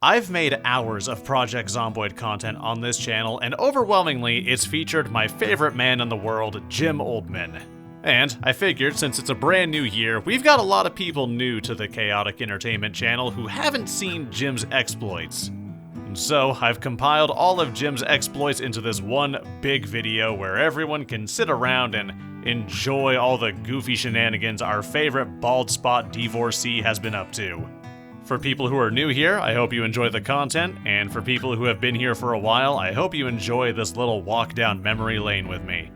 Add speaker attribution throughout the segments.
Speaker 1: I've made hours of Project Zomboid content on this channel, and overwhelmingly, it's featured my favorite man in the world, Jim Oldman. And I figured since it's a brand new year, we've got a lot of people new to the Chaotic Entertainment channel who haven't seen Jim's exploits. And so I've compiled all of Jim's exploits into this one big video where everyone can sit around and enjoy all the goofy shenanigans our favorite bald spot divorcee has been up to. For people who are new here, I hope you enjoy the content, and for people who have been here for a while, I hope you enjoy this little walk down memory lane with me.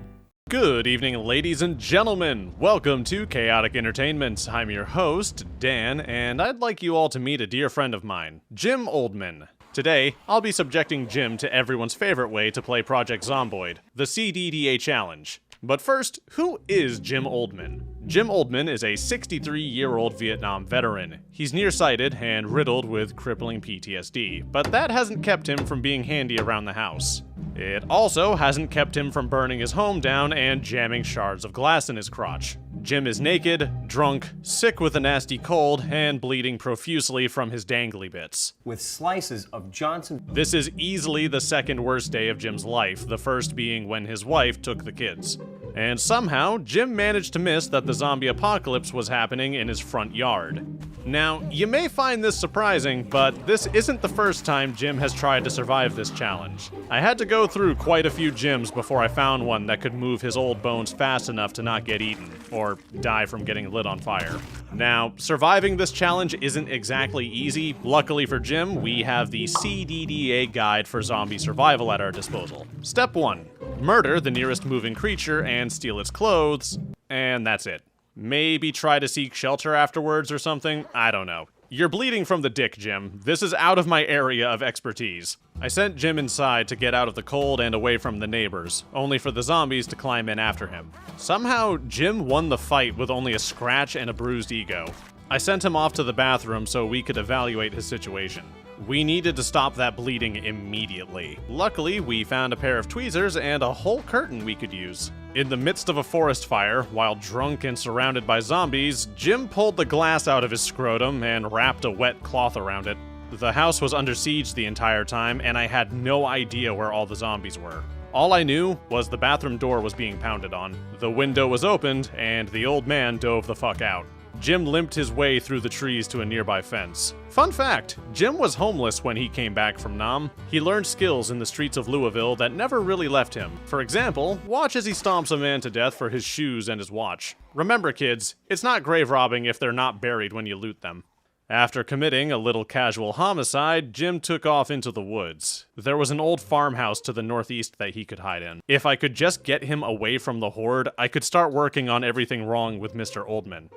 Speaker 1: Good evening, ladies and gentlemen! Welcome to Chaotic Entertainment. I'm your host, Dan, and I'd like you all to meet a dear friend of mine, Jim Oldman. Today, I'll be subjecting Jim to everyone's favorite way to play Project Zomboid, the CDDA challenge. But first, who is Jim Oldman? Jim Oldman is a 63-year-old Vietnam veteran. He's nearsighted and riddled with crippling PTSD, but that hasn't kept him from being handy around the house. It also hasn't kept him from burning his home down and jamming shards of glass in his crotch. Jim is naked, drunk, sick with a nasty cold, and bleeding profusely from his dangly bits.
Speaker 2: With slices of Johnson.
Speaker 1: This is easily the second worst day of Jim's life, the first being when his wife took the kids. And somehow, Jim managed to miss that the zombie apocalypse was happening in his front yard. Now, you may find this surprising, but this isn't the first time Jim has tried to survive this challenge. I had to go through quite a few gyms before I found one that could move his old bones fast enough to not get eaten, or die from getting lit on fire. Now, surviving this challenge isn't exactly easy. Luckily for Jim, we have the CDDA guide for zombie survival at our disposal. Step 1. Murder the nearest moving creature and steal its clothes, and that's it. Maybe try to seek shelter afterwards or something, I don't know. You're bleeding from the dick, Jim. This is out of my area of expertise. I sent Jim inside to get out of the cold and away from the neighbors, only for the zombies to climb in after him. Somehow, Jim won the fight with only a scratch and a bruised ego. I sent him off to the bathroom so we could evaluate his situation. We needed to stop that bleeding immediately. Luckily, we found a pair of tweezers and a whole curtain we could use. In the midst of a forest fire, while drunk and surrounded by zombies, Jim pulled the glass out of his scrotum and wrapped a wet cloth around it. The house was under siege the entire time, and I had no idea where all the zombies were. All I knew was the bathroom door was being pounded on, the window was opened, and the old man dove the fuck out. Jim limped his way through the trees to a nearby fence. Fun fact, Jim was homeless when he came back from Nam. He learned skills in the streets of Louisville that never really left him. For example, watch as he stomps a man to death for his shoes and his watch. Remember kids, it's not grave robbing if they're not buried when you loot them. After committing a little casual homicide, Jim took off into the woods. There was an old farmhouse to the northeast that he could hide in. If I could just get him away from the horde, I could start working on everything wrong with Mr. Oldman.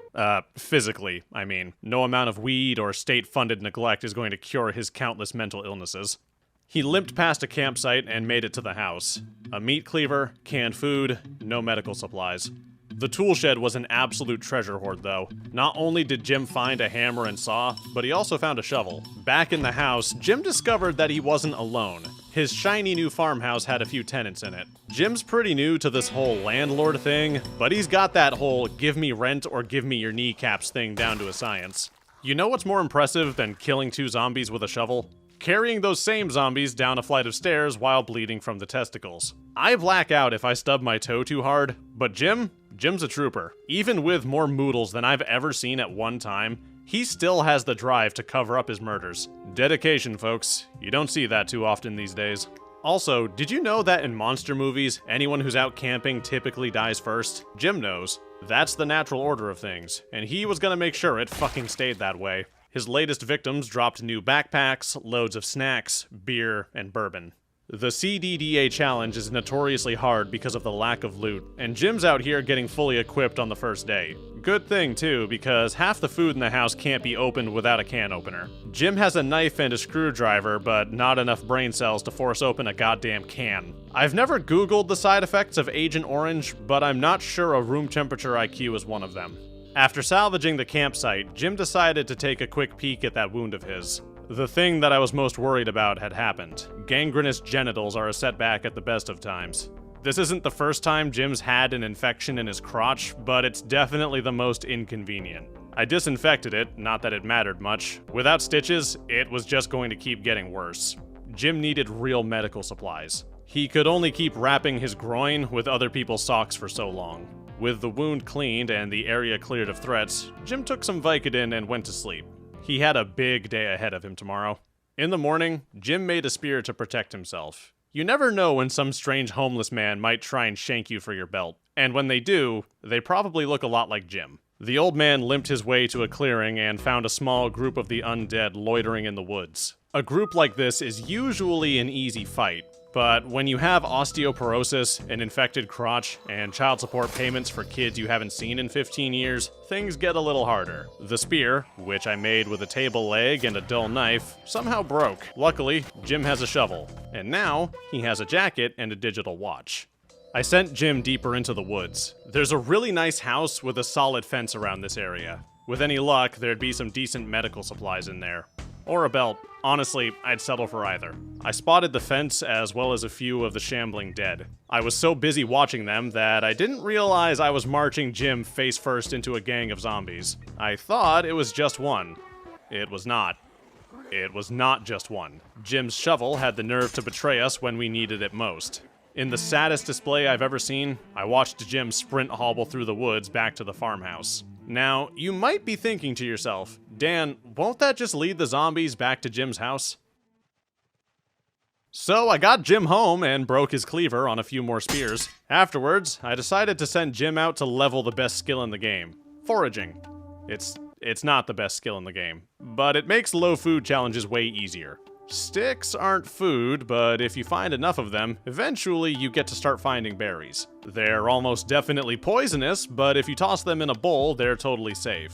Speaker 1: Physically, I mean. No amount of weed or state-funded neglect is going to cure his countless mental illnesses. He limped past a campsite and made it to the house. A meat cleaver, canned food, no medical supplies. The tool shed was an absolute treasure hoard, though. Not only did Jim find a hammer and saw, but he also found a shovel. Back in the house, Jim discovered that he wasn't alone. His shiny new farmhouse had a few tenants in it. Jim's pretty new to this whole landlord thing, but he's got that whole give me rent or give me your kneecaps thing down to a science. You know what's more impressive than killing 2 zombies with a shovel? Carrying those same zombies down a flight of stairs while bleeding from the testicles. I black out if I stub my toe too hard, but Jim's a trooper. Even with more moodles than I've ever seen at one time, he still has the drive to cover up his murders. Dedication, folks. You don't see that too often these days. Also, did you know that in monster movies, anyone who's out camping typically dies first? Jim knows. That's the natural order of things, and he was gonna make sure it fucking stayed that way. His latest victims dropped new backpacks, loads of snacks, beer, and bourbon. The CDDA challenge is notoriously hard because of the lack of loot, and Jim's out here getting fully equipped on the first day. Good thing too, because half the food in the house can't be opened without a can opener. Jim has a knife and a screwdriver, but not enough brain cells to force open a goddamn can. I've never Googled the side effects of Agent Orange, but I'm not sure a room temperature IQ is one of them. After salvaging the campsite, Jim decided to take a quick peek at that wound of his. The thing that I was most worried about had happened. Gangrenous genitals are a setback at the best of times. This isn't the first time Jim's had an infection in his crotch, but it's definitely the most inconvenient. I disinfected it, not that it mattered much. Without stitches, it was just going to keep getting worse. Jim needed real medical supplies. He could only keep wrapping his groin with other people's socks for so long. With the wound cleaned and the area cleared of threats, Jim took some Vicodin and went to sleep. He had a big day ahead of him tomorrow. In the morning, Jim made a spear to protect himself. You never know when some strange homeless man might try and shank you for your belt. And when they do, they probably look a lot like Jim. The old man limped his way to a clearing and found a small group of the undead loitering in the woods. A group like this is usually an easy fight, but when you have osteoporosis, an infected crotch, and child support payments for kids you haven't seen in 15 years, things get a little harder. The spear, which I made with a table leg and a dull knife, somehow broke. Luckily, Jim has a shovel, and now he has a jacket and a digital watch. I sent Jim deeper into the woods. There's a really nice house with a solid fence around this area. With any luck, there'd be some decent medical supplies in there. Or a belt. Honestly, I'd settle for either. I spotted the fence as well as a few of the shambling dead. I was so busy watching them that I didn't realize I was marching Jim face first into a gang of zombies. I thought it was just one. It was not. It was not just one. Jim's shovel had the nerve to betray us when we needed it most. In the saddest display I've ever seen, I watched Jim sprint hobble through the woods back to the farmhouse. Now, you might be thinking to yourself, Dan, won't that just lead the zombies back to Jim's house? So I got Jim home and broke his cleaver on a few more spears. Afterwards, I decided to send Jim out to level the best skill in the game. Foraging. It's not the best skill in the game, but it makes low food challenges way easier. Sticks aren't food, but if you find enough of them, eventually you get to start finding berries. They're almost definitely poisonous, but if you toss them in a bowl, they're totally safe.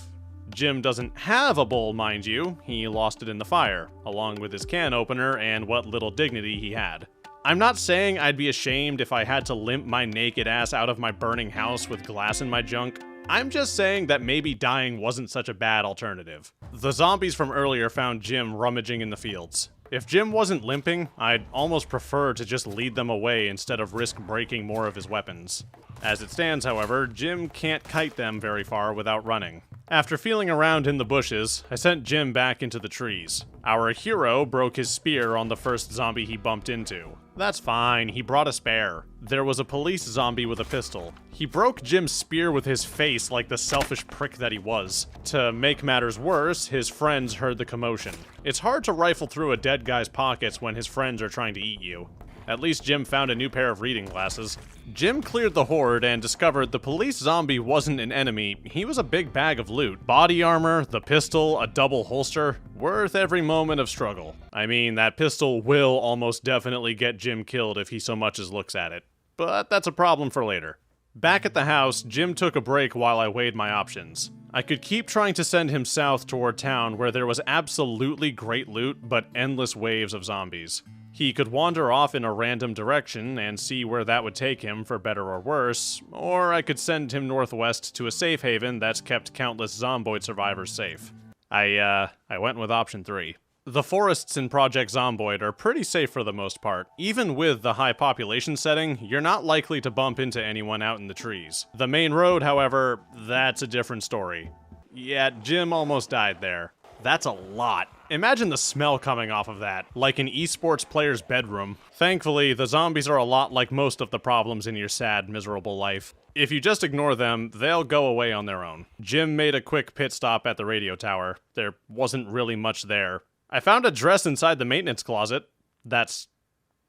Speaker 1: Jim doesn't have a bowl, mind you. He lost it in the fire, along with his can opener and what little dignity he had. I'm not saying I'd be ashamed if I had to limp my naked ass out of my burning house with glass in my junk. I'm just saying that maybe dying wasn't such a bad alternative. The zombies from earlier found Jim rummaging in the fields. If Jim wasn't limping, I'd almost prefer to just lead them away instead of risk breaking more of his weapons. As it stands, however, Jim can't kite them very far without running. After feeling around in the bushes, I sent Jim back into the trees. Our hero broke his spear on the first zombie he bumped into. That's fine, he brought a spare. There was a police zombie with a pistol. He broke Jim's spear with his face like the selfish prick that he was. To make matters worse, his friends heard the commotion. It's hard to rifle through a dead guy's pockets when his friends are trying to eat you. At least Jim found a new pair of reading glasses. Jim cleared the horde and discovered the police zombie wasn't an enemy, he was a big bag of loot. Body armor, the pistol, a double holster, worth every moment of struggle. I mean, that pistol will almost definitely get Jim killed if he so much as looks at it. But that's a problem for later. Back at the house, Jim took a break while I weighed my options. I could keep trying to send him south toward town where there was absolutely great loot, but endless waves of zombies. He could wander off in a random direction and see where that would take him for better or worse, or I could send him northwest to a safe haven that's kept countless Zomboid survivors safe. I went with option 3. The forests in Project Zomboid are pretty safe for the most part. Even with the high population setting, you're not likely to bump into anyone out in the trees. The main road, however, that's a different story. Yeah, Jim almost died there. That's a lot. Imagine the smell coming off of that, like an esports player's bedroom. Thankfully, the zombies are a lot like most of the problems in your sad, miserable life. If you just ignore them, they'll go away on their own. Jim made a quick pit stop at the radio tower. There wasn't really much there. I found a dress inside the maintenance closet. That's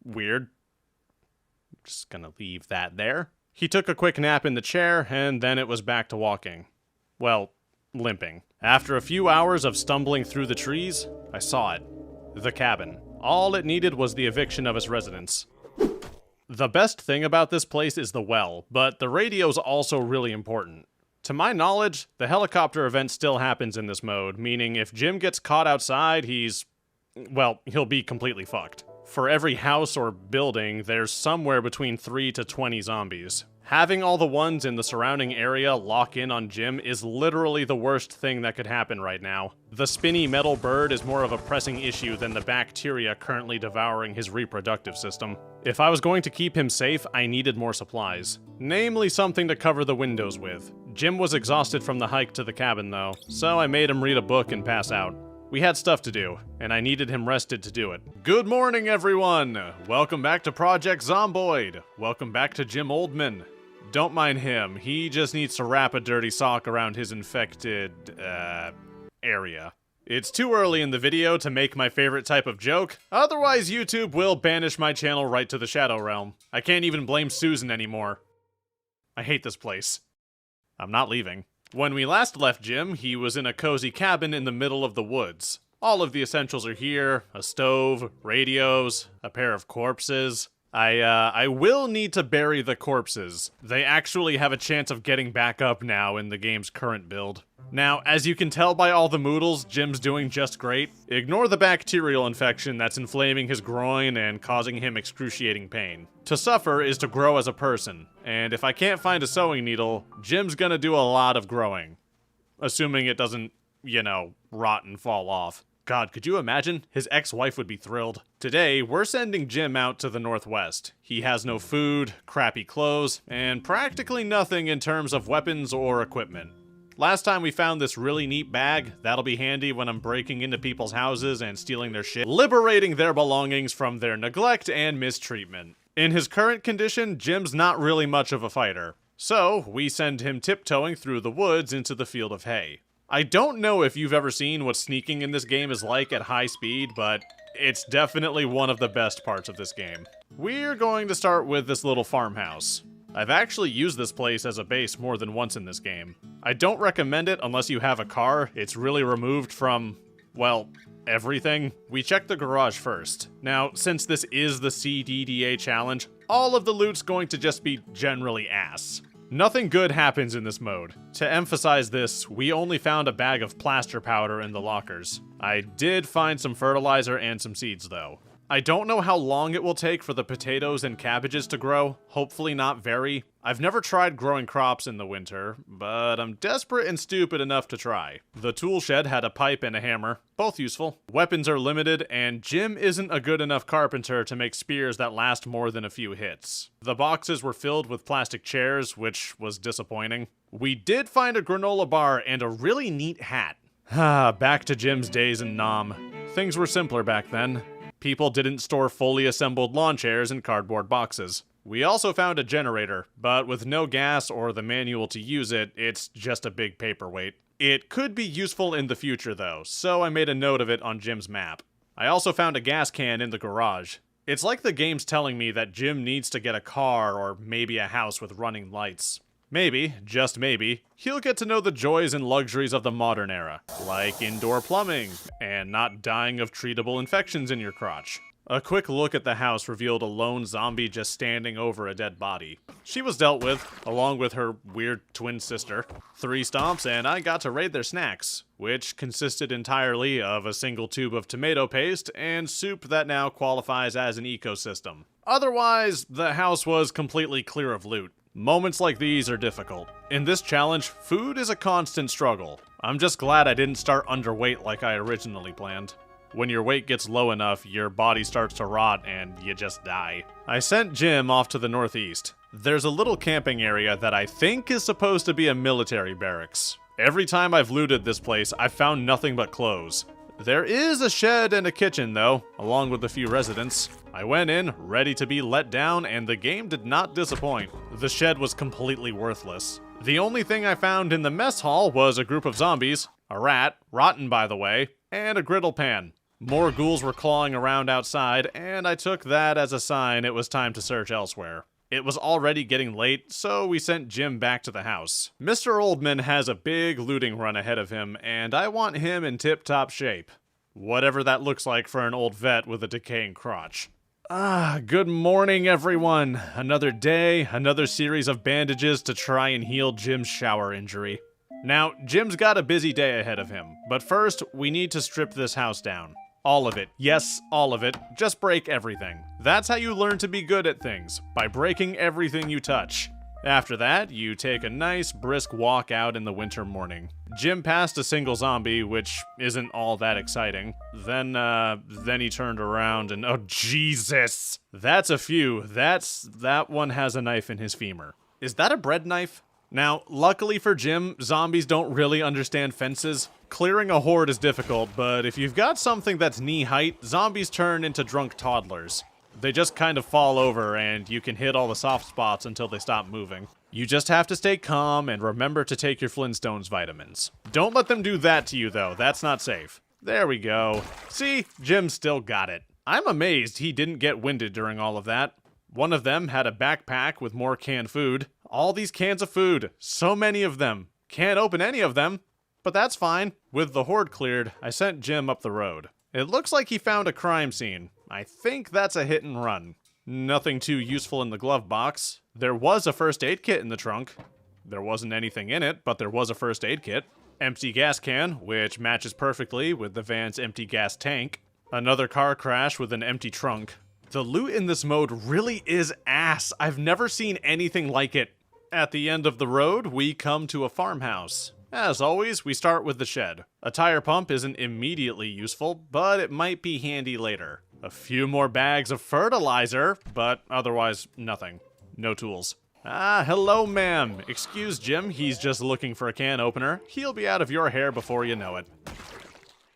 Speaker 1: weird. Just gonna leave that there. He took a quick nap in the chair, and then it was back to walking. Well, limping. After a few hours of stumbling through the trees, I saw it. The cabin. All it needed was the eviction of its residents. The best thing about this place is the well, but the radio's also really important. To my knowledge, the helicopter event still happens in this mode, meaning if Jim gets caught outside, he'll be completely fucked. For every house or building, there's somewhere between 3 to 20 zombies. Having all the ones in the surrounding area lock in on Jim is literally the worst thing that could happen right now. The spinny metal bird is more of a pressing issue than the bacteria currently devouring his reproductive system. If I was going to keep him safe, I needed more supplies. Namely something to cover the windows with. Jim was exhausted from the hike to the cabin though, so I made him read a book and pass out. We had stuff to do, and I needed him rested to do it. Good morning, everyone! Welcome back to Project Zomboid. Welcome back to Jim Oldman. Don't mind him, he just needs to wrap a dirty sock around his infected, area. It's too early in the video to make my favorite type of joke, otherwise YouTube will banish my channel right to the Shadow Realm. I can't even blame Susan anymore. I hate this place. I'm not leaving. When we last left Jim, he was in a cozy cabin in the middle of the woods. All of the essentials are here, a stove, radios, a pair of corpses. I will need to bury the corpses. They actually have a chance of getting back up now in the game's current build. Now, as you can tell by all the moodles, Jim's doing just great. Ignore the bacterial infection that's inflaming his groin and causing him excruciating pain. To suffer is to grow as a person, and if I can't find a sewing needle, Jim's gonna do a lot of growing. Assuming it doesn't, you know, rot and fall off. God, could you imagine? His ex-wife would be thrilled. Today, we're sending Jim out to the northwest. He has no food, crappy clothes, and practically nothing in terms of weapons or equipment. Last time we found this really neat bag. That'll be handy when I'm breaking into people's houses and stealing their shit, liberating their belongings from their neglect and mistreatment. In his current condition, Jim's not really much of a fighter. So, we send him tiptoeing through the woods into the field of hay. I don't know if you've ever seen what sneaking in this game is like at high speed, but it's definitely one of the best parts of this game. We're going to start with this little farmhouse. I've actually used this place as a base more than once in this game. I don't recommend it unless you have a car. It's really removed from, well, everything. We checked the garage first. Now, since this is the CDDA challenge, all of the loot's going to just be generally ass. Nothing good happens in this mode. To emphasize this, we only found a bag of plaster powder in the lockers. I did find some fertilizer and some seeds though. I don't know how long it will take for the potatoes and cabbages to grow, hopefully not very. I've never tried growing crops in the winter, but I'm desperate and stupid enough to try. The tool shed had a pipe and a hammer, both useful. Weapons are limited, and Jim isn't a good enough carpenter to make spears that last more than a few hits. The boxes were filled with plastic chairs, which was disappointing. We did find a granola bar and a really neat hat. Back to Jim's days in Nam. Things were simpler back then. People didn't store fully assembled lawn chairs in cardboard boxes. We also found a generator, but with no gas or the manual to use it, it's just a big paperweight. It could be useful in the future though, so I made a note of it on Jim's map. I also found a gas can in the garage. It's like the game's telling me that Jim needs to get a car or maybe a house with running lights. Maybe, just maybe, he'll get to know the joys and luxuries of the modern era, like indoor plumbing, and not dying of treatable infections in your crotch. A quick look at the house revealed a lone zombie just standing over a dead body. She was dealt with, along with her weird twin sister. 3 stomps and I got to raid their snacks, which consisted entirely of a single tube of tomato paste and soup that now qualifies as an ecosystem. Otherwise, the house was completely clear of loot. Moments like these are difficult. In this challenge, food is a constant struggle. I'm just glad I didn't start underweight like I originally planned. When your weight gets low enough, your body starts to rot and you just die. I sent Jim off to the northeast. There's a little camping area that I think is supposed to be a military barracks. Every time I've looted this place, I've found nothing but clothes. There is a shed and a kitchen though, along with a few residents. I went in, ready to be let down, and the game did not disappoint. The shed was completely worthless. The only thing I found in the mess hall was a group of zombies, a rat, rotten by the way, and a griddle pan. More ghouls were clawing around outside, and I took that as a sign it was time to search elsewhere. It was already getting late, so we sent Jim back to the house. Mr. Oldman has a big looting run ahead of him, and I want him in tip-top shape. Whatever that looks like for an old vet with a decaying crotch. Good morning, everyone. Another day, another series of bandages to try and heal Jim's shower injury. Now, Jim's got a busy day ahead of him, but first, we need to strip this house down. All of it. Yes, all of it. Just break everything. That's how you learn to be good at things, by breaking everything you touch. After that, you take a nice, brisk walk out in the winter morning. Jim passed a single zombie, which isn't all that exciting. Then he turned around and, oh, Jesus! That's a few. That one has a knife in his femur. Is that a bread knife? Now, luckily for Jim, zombies don't really understand fences. Clearing a horde is difficult, but if you've got something that's knee-height, zombies turn into drunk toddlers. They just kind of fall over, and you can hit all the soft spots until they stop moving. You just have to stay calm and remember to take your Flintstones vitamins. Don't let them do that to you, though. That's not safe. There we go. See? Jim still got it. I'm amazed he didn't get winded during all of that. One of them had a backpack with more canned food. All these cans of food. So many of them. Can't open any of them. But that's fine. With the horde cleared, I sent Jim up the road. It looks like he found a crime scene. I think that's a hit and run. Nothing too useful in the glove box. There was a first aid kit in the trunk. There wasn't anything in it, but there was a first aid kit. Empty gas can, which matches perfectly with the van's empty gas tank. Another car crash with an empty trunk. The loot in this mode really is ass. I've never seen anything like it. At the end of the road, we come to a farmhouse. As always, we start with the shed. A tire pump isn't immediately useful, but it might be handy later. A few more bags of fertilizer, but otherwise nothing. No tools. Ah, hello, ma'am. Excuse Jim, he's just looking for a can opener. He'll be out of your hair before you know it.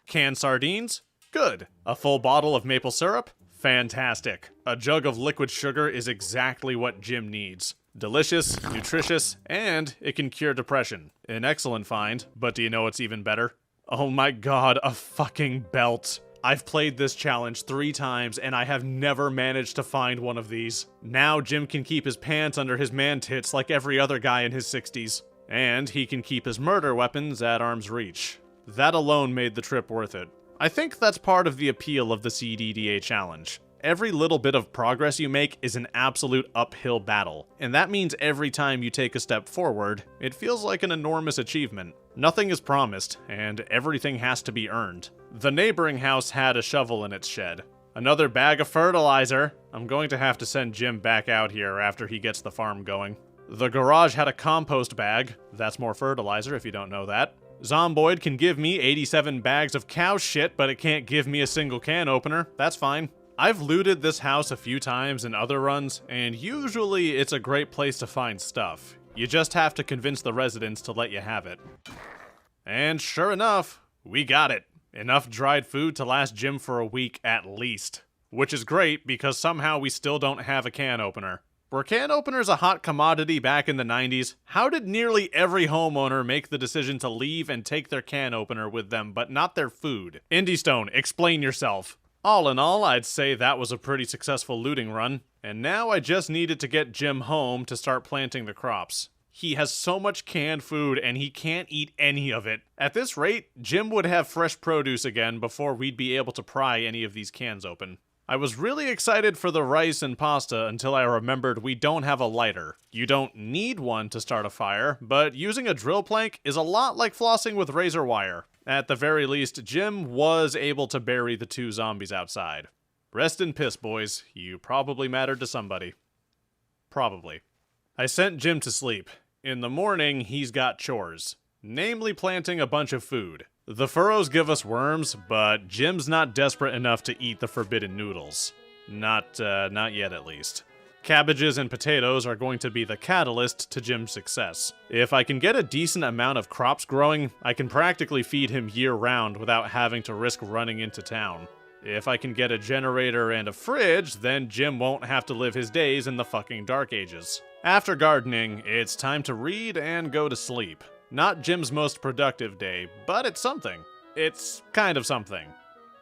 Speaker 1: Canned sardines? Good. A full bottle of maple syrup? Fantastic. A jug of liquid sugar is exactly what Jim needs. Delicious, nutritious, and it can cure depression. An excellent find, but do you know what's even better? Oh my god, a fucking belt. I've played this challenge 3 times, and I have never managed to find one of these. Now Jim can keep his pants under his man-tits like every other guy in his 60s. And he can keep his murder weapons at arm's reach. That alone made the trip worth it. I think that's part of the appeal of the CDDA challenge. Every little bit of progress you make is an absolute uphill battle, and that means every time you take a step forward, it feels like an enormous achievement. Nothing is promised, and everything has to be earned. The neighboring house had a shovel in its shed. Another bag of fertilizer. I'm going to have to send Jim back out here after he gets the farm going. The garage had a compost bag. That's more fertilizer if you don't know that. Zomboid can give me 87 bags of cow shit, but it can't give me a single can opener. That's fine. I've looted this house a few times in other runs, and usually it's a great place to find stuff. You just have to convince the residents to let you have it. And sure enough, we got it. Enough dried food to last Jim for a week at least. Which is great, because somehow we still don't have a can opener. Were can openers a hot commodity back in the 90s? How did nearly every homeowner make the decision to leave and take their can opener with them, but not their food? Indystone, explain yourself. All in all, I'd say that was a pretty successful looting run, and now I just needed to get Jim home to start planting the crops. He has so much canned food and he can't eat any of it. At this rate, Jim would have fresh produce again before we'd be able to pry any of these cans open. I was really excited for the rice and pasta until I remembered we don't have a lighter. You don't need one to start a fire, but using a drill plank is a lot like flossing with razor wire. At the very least, Jim was able to bury the 2 zombies outside. Rest in piss, boys. You probably mattered to somebody. Probably. I sent Jim to sleep. In the morning, he's got chores. Namely planting a bunch of food. The furrows give us worms, but Jim's not desperate enough to eat the forbidden noodles. Not yet at least. Cabbages and potatoes are going to be the catalyst to Jim's success. If I can get a decent amount of crops growing, I can practically feed him year-round without having to risk running into town. If I can get a generator and a fridge, then Jim won't have to live his days in the fucking Dark Ages. After gardening, it's time to read and go to sleep. Not Jim's most productive day, but it's something. It's kind of something.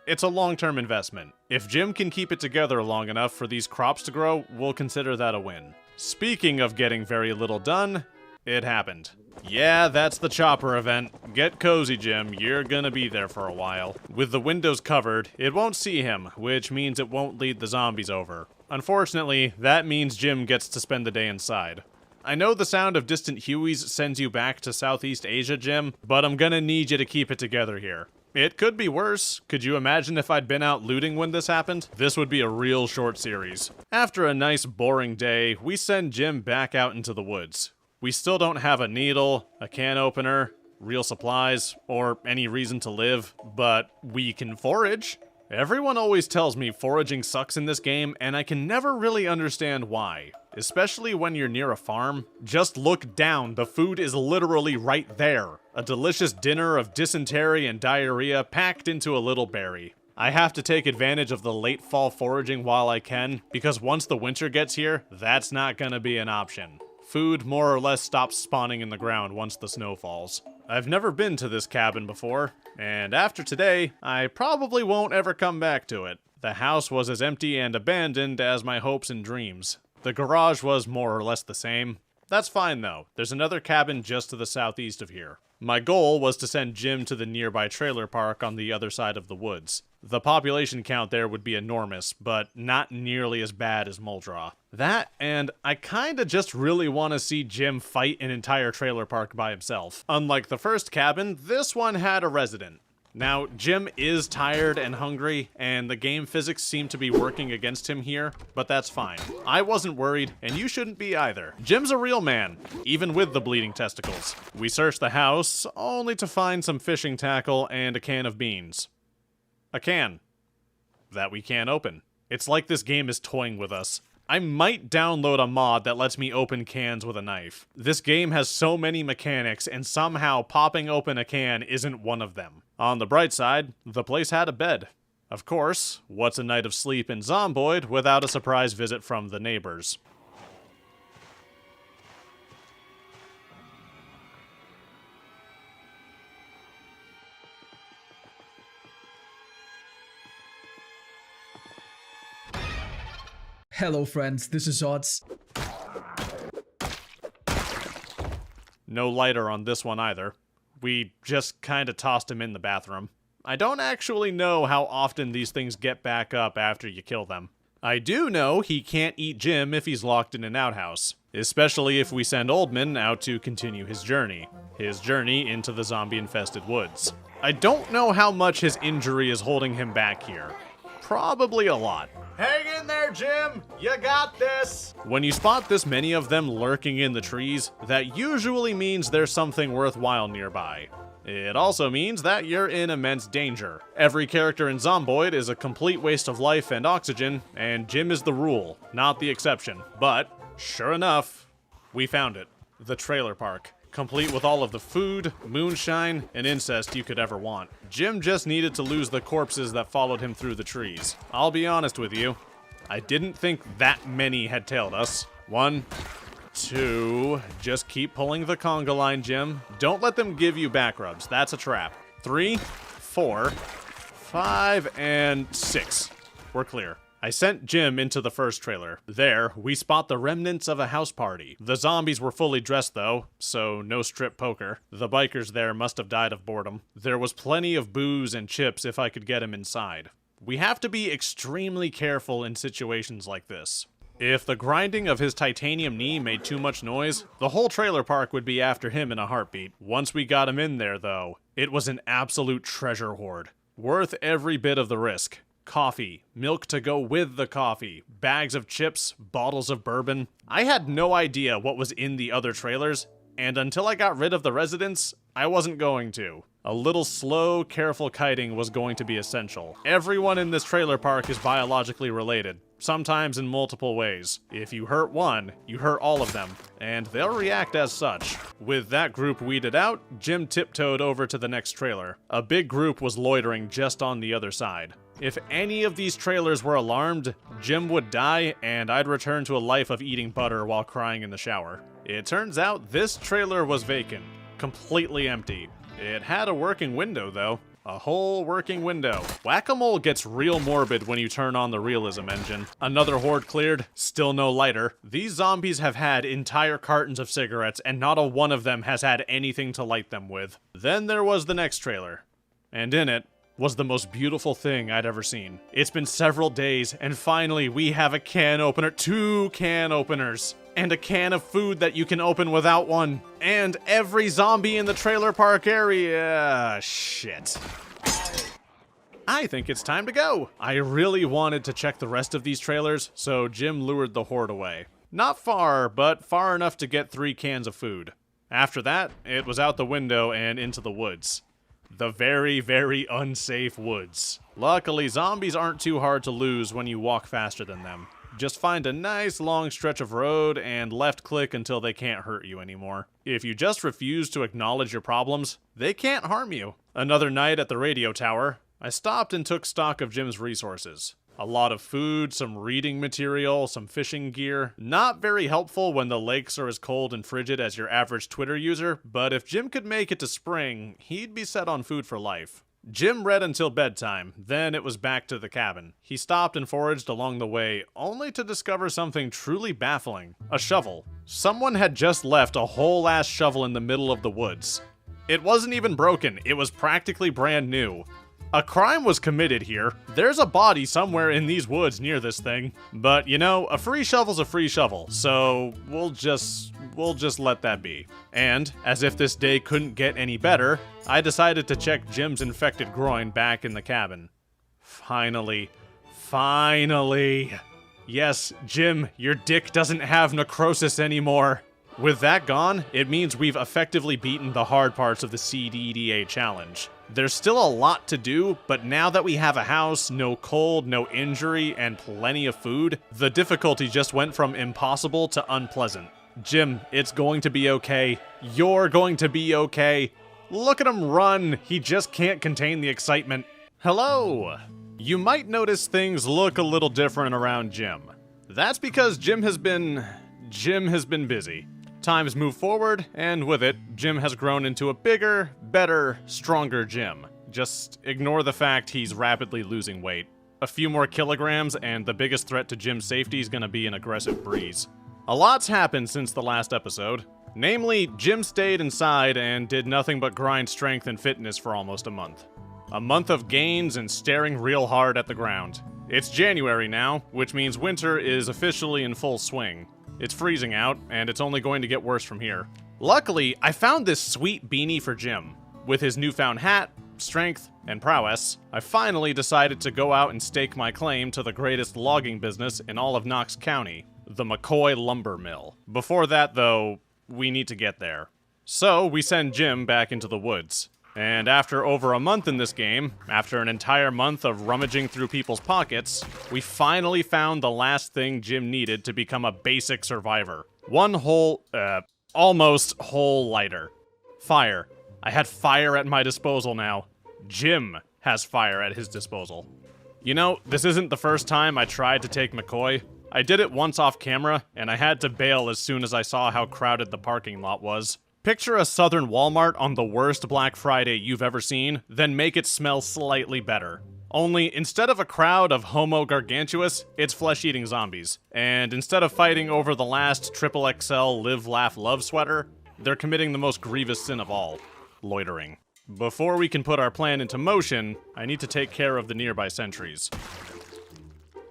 Speaker 1: It's a long-term investment. If Jim can keep it together long enough for these crops to grow, we'll consider that a win. Speaking of getting very little done, it happened. Yeah, that's the chopper event. Get cozy, Jim. You're gonna be there for a while. With the windows covered, it won't see him, which means it won't lead the zombies over. Unfortunately, that means Jim gets to spend the day inside. I know the sound of distant Hueys sends you back to Southeast Asia, Jim, but I'm gonna need you to keep it together here. It could be worse. Could you imagine if I'd been out looting when this happened? This would be a real short series. After a nice boring day, we send Jim back out into the woods. We still don't have a needle, a can opener, real supplies, or any reason to live, but we can forage. Everyone always tells me foraging sucks in this game, and I can never really understand why. especially when you're near a farm. Just look down, the food is literally right there. A delicious dinner of dysentery and diarrhea packed into a little berry. I have to take advantage of the late fall foraging while I can, because once the winter gets here, that's not gonna be an option. Food more or less stops spawning in the ground once the snow falls. I've never been to this cabin before, and after today, I probably won't ever come back to it. The house was as empty and abandoned as my hopes and dreams. The garage was more or less the same. That's fine though, there's another cabin just to the southeast of here. My goal was to send Jim to the nearby trailer park on the other side of the woods. The population count there would be enormous, but not nearly as bad as Muldraugh. That, and I kinda just really want to see Jim fight an entire trailer park by himself. Unlike the first cabin, this one had a resident. Now, Jim is tired and hungry, and the game physics seem to be working against him here, but that's fine. I wasn't worried, and you shouldn't be either. Jim's a real man, even with the bleeding testicles. We searched the house, only to find some fishing tackle and a can of beans. A can. That we can't open. It's like this game is toying with us. I might download a mod that lets me open cans with a knife. This game has so many mechanics, and somehow popping open a can isn't one of them. On the bright side, the place had a bed. Of course, what's a night of sleep in Zomboid without a surprise visit from the neighbors?
Speaker 3: Hello friends, this is Odds.
Speaker 1: No lighter on this one either. We just kinda tossed him in the bathroom. I don't actually know how often these things get back up after you kill them. I do know he can't eat Jim if he's locked in an outhouse, especially if we send Oldman out to continue his journey into the zombie-infested woods. I don't know how much his injury is holding him back here. Probably a lot. Hang in there, Jim! You got this! When you spot this many of them lurking in the trees, that usually means there's something worthwhile nearby. It also means that you're in immense danger. Every character in Zomboid is a complete waste of life and oxygen, and Jim is the rule, not the exception. But, sure enough, we found it. The trailer park. Complete with all of the food, moonshine, and incest you could ever want. Jim just needed to lose the corpses that followed him through the trees. I'll be honest with you, I didn't think that many had tailed us. 1, 2, just keep pulling the conga line, Jim. Don't let them give you back rubs, that's a trap. 3, 4, 5, and 6. We're clear. I sent Jim into the first trailer. There, we spot the remnants of a house party. The zombies were fully dressed though, so no strip poker. The bikers there must have died of boredom. There was plenty of booze and chips if I could get him inside. We have to be extremely careful in situations like this. If the grinding of his titanium knee made too much noise, the whole trailer park would be after him in a heartbeat. Once we got him in there though, it was an absolute treasure hoard. Worth every bit of the risk. Coffee, milk to go with the coffee, bags of chips, bottles of bourbon. I had no idea what was in the other trailers, and until I got rid of the residents, I wasn't going to. A little slow, careful kiting was going to be essential. Everyone in this trailer park is biologically related, sometimes in multiple ways. If you hurt one, you hurt all of them, and they'll react as such. With that group weeded out, Jim tiptoed over to the next trailer. A big group was loitering just on the other side. If any of these trailers were alarmed, Jim would die, and I'd return to a life of eating butter while crying in the shower. It turns out this trailer was vacant, completely empty. It had a working window, though. A whole working window. Whack-a-mole gets real morbid when you turn on the realism engine. Another horde cleared, still no lighter. These zombies have had entire cartons of cigarettes, and not a one of them has had anything to light them with. Then there was the next trailer, and in it was the most beautiful thing I'd ever seen. It's been several days, and finally we have a can opener, 2 can openers, and a can of food that you can open without one, and every zombie in the trailer park area. Shit. I think it's time to go. I really wanted to check the rest of these trailers, so Jim lured the horde away. Not far, but far enough to get 3 cans of food. After that, it was out the window and into the woods. The very, very unsafe woods. Luckily, zombies aren't too hard to lose when you walk faster than them. Just find a nice long stretch of road and left click until they can't hurt you anymore. If you just refuse to acknowledge your problems, they can't harm you. Another night at the radio tower, I stopped and took stock of Jim's resources. A lot of food, some reading material, some fishing gear. Not very helpful when the lakes are as cold and frigid as your average Twitter user, but if Jim could make it to spring, he'd be set on food for life. Jim read until bedtime, then it was back to the cabin. He stopped and foraged along the way, only to discover something truly baffling. A shovel. Someone had just left a whole-ass shovel in the middle of the woods. It wasn't even broken, it was practically brand new. A crime was committed here. There's a body somewhere in these woods near this thing. But, you know, a free shovel's a free shovel, so we'll just let that be. And, as if this day couldn't get any better, I decided to check Jim's infected groin back in the cabin. Finally. Yes, Jim, your dick doesn't have necrosis anymore. With that gone, it means we've effectively beaten the hard parts of the CDDA challenge. There's still a lot to do, but now that we have a house, no cold, no injury, and plenty of food, the difficulty just went from impossible to unpleasant. Jim, it's going to be okay. You're going to be okay. Look at him run. He just can't contain the excitement. Hello. You might notice things look a little different around Jim. That's because Jim has been busy. Times move forward, and with it, Jim has grown into a bigger, better, stronger Jim. Just ignore the fact he's rapidly losing weight. A few more kilograms, and the biggest threat to Jim's safety is gonna be an aggressive breeze. A lot's happened since the last episode. Namely, Jim stayed inside and did nothing but grind strength and fitness for almost a month. A month of gains and staring real hard at the ground. It's January now, which means winter is officially in full swing. It's freezing out, and it's only going to get worse from here. Luckily, I found this sweet beanie for Jim. With his newfound hat, strength, and prowess, I finally decided to go out and stake my claim to the greatest logging business in all of Knox County, the McCoy Lumber Mill. Before that, though, we need to get there. So, we send Jim back into the woods. And after over a month in this game, after an entire month of rummaging through people's pockets, we finally found the last thing Jim needed to become a basic survivor. One whole, almost whole lighter. Fire. I had fire at my disposal now. Jim has fire at his disposal. You know, this isn't the first time I tried to take McCoy. I did it once off camera, and I had to bail as soon as I saw how crowded the parking lot was. Picture a southern Walmart on the worst Black Friday you've ever seen, then make it smell slightly better. Only, instead of a crowd of Homo gargantuous, it's flesh-eating zombies. And instead of fighting over the last XXL Live, Laugh, Love sweater, they're committing the most grievous sin of all, loitering. Before we can put our plan into motion, I need to take care of the nearby sentries.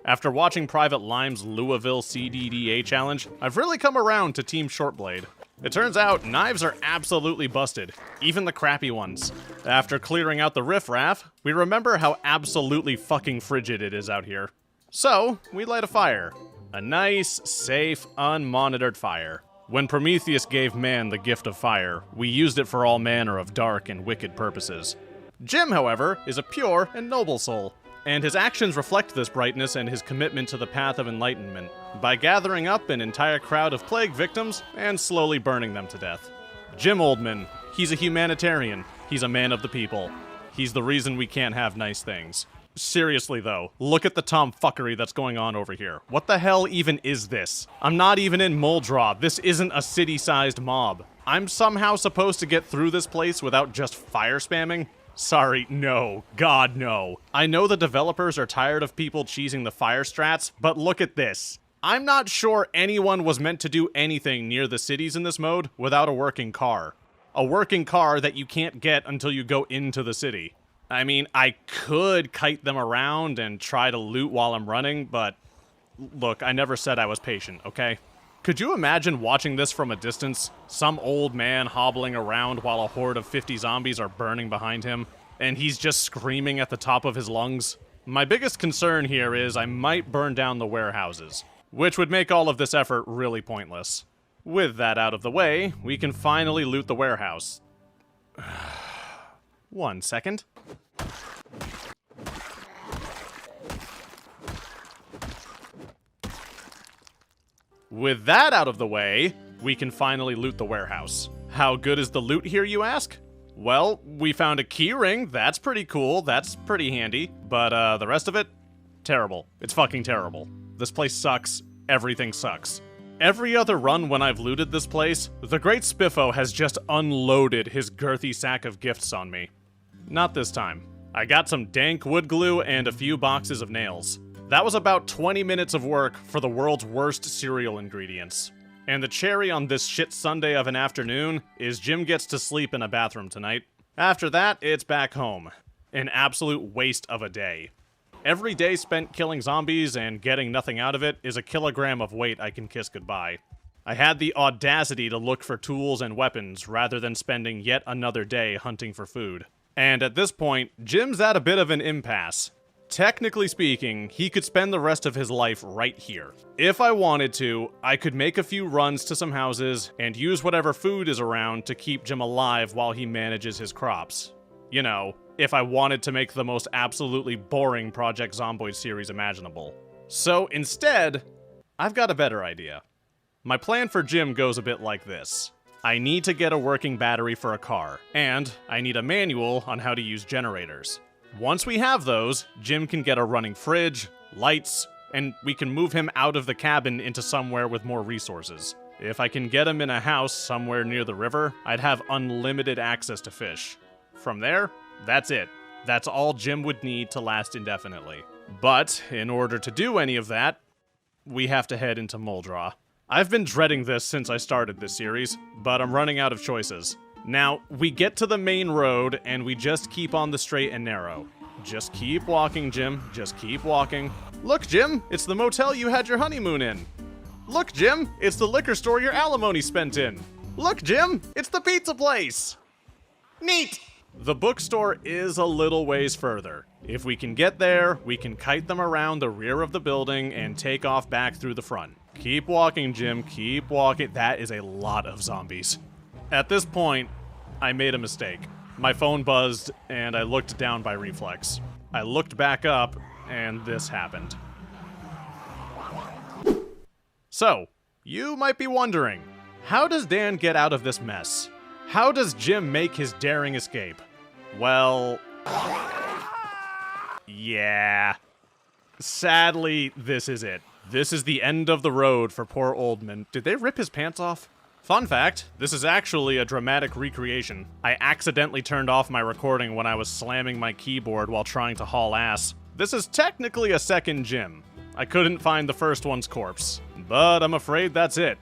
Speaker 1: After watching Private Lime's Louisville CDDA challenge, I've really come around to Team Shortblade. It turns out, knives are absolutely busted, even the crappy ones. After clearing out the riffraff, we remember how absolutely fucking frigid it is out here. So, we light a fire. A nice, safe, unmonitored fire. When Prometheus gave man the gift of fire, we used it for all manner of dark and wicked purposes. Jim, however, is a pure and noble soul, and his actions reflect this brightness and his commitment to the path of enlightenment, by gathering up an entire crowd of plague victims and slowly burning them to death. Jim Oldman, he's a humanitarian, he's a man of the people. He's the reason we can't have nice things. Seriously though, look at the tomfuckery that's going on over here. What the hell even is this? I'm not even in Muldraw, this isn't a city-sized mob. I'm somehow supposed to get through this place without just fire spamming? Sorry, no. God, no. I know the developers are tired of people cheesing the fire strats, but look at this. I'm not sure anyone was meant to do anything near the cities in this mode without a working car. A working car that you can't get until you go into the city. I mean, I could kite them around and try to loot while I'm running, but look, I never said I was patient, okay? Could you imagine watching this from a distance? Some old man hobbling around while a horde of 50 zombies are burning behind him, and he's just screaming at the top of his lungs? My biggest concern here is I might burn down the warehouses, which would make all of this effort really pointless. With that out of the way, we can finally loot the warehouse. 1 second. With that out of the way, we can finally loot the warehouse. How good is the loot here, you ask? Well, we found a key ring. That's pretty cool. That's pretty handy. But the rest of it? Terrible. It's fucking terrible. This place sucks. Everything sucks. Every other run when I've looted this place, the Great Spiffo has just unloaded his girthy sack of gifts on me. Not this time. I got some dank wood glue and a few boxes of nails. That was about 20 minutes of work for the world's worst cereal ingredients. And the cherry on this shit Sunday of an afternoon is Jim gets to sleep in a bathroom tonight. After that, it's back home. An absolute waste of a day. Every day spent killing zombies and getting nothing out of it is a kilogram of weight I can kiss goodbye. I had the audacity to look for tools and weapons rather than spending yet another day hunting for food. And at this point, Jim's at a bit of an impasse. Technically speaking, he could spend the rest of his life right here. If I wanted to, I could make a few runs to some houses and use whatever food is around to keep Jim alive while he manages his crops. You know, if I wanted to make the most absolutely boring Project Zomboid series imaginable. So instead, I've got a better idea. My plan for Jim goes a bit like this. I need to get a working battery for a car, and I need a manual on how to use generators. Once we have those, Jim can get a running fridge, lights, and we can move him out of the cabin into somewhere with more resources. If I can get him in a house somewhere near the river, I'd have unlimited access to fish. From there, that's it. That's all Jim would need to last indefinitely. But, in order to do any of that, we have to head into Muldraugh. I've been dreading this since I started this series, but I'm running out of choices. Now, we get to the main road, and we just keep on the straight and narrow. Just keep walking, Jim. Just keep walking. Look, Jim, it's the motel you had your honeymoon in. Look, Jim, it's the liquor store your alimony spent in. Look, Jim, it's the pizza place. Neat! The bookstore is a little ways further. If we can get there, we can kite them around the rear of the building and take off back through the front. Keep walking, Jim, keep walking. That is a lot of zombies. At this point, I made a mistake. My phone buzzed, and I looked down by reflex. I looked back up, and this happened. So, you might be wondering, how does Dan get out of this mess? How does Jim make his daring escape? Well, yeah. Sadly, this is it. This is the end of the road for poor Oldman. Did they rip his pants off? Fun fact, this is actually a dramatic recreation. I accidentally turned off my recording when I was slamming my keyboard while trying to haul ass. This is technically a second Jim. I couldn't find the first one's corpse. But I'm afraid that's it.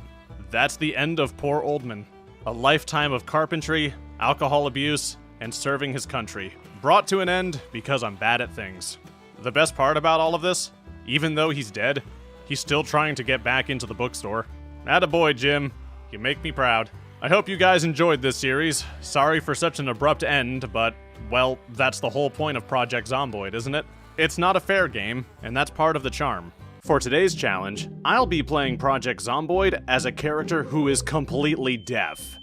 Speaker 1: That's the end of poor Oldman. A lifetime of carpentry, alcohol abuse, and serving his country. Brought to an end because I'm bad at things. The best part about all of this, even though he's dead, he's still trying to get back into the bookstore. Attaboy, Jim. You make me proud. I hope you guys enjoyed this series. Sorry for such an abrupt end, but, well, that's the whole point of Project Zomboid, isn't it? It's not a fair game, and that's part of the charm. For today's challenge, I'll be playing Project Zomboid as a character who is completely deaf.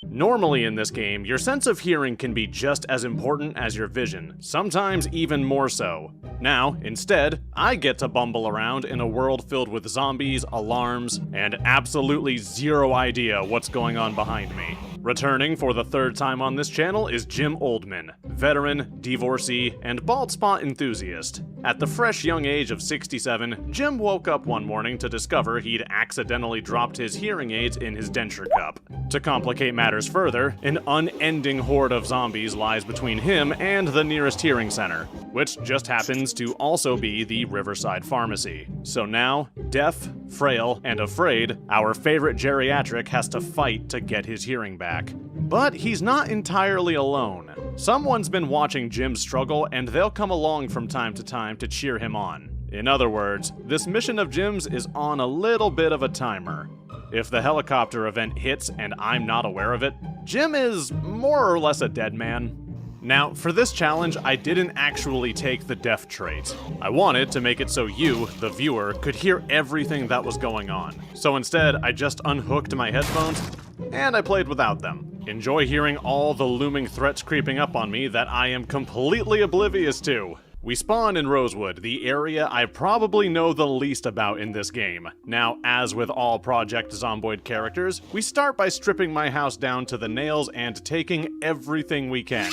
Speaker 1: Normally in this game, your sense of hearing can be just as important as your vision, sometimes even more so. Now, instead, I get to bumble around in a world filled with zombies, alarms, and absolutely zero idea what's going on behind me. Returning for the third time on this channel is Jim Oldman, veteran, divorcee, and bald spot enthusiast. At the fresh young age of 67, Jim woke up one morning to discover he'd accidentally dropped his hearing aids in his denture cup. To complicate matters further, an unending horde of zombies lies between him and the nearest hearing center, which just happens to also be the Riverside Pharmacy. So now, deaf, frail, and afraid, our favorite geriatric has to fight to get his hearing back. But he's not entirely alone. Someone's been watching Jim struggle, and they'll come along from time to time to cheer him on. In other words, this mission of Jim's is on a little bit of a timer. If the helicopter event hits and I'm not aware of it, Jim is more or less a dead man. Now, for this challenge, I didn't actually take the deaf trait. I wanted to make it so you, the viewer, could hear everything that was going on. So instead, I just unhooked my headphones, and I played without them. Enjoy hearing all the looming threats creeping up on me that I am completely oblivious to. We spawn in Rosewood, the area I probably know the least about in this game. Now, as with all Project Zomboid characters, we start by stripping my house down to the nails and taking everything we can.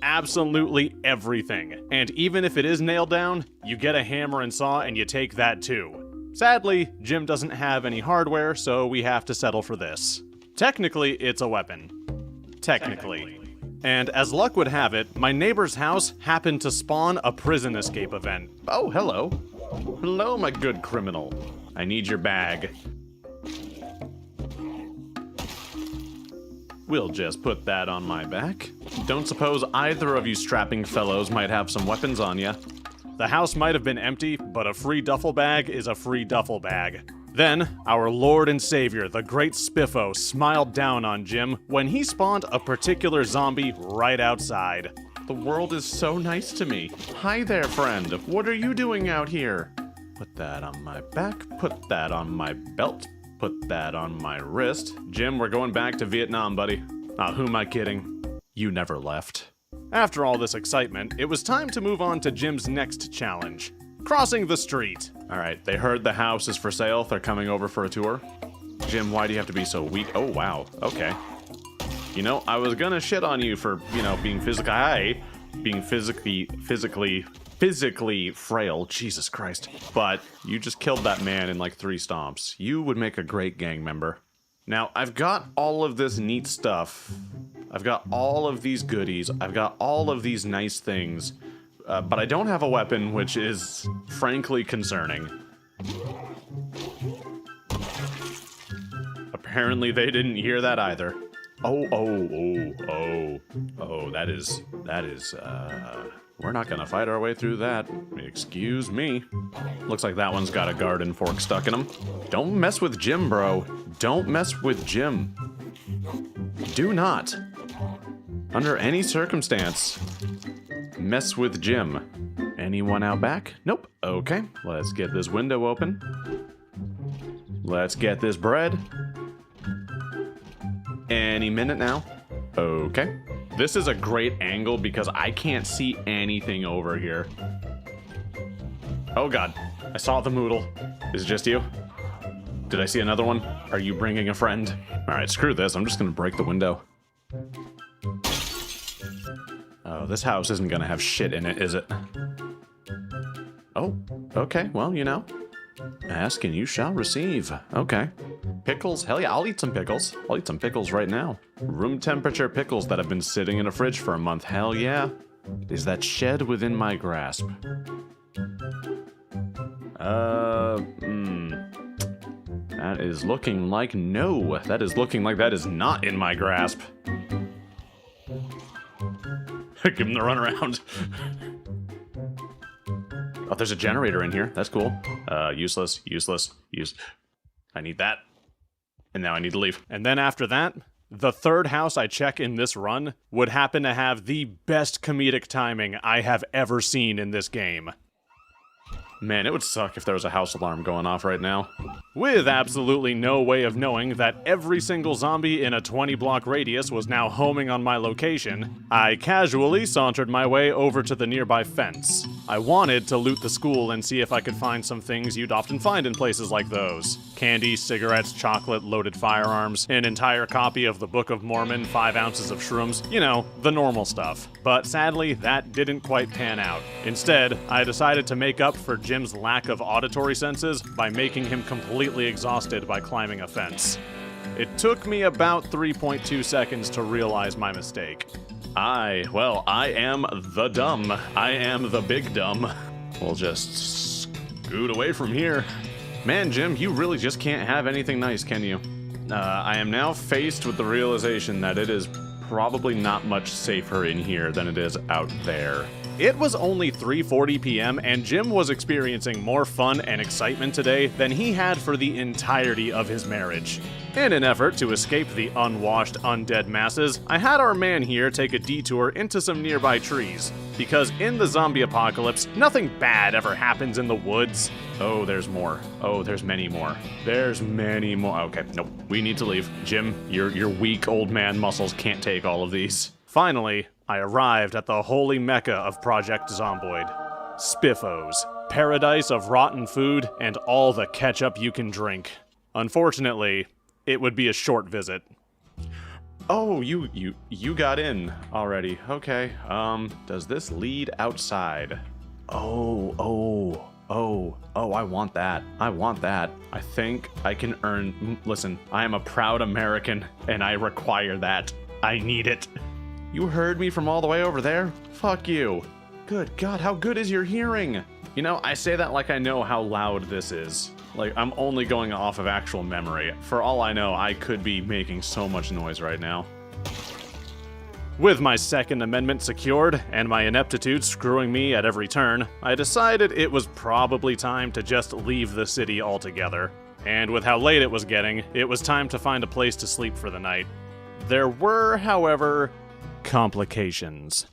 Speaker 1: Absolutely everything. And even if it is nailed down, you get a hammer and saw and you take that too. Sadly, Jim doesn't have any hardware, so we have to settle for this. Technically, it's a weapon. Technically. And as luck would have it, my neighbor's house happened to spawn a prison escape event. Oh, hello. Hello, my good criminal. I need your bag. We'll just put that on my back. Don't suppose either of you strapping fellows might have some weapons on ya. The house might have been empty, but a free duffel bag is a free duffel bag. Then, our Lord and Savior, the Great Spiffo, smiled down on Jim when he spawned a particular zombie right outside. The world is so nice to me. Hi there, friend. What are you doing out here? Put that on my back, put that on my belt, put that on my wrist. Jim, we're going back to Vietnam, buddy. Who am I kidding? You never left. After all this excitement, it was time to move on to Jim's next challenge. Crossing the street. Alright, they heard the house is for sale. They're coming over for a tour. Jim, why do you have to be so weak? Oh, wow. Okay. You know, I was gonna shit on you for, being physically frail. Jesus Christ. But you just killed that man in like 3 stomps. You would make a great gang member. Now, I've got all of this neat stuff. I've got all of these goodies. I've got all of these nice things. But I don't have a weapon, which is frankly concerning. Apparently they didn't hear that either. Oh, that is, we're not gonna fight our way through that. Excuse me. Looks like that one's got a garden fork stuck in him. Don't mess with Jim, bro. Don't mess with Jim. Do not. Under any circumstance. Mess with Jim. Anyone out back? Nope. Okay, let's get this window open. Let's get this bread. Any minute now. Okay. This is a great angle because I can't see anything over here. Oh god, I saw the moodle. Is it just you? Did I see another one? Are you bringing a friend? Alright, screw this. I'm just gonna break the window. Oh, this house isn't gonna have shit in it, is it? Oh, okay, well, ask and you shall receive. Okay. Pickles? Hell yeah, I'll eat some pickles. I'll eat some pickles right now. Room temperature pickles that have been sitting in a fridge for a month. Hell yeah. Is that shed within my grasp? That is looking like no. That is looking like that is not in my grasp. Give him the runaround. Oh, there's a generator in here. That's cool. Useless. I need that. And now I need to leave. And then after that, the third house I check in this run would happen to have the best comedic timing I have ever seen in this game. Man, it would suck if there was a house alarm going off right now. With absolutely no way of knowing that every single zombie in a 20-block radius was now homing on my location, I casually sauntered my way over to the nearby fence. I wanted to loot the school and see if I could find some things you'd often find in places like those. Candy, cigarettes, chocolate, loaded firearms, an entire copy of the Book of Mormon, 5 ounces of shrooms, the normal stuff. But sadly, that didn't quite pan out. Instead, I decided to make up for Jim's lack of auditory senses by making him completely exhausted by climbing a fence. It took me about 3.2 seconds to realize my mistake. I am the dumb. I am the big dumb. We'll just scoot away from here. Man, Jim, you really just can't have anything nice, can you? I am now faced with the realization that it is probably not much safer in here than it is out there. It was only 3:40 p.m. and Jim was experiencing more fun and excitement today than he had for the entirety of his marriage. In an effort to escape the unwashed, undead masses, I had our man here take a detour into some nearby trees. Because in the zombie apocalypse, nothing bad ever happens in the woods. Oh, there's more. Oh, there's many more. There's many more. Okay, nope. We need to leave. Jim, your weak old man muscles can't take all of these. Finally, I arrived at the holy mecca of Project Zomboid. Spiffos, paradise of rotten food and all the ketchup you can drink. Unfortunately, it would be a short visit. Oh, you got in already. Okay. Does this lead outside? Oh, I want that. I think I can earn... Listen, I am a proud American, and I require that. I need it. You heard me from all the way over there? Fuck you. Good God, how good is your hearing? You know, I say that like I know how loud this is. Like, I'm only going off of actual memory. For all I know, I could be making so much noise right now. With my Second Amendment secured, and my ineptitude screwing me at every turn, I decided it was probably time to just leave the city altogether. And with how late it was getting, it was time to find a place to sleep for the night. There were, however, complications.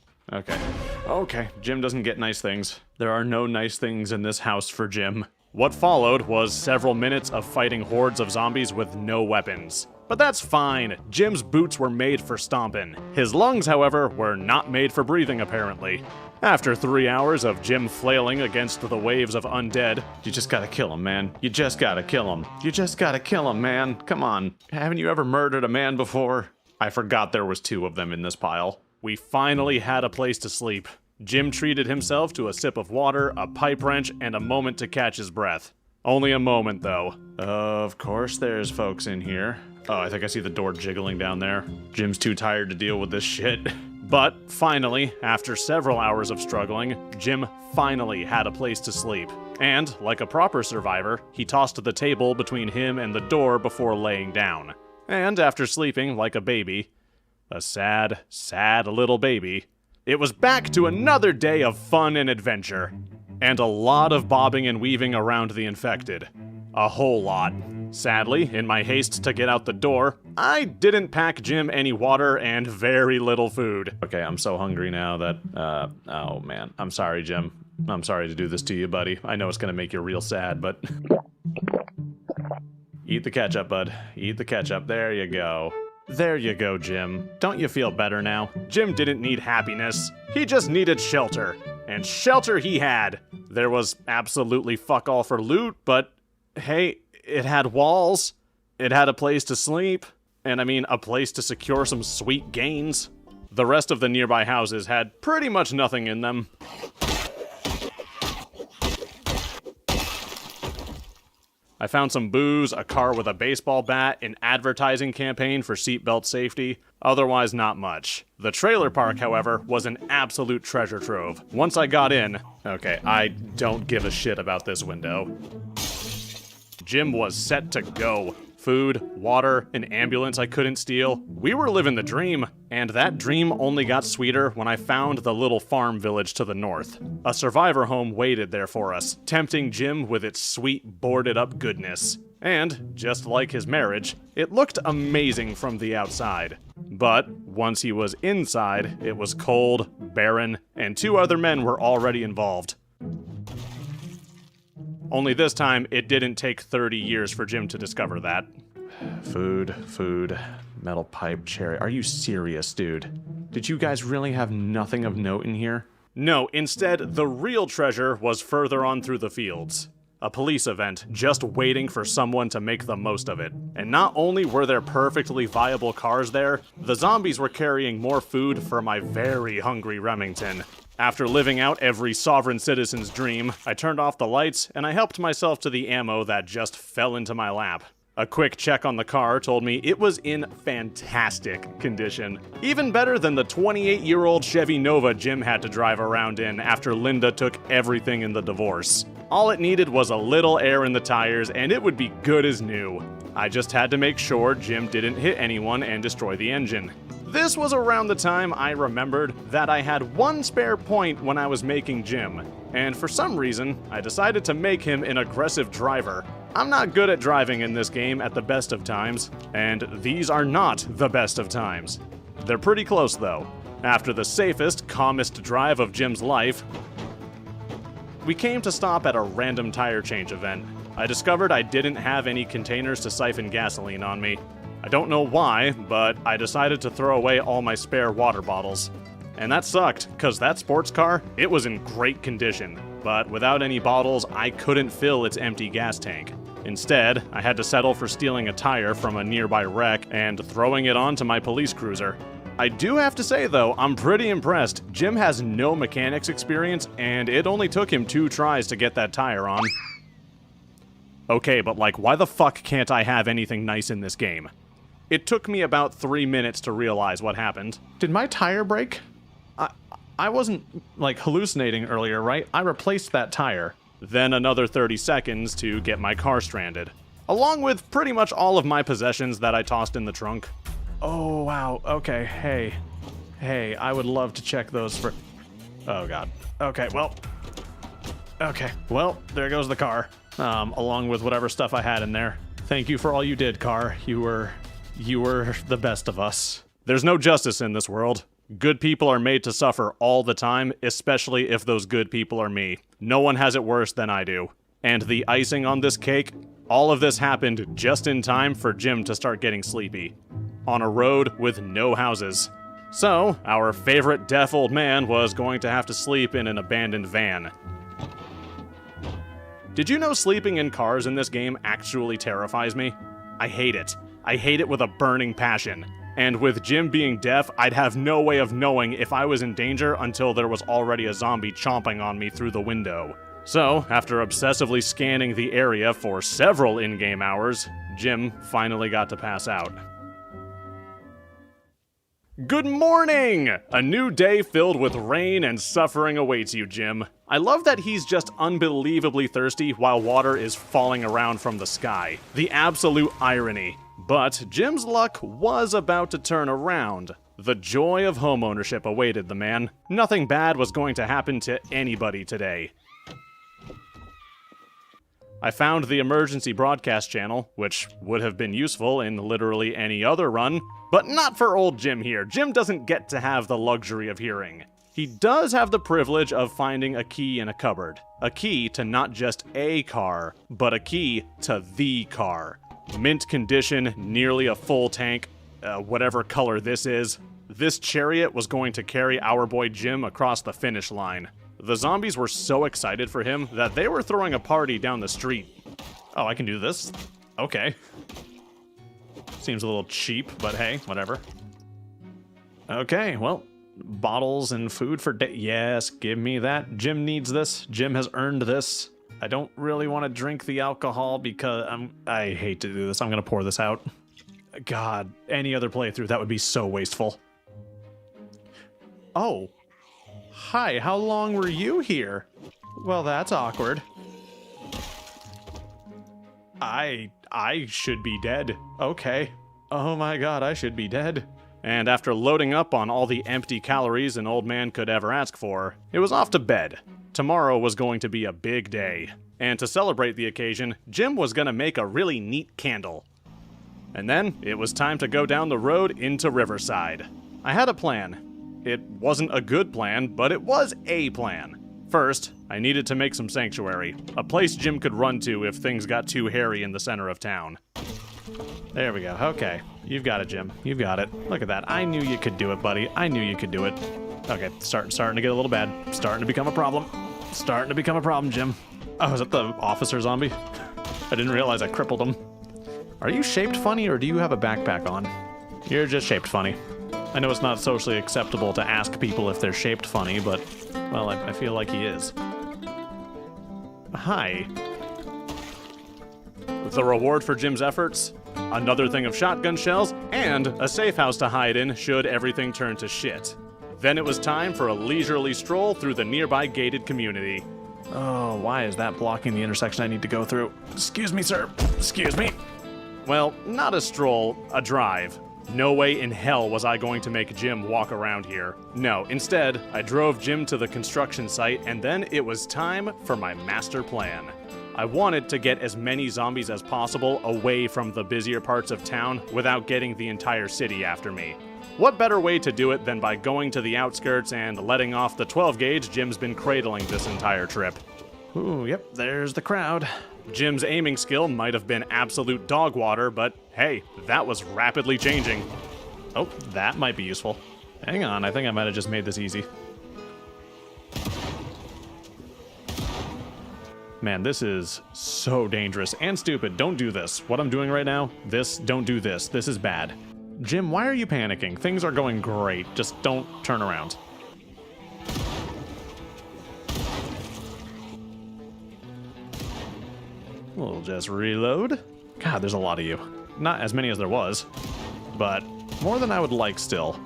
Speaker 1: Okay, Jim doesn't get nice things. There are no nice things in this house for Jim. What followed was several minutes of fighting hordes of zombies with no weapons. But that's fine. Jim's boots were made for stomping. His lungs, however, were not made for breathing, apparently. After 3 hours of Jim flailing against the waves of undead, you just gotta kill him, man. You just gotta kill him, man. Come on. Haven't you ever murdered a man before? I forgot there was 2 of them in this pile. We finally had a place to sleep. Jim treated himself to a sip of water, a pipe wrench, and a moment to catch his breath. Only a moment, though. Of course there's folks in here. Oh, I think I see the door jiggling down there. Jim's too tired to deal with this shit. But, finally, after several hours of struggling, Jim finally had a place to sleep. And, like a proper survivor, he tossed the table between him and the door before laying down. And after sleeping like a baby, a sad, sad little baby, it was back to another day of fun and adventure. And a lot of bobbing and weaving around the infected. A whole lot. Sadly, in my haste to get out the door, I didn't pack Jim any water and very little food. Okay, I'm so hungry now that, oh man. I'm sorry, Jim. I'm sorry to do this to you, buddy. I know it's gonna make you real sad, but... Eat the ketchup, bud. Eat the ketchup. There you go. There you go, Jim. Don't you feel better now? Jim didn't need happiness. He just needed shelter. And shelter he had. There was absolutely fuck all for loot, but hey, it had walls. It had a place to sleep. And I mean, a place to secure some sweet gains. The rest of the nearby houses had pretty much nothing in them. I found some booze, a car with a baseball bat, an advertising campaign for seatbelt safety. Otherwise, not much. The trailer park, however, was an absolute treasure trove. Once I got in... Okay, I don't give a shit about this window. Jim was set to go. Food, water, an ambulance I couldn't steal. We were living the dream. And that dream only got sweeter when I found the little farm village to the north. A survivor home waited there for us, tempting Jim with its sweet, boarded-up goodness. And, just like his marriage, it looked amazing from the outside. But, once he was inside, it was cold, barren, and 2 other men were already involved. Only this time, it didn't take 30 years for Jim to discover that. Food, metal pipe, cherry. Are you serious, dude? Did you guys really have nothing of note in here? No, instead, the real treasure was further on through the fields. A police event, just waiting for someone to make the most of it. And not only were there perfectly viable cars there, the zombies were carrying more food for my very hungry Remington. After living out every sovereign citizen's dream, I turned off the lights and I helped myself to the ammo that just fell into my lap. A quick check on the car told me it was in fantastic condition. Even better than the 28-year-old Chevy Nova Jim had to drive around in after Linda took everything in the divorce. All it needed was a little air in the tires and it would be good as new. I just had to make sure Jim didn't hit anyone and destroy the engine. This was around the time I remembered that I had 1 spare point when I was making Jim, and for some reason, I decided to make him an aggressive driver. I'm not good at driving in this game at the best of times, and these are not the best of times. They're pretty close though. After the safest, calmest drive of Jim's life, we came to stop at a random tire change event. I discovered I didn't have any containers to siphon gasoline on me. I don't know why, but I decided to throw away all my spare water bottles. And that sucked, cause that sports car, it was in great condition. but without any bottles, I couldn't fill its empty gas tank. Instead, I had to settle for stealing a tire from a nearby wreck and throwing it onto my police cruiser. I do have to say though, I'm pretty impressed. Jim has no mechanics experience, and it only took him 2 tries to get that tire on. Okay, but like, why the fuck can't I have anything nice in this game? It took me about 3 minutes to realize what happened. Did my tire break? I wasn't, like, hallucinating earlier, right? I replaced that tire. Then another 30 seconds to get my car stranded, along with pretty much all of my possessions that I tossed in the trunk. Oh, wow. Okay, hey, I would love to check those for... Oh, God. Okay, well, there goes the car, along with whatever stuff I had in there. Thank you for all you did, car. You were the best of us. There's no justice in this world. Good people are made to suffer all the time, especially if those good people are me. No one has it worse than I do. And the icing on this cake, all of this happened just in time for Jim to start getting sleepy. On a road with no houses. So, our favorite deaf old man was going to have to sleep in an abandoned van. Did you know sleeping in cars in this game actually terrifies me? I hate it. I hate it with a burning passion. And with Jim being deaf, I'd have no way of knowing if I was in danger until there was already a zombie chomping on me through the window. So, after obsessively scanning the area for several in-game hours, Jim finally got to pass out. Good morning! A new day filled with rain and suffering awaits you, Jim. I love that he's just unbelievably thirsty while water is falling around from the sky. The absolute irony. But Jim's luck was about to turn around. The joy of homeownership awaited the man. Nothing bad was going to happen to anybody today. I found the emergency broadcast channel, which would have been useful in literally any other run, but not for old Jim here. Jim doesn't get to have the luxury of hearing. He does have the privilege of finding a key in a cupboard. A key to not just a car, but a key to the car. Mint condition, nearly a full tank, whatever color this is. This chariot was going to carry our boy Jim across the finish line. The zombies were so excited for him that they were throwing a party down the street. Oh, I can do this? Okay. Seems a little cheap, but hey, whatever. Okay, well, bottles and food for yes, give me that. Jim needs this. Jim has earned this. I don't really want to drink the alcohol because I hate to do this. I'm gonna pour this out. God, any other playthrough, that would be so wasteful. Oh. Hi, how long were you here? Well, that's awkward. I should be dead. Okay. Oh my god, I should be dead. And after loading up on all the empty calories an old man could ever ask for, it was off to bed. Tomorrow was going to be a big day. And to celebrate the occasion, Jim was gonna make a really neat candle. And then, it was time to go down the road into Riverside. I had a plan. It wasn't a good plan, but it was a plan. First, I needed to make some sanctuary, a place Jim could run to if things got too hairy in the center of town. There we go, okay. You've got it, Jim. You've got it. Look at that. I knew you could do it, buddy. I knew you could do it. Okay, starting to get a little bad. Starting to become a problem. Starting to become a problem, Jim. Oh, is that the officer zombie? I didn't realize I crippled him. Are you shaped funny, or do you have a backpack on? You're just shaped funny. I know it's not socially acceptable to ask people if they're shaped funny, but, well, I feel like he is. Hi. The reward for Jim's efforts? Another thing of shotgun shells, and a safe house to hide in should everything turn to shit. Then it was time for a leisurely stroll through the nearby gated community. Oh, why is that blocking the intersection I need to go through? Excuse me, sir. Excuse me. Well, not a stroll, a drive. No way in hell was I going to make Jim walk around here. No, instead, I drove Jim to the construction site, and then it was time for my master plan. I wanted to get as many zombies as possible away from the busier parts of town without getting the entire city after me. What better way to do it than by going to the outskirts and letting off the 12-gauge Jim's been cradling this entire trip? Ooh, yep, there's the crowd. Jim's aiming skill might have been absolute dog water, but hey, that was rapidly changing. Oh, that might be useful. Hang on, I think I might have just made this easy. Man, this is so dangerous and stupid. Don't do this. What I'm doing right now, don't do this. This is bad. Jim, why are you panicking? Things are going great. Just don't turn around. We'll just reload. God, there's a lot of you. Not as many as there was, but more than I would like still.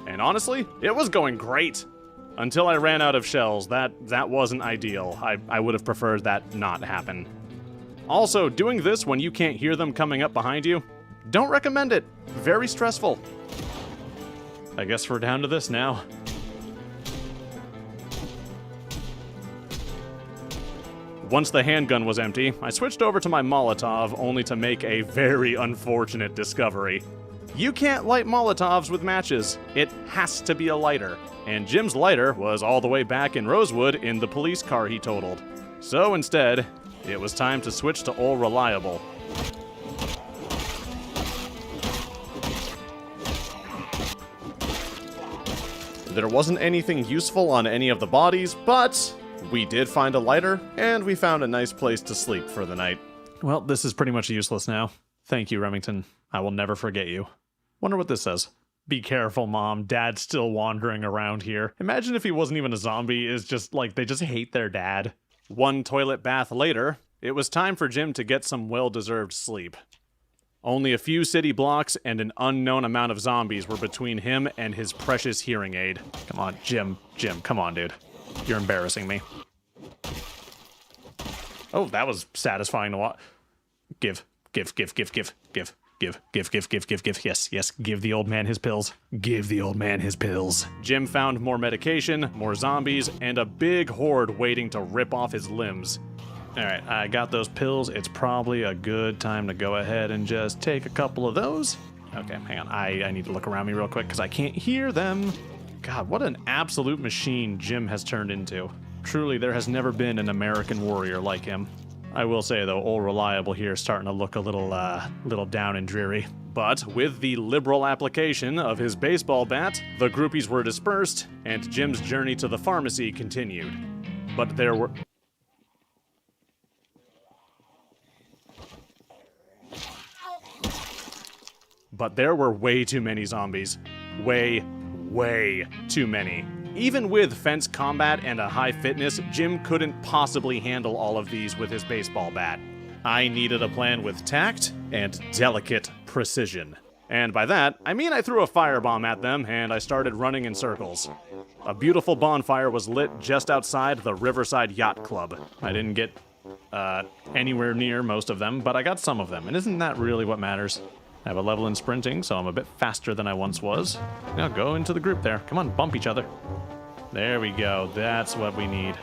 Speaker 1: And honestly, it was going great. Until I ran out of shells. That wasn't ideal. I would have preferred that not happen. Also, doing this when you can't hear them coming up behind you, don't recommend it. Very stressful. I guess we're down to this now. Once the handgun was empty, I switched over to my Molotov only to make a very unfortunate discovery. You can't light Molotovs with matches. It has to be a lighter. And Jim's lighter was all the way back in Rosewood in the police car he totaled. So instead, it was time to switch to All Reliable. There wasn't anything useful on any of the bodies, but we did find a lighter, and we found a nice place to sleep for the night. Well, this is pretty much useless now. Thank you, Remington. I will never forget you. Wonder what this says. Be careful, Mom. Dad's still wandering around here. Imagine if he wasn't even a zombie. It's just like they just hate their dad. One toilet bath later, it was time for Jim to get some well-deserved sleep. Only a few city blocks and an unknown amount of zombies were between him and his precious hearing aid. Come on, Jim. Jim, come on, dude. You're embarrassing me. Oh, that was satisfying to watch. Give. Yes, give the old man his pills. Give the old man his pills. Jim found more medication, more zombies, and a big horde waiting to rip off his limbs. Alright, I got those pills. It's probably a good time to go ahead and just take a couple of those. Okay, hang on. I need to look around me real quick because I can't hear them. God, what an absolute machine Jim has turned into. Truly, there has never been an American warrior like him. I will say, though, All Reliable here is starting to look a little down and dreary. But with the liberal application of his baseball bat, the groupies were dispersed, and Jim's journey to the pharmacy continued. But there were way too many zombies. Way too many. Even with fence combat and a high fitness, Jim couldn't possibly handle all of these with his baseball bat. I needed a plan with tact and delicate precision. And by that, I mean I threw a firebomb at them and I started running in circles. A beautiful bonfire was lit just outside the Riverside Yacht Club. I didn't get anywhere near most of them, but I got some of them, and isn't that really what matters? I have a level in sprinting, so I'm a bit faster than I once was. Now go into the group there. Come on, bump each other. There we go. That's what we need.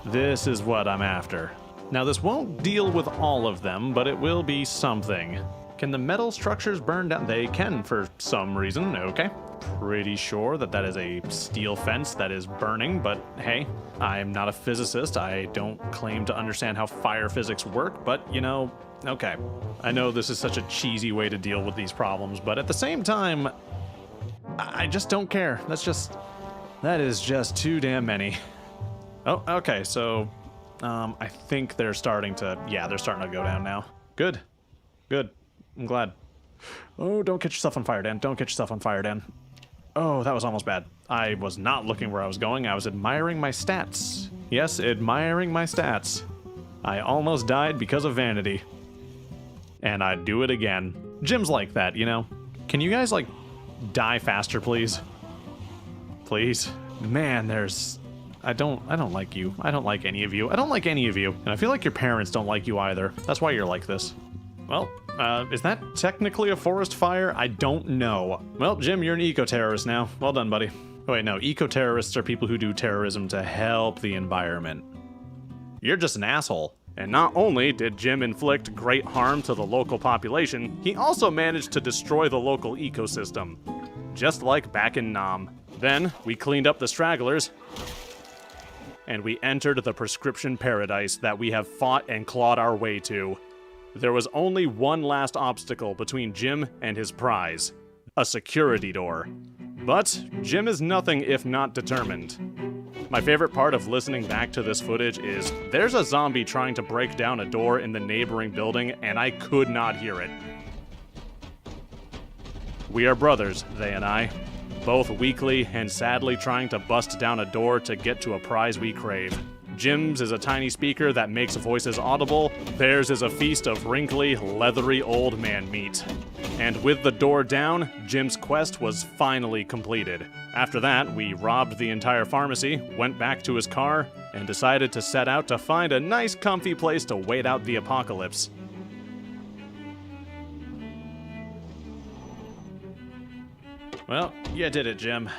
Speaker 1: This is what I'm after. Now, this won't deal with all of them, but it will be something. Can the metal structures burn down? They can for some reason. Okay. Pretty sure that is a steel fence that is burning, but hey, I'm not a physicist. I don't claim to understand how fire physics work, but you know, okay. I know this is such a cheesy way to deal with these problems, but at the same time, I just don't care. That is just too damn many. Oh, okay, so, I think they're starting to go down now. Good. I'm glad. Oh, don't catch yourself on fire, Dan. Don't catch yourself on fire, Dan. Oh, that was almost bad. I was not looking where I was going. I was admiring my stats. Yes, admiring my stats. I almost died because of vanity. And I'd do it again. Jim's like that, you know? Can you guys, like, die faster, please? Please? Man, I don't like you. I don't like any of you. I don't like any of you. And I feel like your parents don't like you either. That's why you're like this. Well, is that technically a forest fire? I don't know. Well, Jim, you're an eco-terrorist now. Well done, buddy. Oh, wait, no. Eco-terrorists are people who do terrorism to help the environment. You're just an asshole. And not only did Jim inflict great harm to the local population, he also managed to destroy the local ecosystem. Just like back in Nam. Then, we cleaned up the stragglers, and we entered the prescription paradise that we have fought and clawed our way to. There was only one last obstacle between Jim and his prize, a security door. But Jim is nothing if not determined. My favorite part of listening back to this footage is there's a zombie trying to break down a door in the neighboring building, and I could not hear it. We are brothers, they and I, both weakly and sadly trying to bust down a door to get to a prize we crave. Jim's is a tiny speaker that makes voices audible. Theirs is a feast of wrinkly, leathery old man meat. And with the door down, Jim's quest was finally completed. After that, we robbed the entire pharmacy, went back to his car, and decided to set out to find a nice comfy place to wait out the apocalypse. Well, you did it, Jim.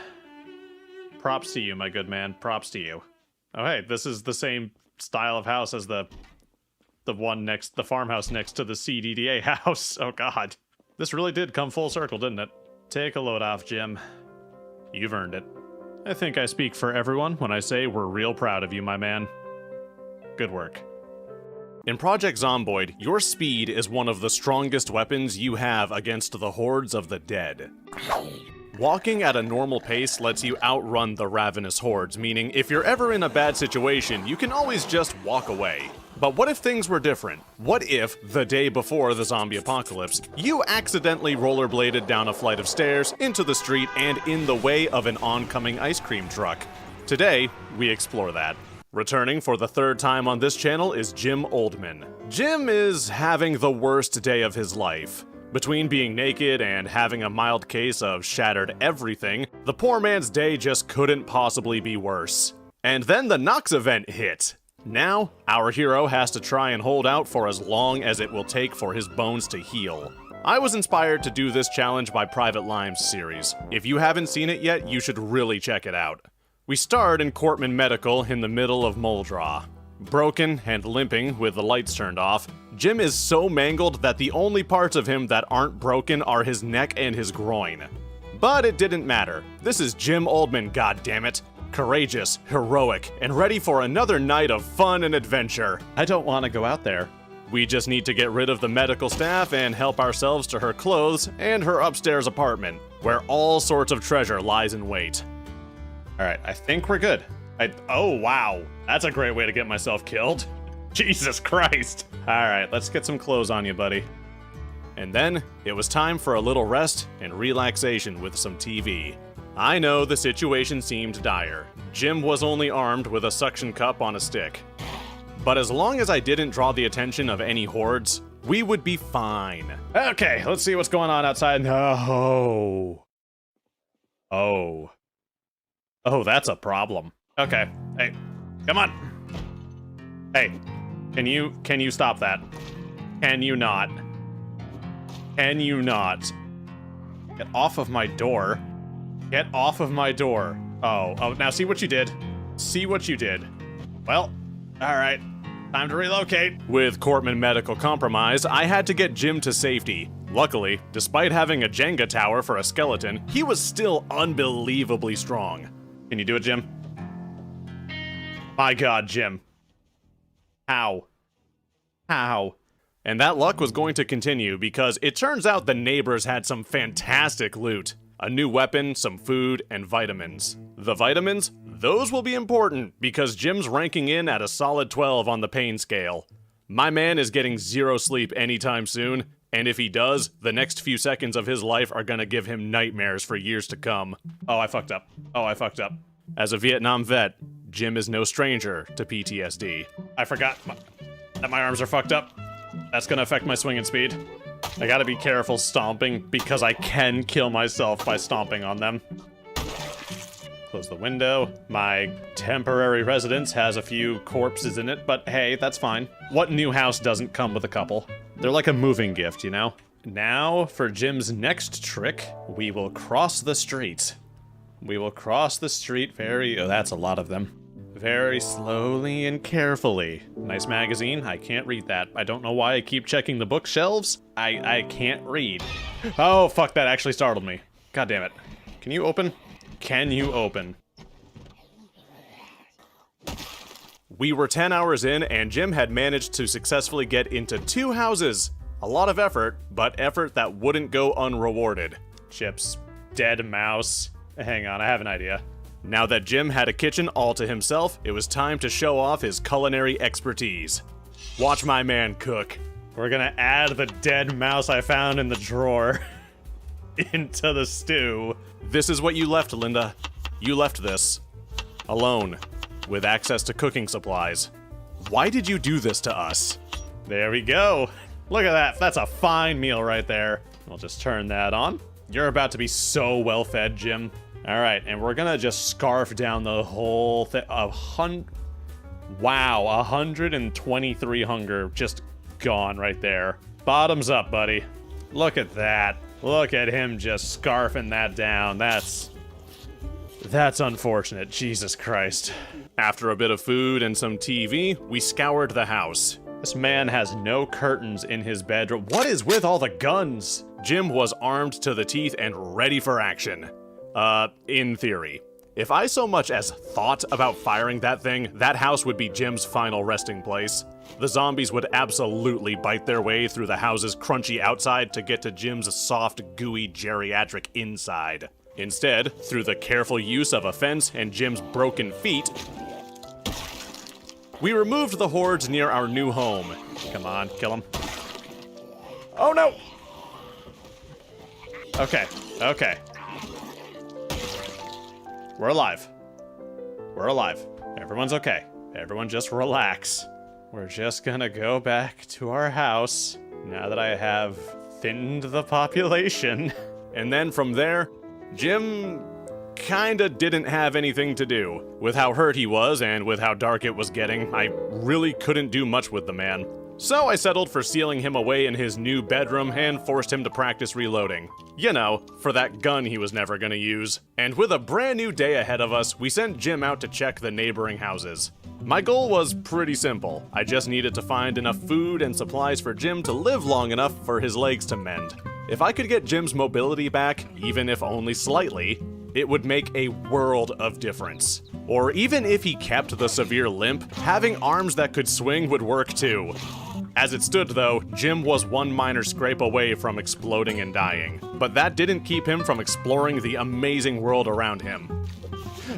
Speaker 1: Props to you, my good man. Props to you. Oh hey, this is the same style of house as the farmhouse next to the CDDA house. Oh god. This really did come full circle, didn't it? Take a load off, Jim. You've earned it. I think I speak for everyone when I say we're real proud of you, my man. Good work. In Project Zomboid, your speed is one of the strongest weapons you have against the hordes of the dead. Walking at a normal pace lets you outrun the ravenous hordes, meaning if you're ever in a bad situation, you can always just walk away. But what if things were different? What if, the day before the zombie apocalypse, you accidentally rollerbladed down a flight of stairs, into the street, and in the way of an oncoming ice cream truck? Today, we explore that. Returning for the third time on this channel is Jim Oldman. Jim is having the worst day of his life. Between being naked and having a mild case of shattered everything, the poor man's day just couldn't possibly be worse. And then the Knox event hit. Now, our hero has to try and hold out for as long as it will take for his bones to heal. I was inspired to do this challenge by Private Lime's series. If you haven't seen it yet, you should really check it out. We start in Cortman Medical in the middle of Muldraugh. Broken and limping with the lights turned off, Jim is so mangled that the only parts of him that aren't broken are his neck and his groin. But it didn't matter. This is Jim Oldman, goddammit. Courageous, heroic, and ready for another night of fun and adventure. I don't want to go out there. We just need to get rid of the medical staff and help ourselves to her clothes and her upstairs apartment, where all sorts of treasure lies in wait. Alright, I think we're good. Oh wow, that's a great way to get myself killed. Jesus Christ. Alright, let's get some clothes on you, buddy. And then, it was time for a little rest and relaxation with some TV. I know the situation seemed dire. Jim was only armed with a suction cup on a stick. But as long as I didn't draw the attention of any hordes, we would be fine. Okay, let's see what's going on outside. No. Oh, that's a problem. Okay, hey, come on. Hey, can you stop that? Can you not? Can you not? Get off of my door. Get off of my door. Oh, now see what you did. See what you did. Well, alright. Time to relocate. With Cortman Medical compromised, I had to get Jim to safety. Luckily, despite having a Jenga tower for a skeleton, he was still unbelievably strong. Can you do it, Jim? My god, Jim. How? How? And that luck was going to continue because it turns out the neighbors had some fantastic loot. A new weapon, some food, and vitamins. The vitamins? Those will be important because Jim's ranking in at a solid 12 on the pain scale. My man is getting zero sleep anytime soon, and if he does, the next few seconds of his life are gonna give him nightmares for years to come. Oh, I fucked up. Oh, I fucked up. As a Vietnam vet, Jim is no stranger to PTSD. I forgot that my arms are fucked up. That's gonna affect my swinging speed. I gotta be careful stomping because I can kill myself by stomping on them. Close the window. My temporary residence has a few corpses in it, but hey, that's fine. What new house doesn't come with a couple? They're like a moving gift, you know? Now, for Jim's next trick, we will cross the street. We will cross the street oh, that's a lot of them. Very slowly and carefully. Nice magazine. I can't read that. I don't know why I keep checking the bookshelves. I can't read. Oh, fuck, that actually startled me. God damn it. Can you open? Can you open? We were 10 hours in, and Jim had managed to successfully get into 2 houses. A lot of effort, but effort that wouldn't go unrewarded. Chips. Dead mouse. Hang on, I have an idea. Now that Jim had a kitchen all to himself, it was time to show off his culinary expertise. Watch my man cook. We're gonna add the dead mouse I found in the drawer into the stew. This is what you left, Linda. You left this. Alone. With access to cooking supplies. Why did you do this to us? There we go. Look at that. That's a fine meal right there. We'll just turn that on. You're about to be so well fed, Jim. All right, and we're gonna just scarf down the whole thing. Wow, 123 hunger just gone right there. Bottoms up, buddy. Look at that. Look at him just scarfing that down. That's unfortunate. Jesus Christ. After a bit of food and some TV, we scoured the house. This man has no curtains in his bedroom. What is with all the guns? Jim was armed to the teeth and ready for action. In theory. If I so much as thought about firing that thing, that house would be Jim's final resting place. The zombies would absolutely bite their way through the house's crunchy outside to get to Jim's soft, gooey, geriatric inside. Instead, through the careful use of a fence and Jim's broken feet, we removed the hordes near our new home. Come on, kill him. Oh no! Okay, okay. We're alive. We're alive. Everyone's okay. Everyone just relax. We're just gonna go back to our house now that I have thinned the population. And then from there, Jim kinda didn't have anything to do. With how hurt he was and with how dark it was getting, I really couldn't do much with the man. So I settled for sealing him away in his new bedroom and forced him to practice reloading. You know, for that gun he was never gonna use. And with a brand new day ahead of us, we sent Jim out to check the neighboring houses. My goal was pretty simple. I just needed to find enough food and supplies for Jim to live long enough for his legs to mend. If I could get Jim's mobility back, even if only slightly, it would make a world of difference. Or even if he kept the severe limp, having arms that could swing would work too. As it stood though, Jim was one minor scrape away from exploding and dying. But that didn't keep him from exploring the amazing world around him.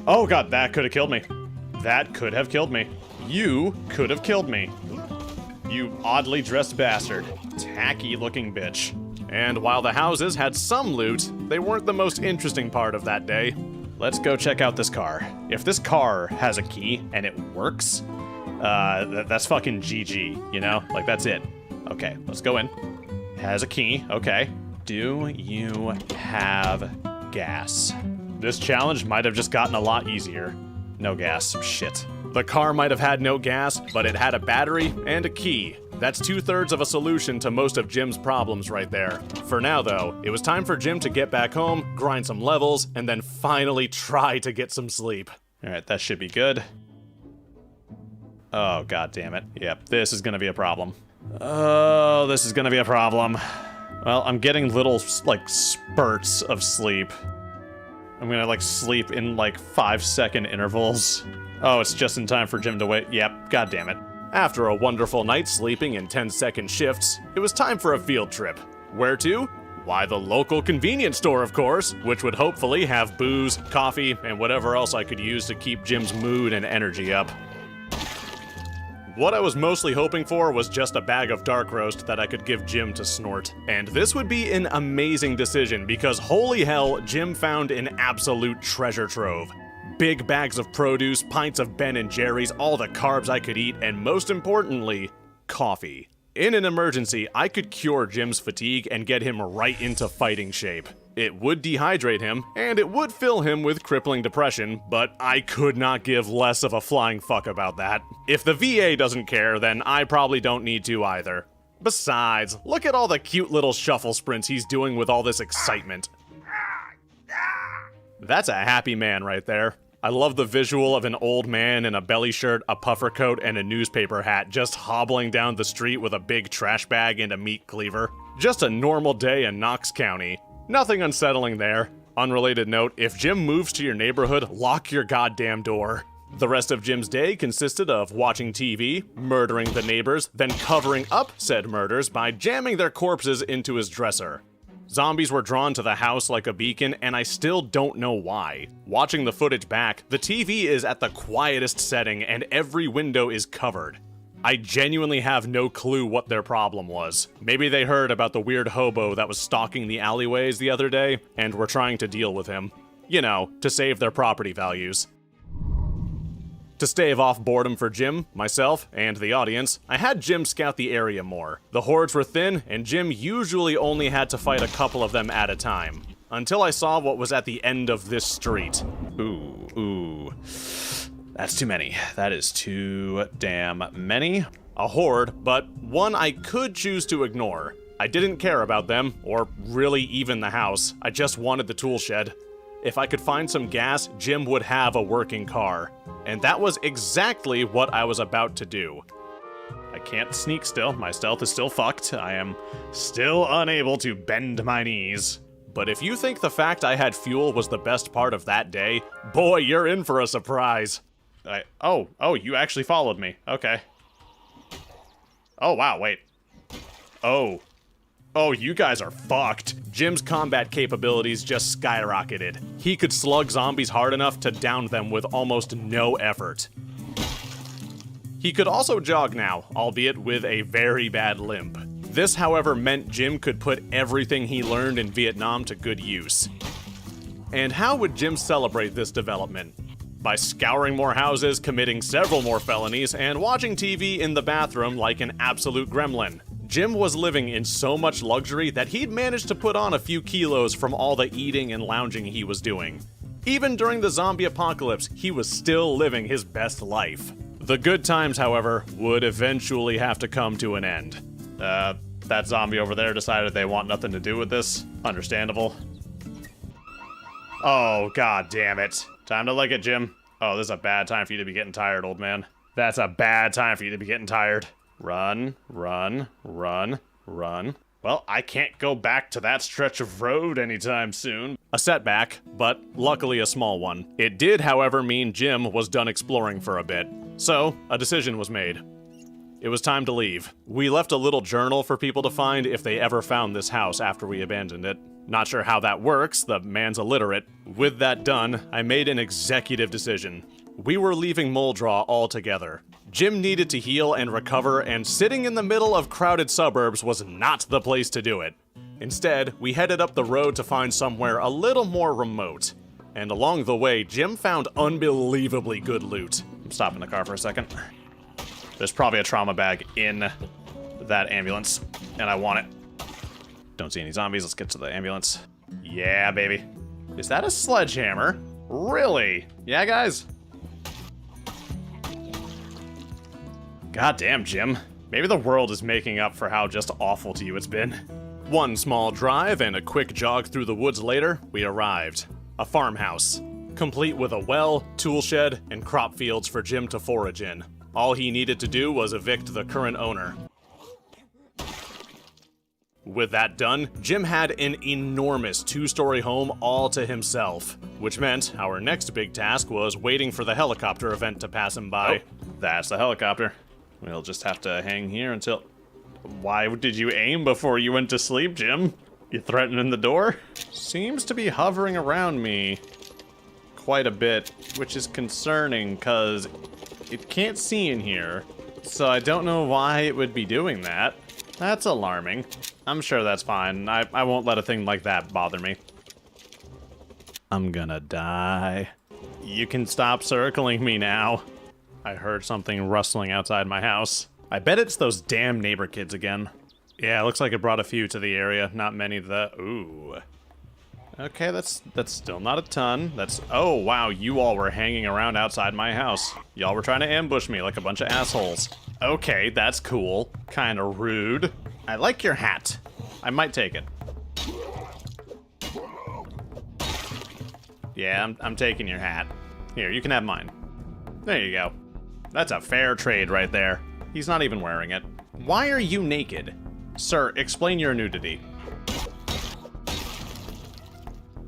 Speaker 1: Oh god, that could have killed me. That could have killed me. You could have killed me. You oddly dressed bastard. Tacky looking bitch. And while the houses had some loot, they weren't the most interesting part of that day. Let's go check out this car. If this car has a key and it works, that's fucking GG, you know? Like, that's it. Okay, let's go in. Has a key, okay. Do you have gas? This challenge might have just gotten a lot easier. No gas, shit. The car might have had no gas, but it had a battery and a key. That's 2/3 of a solution to most of Jim's problems right there. For now though, it was time for Jim to get back home, grind some levels, and then finally try to get some sleep. Alright, that should be good. Oh, god damn it. Yep, this is gonna be a problem. Oh, this is gonna be a problem. Well, I'm getting little, like, spurts of sleep. I'm gonna, like, sleep in, like, 5-second intervals. Oh, it's just in time for Jim to wait. Yep, god damn it. After a wonderful night sleeping in 10-second shifts, it was time for a field trip. Where to? Why, the local convenience store, of course, which would hopefully have booze, coffee, and whatever else I could use to keep Jim's mood and energy up. What I was mostly hoping for was just a bag of dark roast that I could give Jim to snort. And this would be an amazing decision because holy hell, Jim found an absolute treasure trove. Big bags of produce, pints of Ben & Jerry's, all the carbs I could eat, and most importantly, coffee. In an emergency, I could cure Jim's fatigue and get him right into fighting shape. It would dehydrate him, and it would fill him with crippling depression, but I could not give less of a flying fuck about that. If the VA doesn't care, then I probably don't need to either. Besides, look at all the cute little shuffle sprints he's doing with all this excitement. That's a happy man right there. I love the visual of an old man in a belly shirt, a puffer coat, and a newspaper hat just hobbling down the street with a big trash bag and a meat cleaver. Just a normal day in Knox County. Nothing unsettling there. Unrelated note, if Jim moves to your neighborhood, lock your goddamn door. The rest of Jim's day consisted of watching TV, murdering the neighbors, then covering up said murders by jamming their corpses into his dresser. Zombies were drawn to the house like a beacon, and I still don't know why. Watching the footage back, the TV is at the quietest setting and every window is covered. I genuinely have no clue what their problem was. Maybe they heard about the weird hobo that was stalking the alleyways the other day, and were trying to deal with him. You know, to save their property values. To stave off boredom for Jim, myself, and the audience, I had Jim scout the area more. The hordes were thin, and Jim usually only had to fight a couple of them at a time. Until I saw what was at the end of this street. Ooh. That's too many. That is too damn many. A horde, but one I could choose to ignore. I didn't care about them, or really even the house. I just wanted the tool shed. If I could find some gas, Jim would have a working car. And that was exactly what I was about to do. I can't sneak still. My stealth is still fucked. I am still unable to bend my knees. But if you think the fact I had fuel was the best part of that day, boy, you're in for a surprise. Oh, you actually followed me. Okay. Oh, wow, wait. Oh, you guys are fucked. Jim's combat capabilities just skyrocketed. He could slug zombies hard enough to down them with almost no effort. He could also jog now, albeit with a very bad limp. This, however, meant Jim could put everything he learned in Vietnam to good use. And how would Jim celebrate this development? By scouring more houses, committing several more felonies, and watching TV in the bathroom like an absolute gremlin. Jim was living in so much luxury that he'd managed to put on a few kilos from all the eating and lounging he was doing. Even during the zombie apocalypse, he was still living his best life. The good times, however, would eventually have to come to an end. That zombie over there decided they want nothing to do with this. Understandable. Oh, god damn it. Time to lick it, Jim. Oh, this is a bad time for you to be getting tired, old man. That's a bad time for you to be getting tired. Run. Well, I can't go back to that stretch of road anytime soon. A setback, but luckily a small one. It did, however, mean Jim was done exploring for a bit. So, a decision was made. It was time to leave. We left a little journal for people to find if they ever found this house after we abandoned it. Not sure how that works, the man's illiterate. With that done, I made an executive decision. We were leaving Muldraugh altogether. Jim needed to heal and recover, and sitting in the middle of crowded suburbs was not the place to do it. Instead, we headed up the road to find somewhere a little more remote. And along the way, Jim found unbelievably good loot. I'm stopping the car for a second. There's probably a trauma bag in that ambulance, and I want it. Don't see any zombies. Let's get to the ambulance. Yeah, baby. Is that a sledgehammer? Really? Yeah, guys? Goddamn, Jim. Maybe the world is making up for how just awful to you it's been. One small drive and a quick jog through the woods later, we arrived. A farmhouse, complete with a well, tool shed, and crop fields for Jim to forage in. All he needed to do was evict the current owner. With that done, Jim had an enormous two-story home all to himself, which meant our next big task was waiting for the helicopter event to pass him by. Oh, that's the helicopter. We'll just have to hang here until... Why did you aim before you went to sleep, Jim? You threatening the door? Seems to be hovering around me quite a bit, which is concerning, because it can't see in here, so I don't know why it would be doing that. That's alarming. I'm sure that's fine. I won't let a thing like that bother me. I'm gonna die. You can stop circling me now. I heard something rustling outside my house. I bet it's those damn neighbor kids again. Yeah, looks like it brought a few to the area. Not many ooh. Okay, that's still not a ton. Oh wow, you all were hanging around outside my house. Y'all were trying to ambush me like a bunch of assholes. Okay, that's cool. Kinda rude. I like your hat. I might take it. Yeah, I'm taking your hat. Here, you can have mine. There you go. That's a fair trade right there. He's not even wearing it. Why are you naked? Sir, explain your nudity.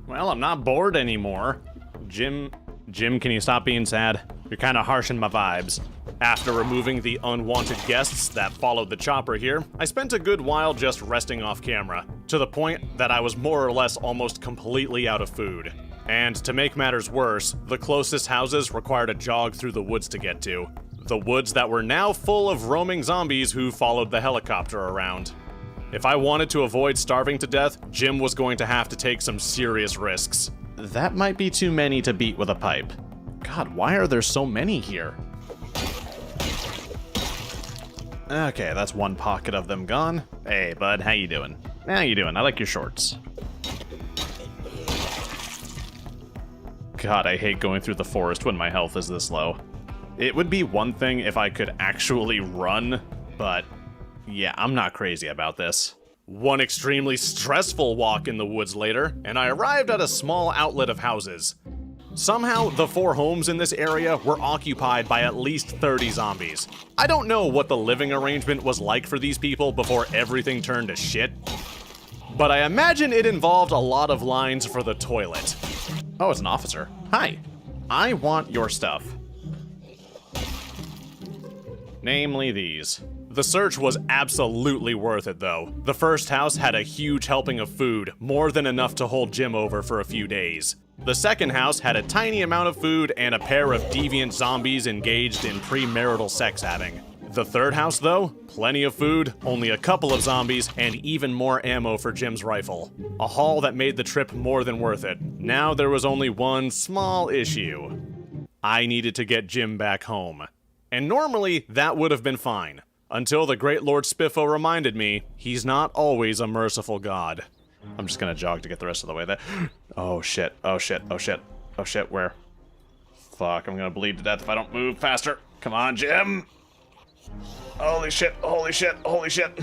Speaker 1: Well, I'm not bored anymore. Jim, can you stop being sad? You're kinda harshing my vibes. After removing the unwanted guests that followed the chopper here, I spent a good while just resting off camera, to the point that I was more or less almost completely out of food. And to make matters worse, the closest houses required a jog through the woods to get to. The woods that were now full of roaming zombies who followed the helicopter around. If I wanted to avoid starving to death, Jim was going to have to take some serious risks. That might be too many to beat with a pipe. God, why are there so many here? Okay, that's one pocket of them gone. Hey, bud, how you doing? How you doing? I like your shorts. God, I hate going through the forest when my health is this low. It would be one thing if I could actually run, but yeah, I'm not crazy about this. One extremely stressful walk in the woods later, and I arrived at a small outlet of houses. Somehow, the 4 homes in this area were occupied by at least 30 zombies. I don't know what the living arrangement was like for these people before everything turned to shit, but I imagine it involved a lot of lines for the toilet. Oh, it's an officer. Hi. I want your stuff. Namely these. The search was absolutely worth it, though. The first house had a huge helping of food, more than enough to hold Jim over for a few days. The second house had a tiny amount of food and a pair of deviant zombies engaged in premarital sex having. The third house, though, plenty of food, only a couple of zombies, and even more ammo for Jim's rifle. A haul that made the trip more than worth it. Now there was only one small issue. I needed to get Jim back home. And normally, that would have been fine. Until the great Lord Spiffo reminded me, he's not always a merciful god. I'm just gonna jog to get the rest of the way there. Oh shit, oh shit, oh shit, oh shit, where? Fuck, I'm gonna bleed to death if I don't move faster. Come on, Jim! Holy shit, holy shit, holy shit.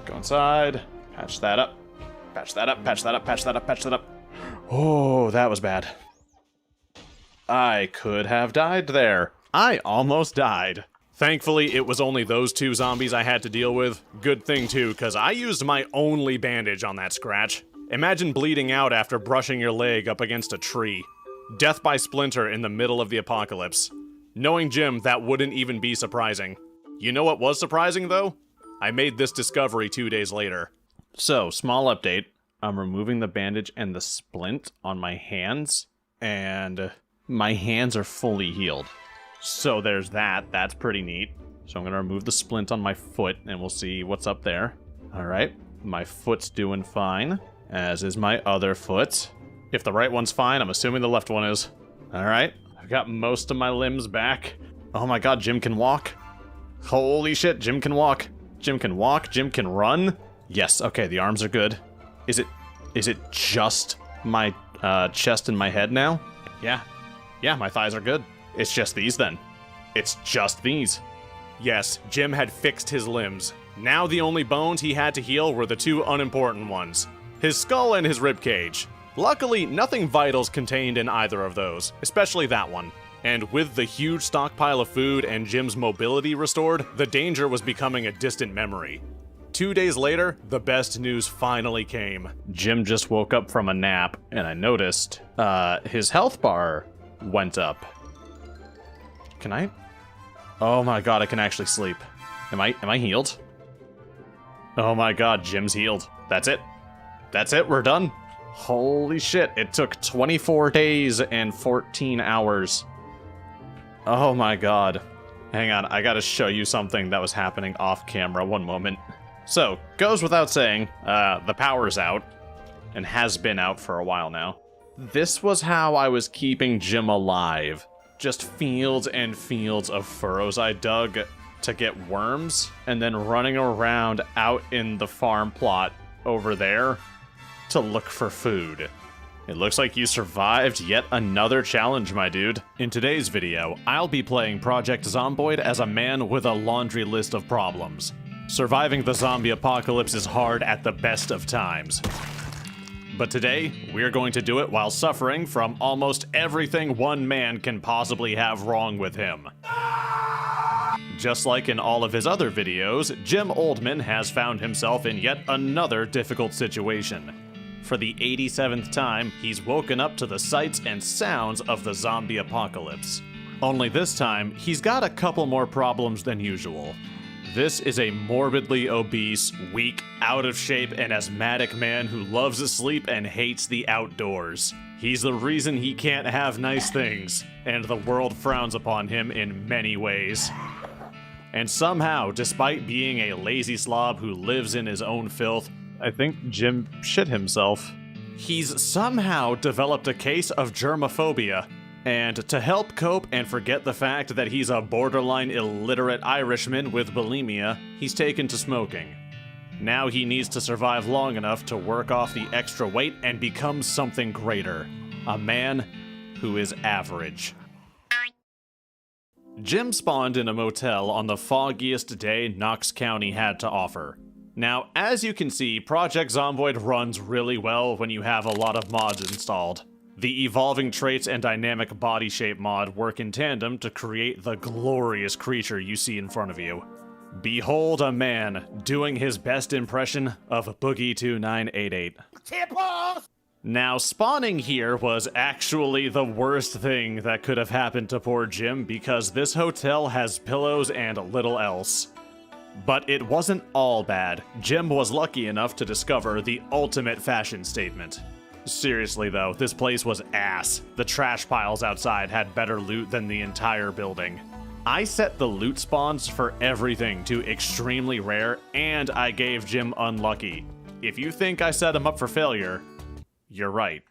Speaker 1: Go inside, patch that up, patch that up, patch that up, patch that up, patch that up. Oh, that was bad. I could have died there. I almost died. Thankfully, it was only those 2 zombies I had to deal with. Good thing too, because I used my only bandage on that scratch. Imagine bleeding out after brushing your leg up against a tree. Death by splinter in the middle of the apocalypse. Knowing Jim, that wouldn't even be surprising. You know what was surprising, though? I made this discovery 2 days later. So, small update. I'm removing the bandage and the splint on my hands, and my hands are fully healed. So there's that. That's pretty neat. So I'm going to remove the splint on my foot, and we'll see what's up there. All right. My foot's doing fine, as is my other foot. If the right one's fine, I'm assuming the left one is. All right. I've got most of my limbs back. Oh my god, Jim can walk. Holy shit, Jim can walk. Jim can walk. Jim can run. Yes, okay, the arms are good. Is it just my chest and my head now? Yeah. Yeah, my thighs are good. It's just these then. It's just these. Yes, Jim had fixed his limbs. Now the only bones he had to heal were the 2 unimportant ones. His skull and his ribcage. Luckily, nothing vital's contained in either of those, especially that one. And with the huge stockpile of food and Jim's mobility restored, the danger was becoming a distant memory. 2 days later, the best news finally came. Jim just woke up from a nap, and I noticed, his health bar went up. Can I? Oh my god, I can actually sleep. Am I healed? Oh my god, Jim's healed. That's it. That's it, we're done. Holy shit, it took 24 days and 14 hours. Oh my god. Hang on, I gotta show you something that was happening off camera, one moment. So, goes without saying, the power's out, and has been out for a while now. This was how I was keeping Jim alive. Just fields and fields of furrows I dug to get worms, and then running around out in the farm plot over there to look for food. It looks like you survived yet another challenge, my dude. In today's video, I'll be playing Project Zomboid as a man with a laundry list of problems. Surviving the zombie apocalypse is hard at the best of times. But today, we're going to do it while suffering from almost everything one man can possibly have wrong with him. Just like in all of his other videos, Jim Oldman has found himself in yet another difficult situation. For the 87th time, he's woken up to the sights and sounds of the zombie apocalypse. Only this time, he's got a couple more problems than usual. This is a morbidly obese, weak, out of shape, and asthmatic man who loves to sleep and hates the outdoors. He's the reason he can't have nice things, and the world frowns upon him in many ways. And somehow, despite being a lazy slob who lives in his own filth, I think Jim shit himself. He's somehow developed a case of germophobia. And to help cope and forget the fact that he's a borderline illiterate Irishman with bulimia, he's taken to smoking. Now he needs to survive long enough to work off the extra weight and become something greater. A man who is average. Jim spawned in a motel on the foggiest day Knox County had to offer. Now, as you can see, Project Zomboid runs really well when you have a lot of mods installed. The evolving traits and dynamic body shape mod work in tandem to create the glorious creature you see in front of you. Behold a man doing his best impression of Boogie 2988. Now, spawning here was actually the worst thing that could have happened to poor Jim because this hotel has pillows and little else. But it wasn't all bad. Jim was lucky enough to discover the ultimate fashion statement. Seriously though, this place was ass. The trash piles outside had better loot than the entire building. I set the loot spawns for everything to extremely rare, and I gave Jim unlucky. If you think I set him up for failure, you're right.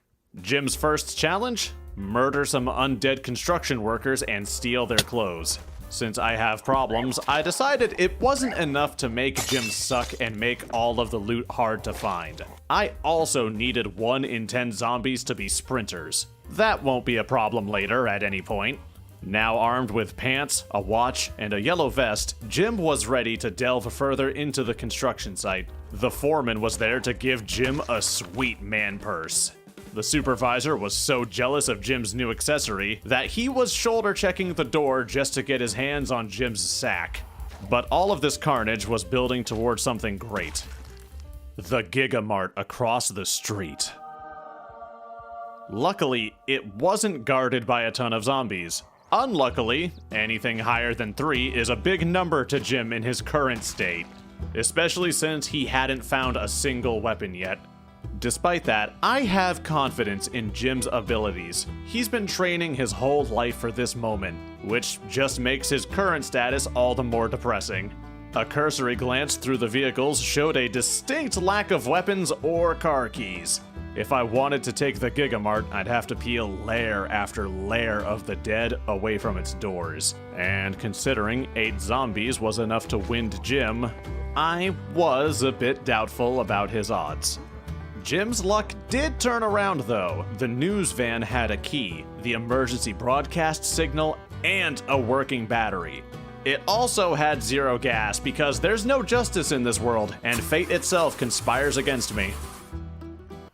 Speaker 1: Jim's first challenge? Murder some undead construction workers and steal their clothes. Since I have problems, I decided it wasn't enough to make Jim suck and make all of the loot hard to find. I also needed 1 in 10 zombies to be sprinters. That won't be a problem later at any point. Now armed with pants, a watch, and a yellow vest, Jim was ready to delve further into the construction site. The foreman was there to give Jim a sweet man purse. The supervisor was so jealous of Jim's new accessory that he was shoulder checking the door just to get his hands on Jim's sack. But all of this carnage was building towards something great. The Gigamart across the street. Luckily, it wasn't guarded by a ton of zombies. Unluckily, anything higher than 3 is a big number to Jim in his current state, especially since he hadn't found a single weapon yet. Despite that, I have confidence in Jim's abilities. He's been training his whole life for this moment, which just makes his current status all the more depressing. A cursory glance through the vehicles showed a distinct lack of weapons or car keys. If I wanted to take the Gigamart, I'd have to peel layer after layer of the dead away from its doors. And considering 8 zombies was enough to wind Jim, I was a bit doubtful about his odds. Jim's luck did turn around though. The news van had a key, the emergency broadcast signal, and a working battery. It also had 0 gas because there's no justice in this world, and fate itself conspires against me.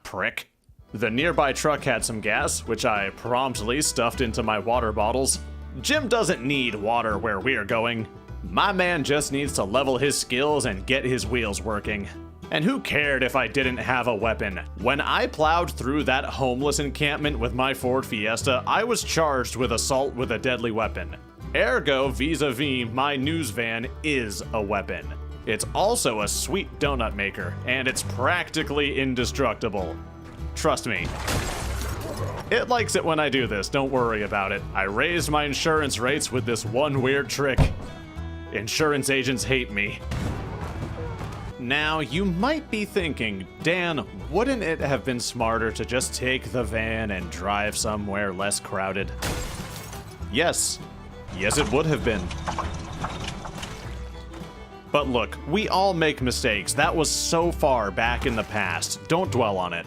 Speaker 1: Prick. The nearby truck had some gas, which I promptly stuffed into my water bottles. Jim doesn't need water where we're going. My man just needs to level his skills and get his wheels working. And who cared if I didn't have a weapon? When I plowed through that homeless encampment with my Ford Fiesta, I was charged with assault with a deadly weapon. Ergo, vis-a-vis, my news van is a weapon. It's also a sweet donut maker, and it's practically indestructible. Trust me. It likes it when I do this, don't worry about it. I raised my insurance rates with this one weird trick. Insurance agents hate me. Now, you might be thinking, Dan, wouldn't it have been smarter to just take the van and drive somewhere less crowded? Yes. Yes, it would have been. But look, we all make mistakes. That was so far back in the past. Don't dwell on it.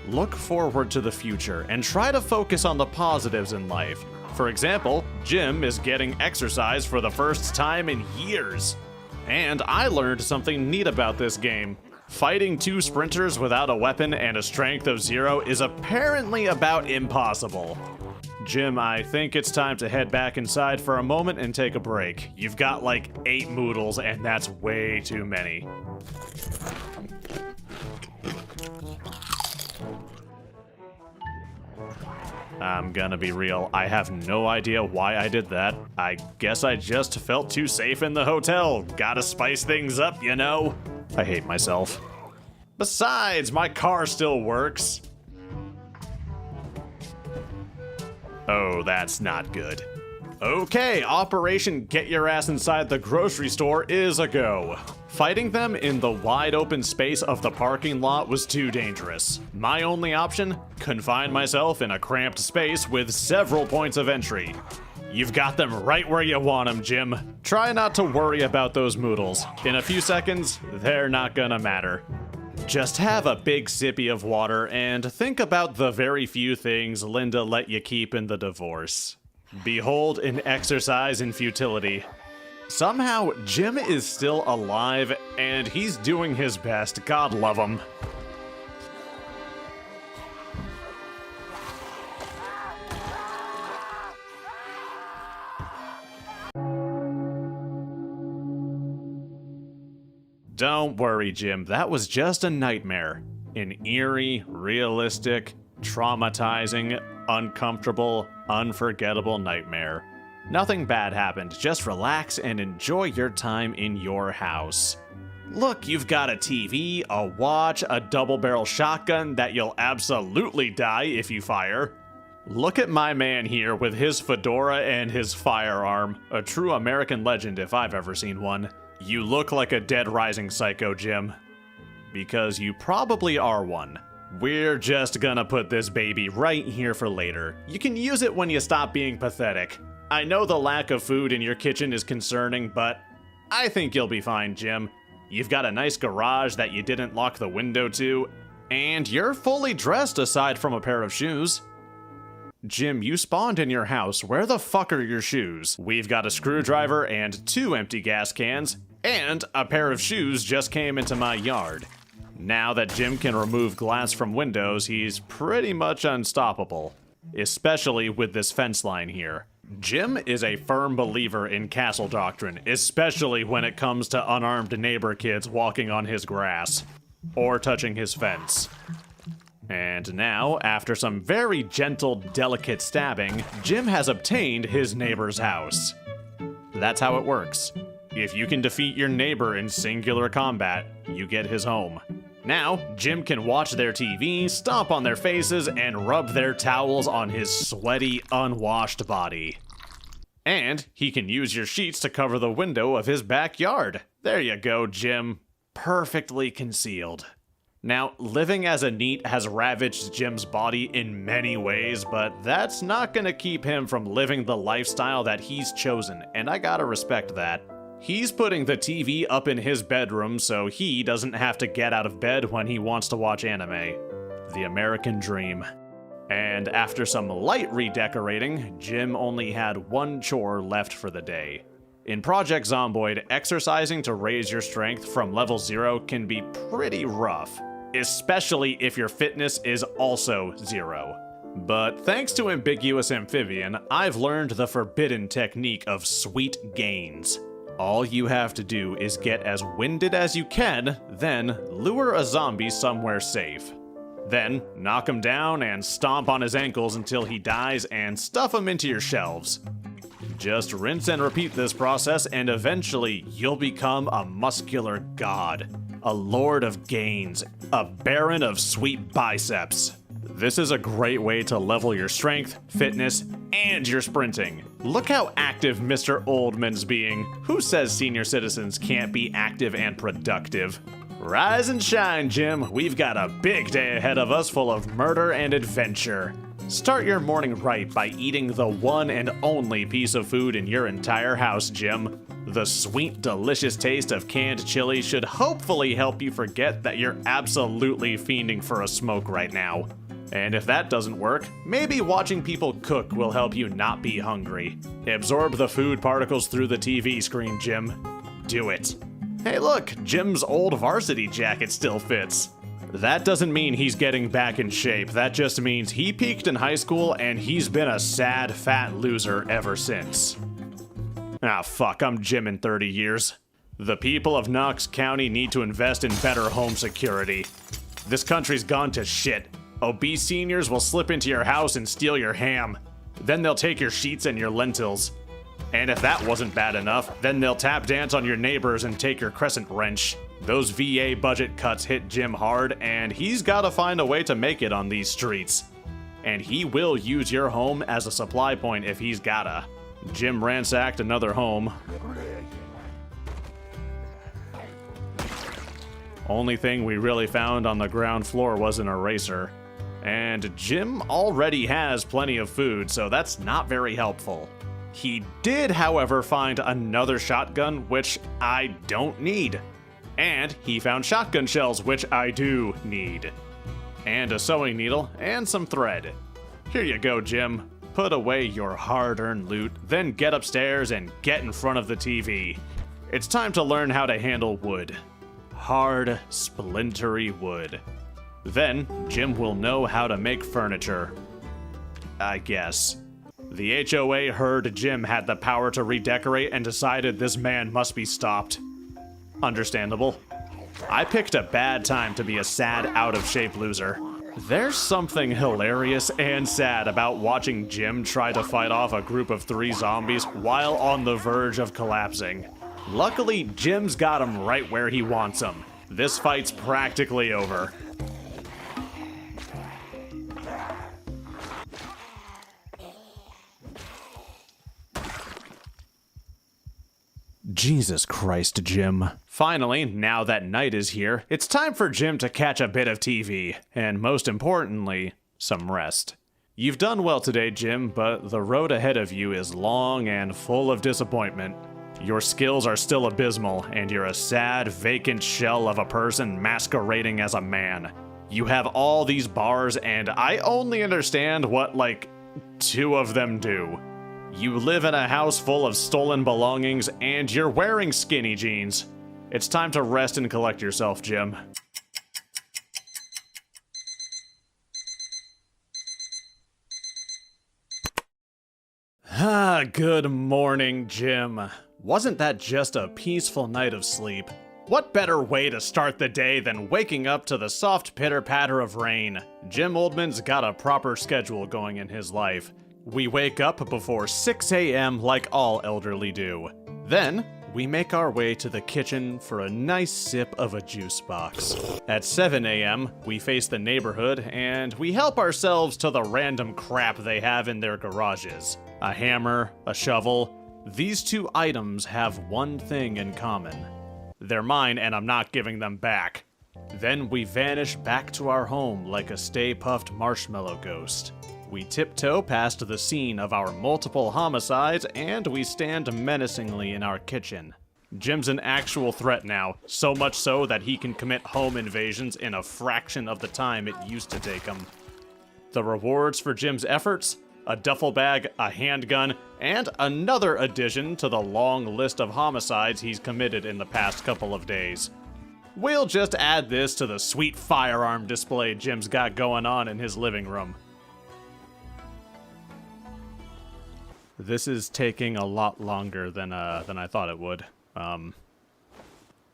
Speaker 1: Look forward to the future and try to focus on the positives in life. For example, Jim is getting exercise for the first time in years. And I learned something neat about this game. Fighting 2 sprinters without a weapon and a strength of 0 is apparently about impossible. Jim, I think it's time to head back inside for a moment and take a break. You've got like 8 moodles, and that's way too many. I'm gonna be real, I have no idea why I did that. I guess I just felt too safe in the hotel. Gotta spice things up, you know? I hate myself. Besides, my car still works. Oh, that's not good. Okay, Operation Get Your Ass Inside the Grocery Store is a go. Fighting them in the wide open space of the parking lot was too dangerous. My only option? Confine myself in a cramped space with several points of entry. You've got them right where you want them, Jim. Try not to worry about those moodles. In a few seconds, they're not gonna matter. Just have a big sippy of water and think about the very few things Linda let you keep in the divorce. Behold an exercise in futility. Somehow, Jim is still alive, and he's doing his best. God love him. Don't worry, Jim. That was just a nightmare. An eerie, realistic, traumatizing, uncomfortable, unforgettable nightmare. Nothing bad happened. Just relax and enjoy your time in your house. Look, you've got a TV, a watch, a double-barrel shotgun that you'll absolutely die if you fire. Look at my man here with his fedora and his firearm. A true American legend if I've ever seen one. You look like a dead rising psycho, Jim. Because you probably are one. We're just gonna put this baby right here for later. You can use it when you stop being pathetic. I know the lack of food in your kitchen is concerning, but I think you'll be fine, Jim. You've got a nice garage that you didn't lock the window to, and you're fully dressed aside from a pair of shoes. Jim, you spawned in your house. Where the fuck are your shoes? We've got a screwdriver and 2 empty gas cans, and a pair of shoes just came into my yard. Now that Jim can remove glass from windows, he's pretty much unstoppable. Especially with this fence line here. Jim is a firm believer in castle doctrine, especially when it comes to unarmed neighbor kids walking on his grass. Or touching his fence. And now, after some very gentle, delicate stabbing, Jim has obtained his neighbor's house. That's how it works. If you can defeat your neighbor in singular combat, you get his home. Now, Jim can watch their TV, stomp on their faces, and rub their towels on his sweaty, unwashed body. And he can use your sheets to cover the window of his backyard. There you go, Jim. Perfectly concealed. Now, living as a NEET has ravaged Jim's body in many ways, but that's not gonna keep him from living the lifestyle that he's chosen, and I gotta respect that. He's putting the TV up in his bedroom so he doesn't have to get out of bed when he wants to watch anime. The American dream. And after some light redecorating, Jim only had one chore left for the day. In Project Zomboid, exercising to raise your strength from level 0 can be pretty rough, especially if your fitness is also 0. But thanks to Ambiguous Amphibian, I've learned the forbidden technique of sweet gains. All you have to do is get as winded as you can, then lure a zombie somewhere safe. Then knock him down and stomp on his ankles until he dies and stuff him into your shelves. Just rinse and repeat this process and eventually you'll become a muscular god, a lord of gains, a baron of sweet biceps. This is a great way to level your strength, fitness, and your sprinting. Look how active Mr. Oldman's being. Who says senior citizens can't be active and productive? Rise and shine, Jim. We've got a big day ahead of us full of murder and adventure. Start your morning right by eating the one and only piece of food in your entire house, Jim. The sweet, delicious taste of canned chili should hopefully help you forget that you're absolutely fiending for a smoke right now. And if that doesn't work, maybe watching people cook will help you not be hungry. Absorb the food particles through the TV screen, Jim. Do it. Hey look, Jim's old varsity jacket still fits. That doesn't mean he's getting back in shape, that just means he peaked in high school and he's been a sad, fat loser ever since. Ah fuck, I'm Jim in 30 years. The people of Knox County need to invest in better home security. This country's gone to shit. Obese seniors will slip into your house and steal your ham. Then they'll take your sheets and your lentils. And if that wasn't bad enough, then they'll tap dance on your neighbors and take your crescent wrench. Those VA budget cuts hit Jim hard, and he's gotta find a way to make it on these streets. And he will use your home as a supply point if he's gotta. Jim ransacked another home. Only thing we really found on the ground floor was an eraser. And Jim already has plenty of food, so that's not very helpful. He did, however, find another shotgun, which I don't need. And he found shotgun shells, which I do need. And a sewing needle and some thread. Here you go, Jim. Put away your hard-earned loot, then get upstairs and get in front of the TV. It's time to learn how to handle wood. Hard, splintery wood. Then, Jim will know how to make furniture. I guess. The HOA heard Jim had the power to redecorate and decided this man must be stopped. Understandable. I picked a bad time to be a sad, out-of-shape loser. There's something hilarious and sad about watching Jim try to fight off a group of 3 zombies while on the verge of collapsing. Luckily, Jim's got him right where he wants him. This fight's practically over. Jesus Christ, Jim. Finally, now that night is here, it's time for Jim to catch a bit of TV, and most importantly, some rest. You've done well today, Jim, but the road ahead of you is long and full of disappointment. Your skills are still abysmal, and you're a sad, vacant shell of a person masquerading as a man. You have all these bars, and I only understand what, like, 2 of them do. You live in a house full of stolen belongings, and you're wearing skinny jeans. It's time to rest and collect yourself, Jim. Good morning, Jim. Wasn't that just a peaceful night of sleep? What better way to start the day than waking up to the soft pitter-patter of rain? Jim Oldman's got a proper schedule going in his life. We wake up before 6 a.m. like all elderly do. Then, we make our way to the kitchen for a nice sip of a juice box. At 7 a.m., we face the neighborhood and we help ourselves to the random crap they have in their garages. A hammer, a shovel. These 2 items have one thing in common. They're mine and I'm not giving them back. Then we vanish back to our home like a stay-puffed marshmallow ghost. We tiptoe past the scene of our multiple homicides, and we stand menacingly in our kitchen. Jim's an actual threat now, so much so that he can commit home invasions in a fraction of the time it used to take him. The rewards for Jim's efforts? A duffel bag, a handgun, and another addition to the long list of homicides he's committed in the past couple of days. We'll just add this to the sweet firearm display Jim's got going on in his living room. This is taking a lot longer than I thought it would.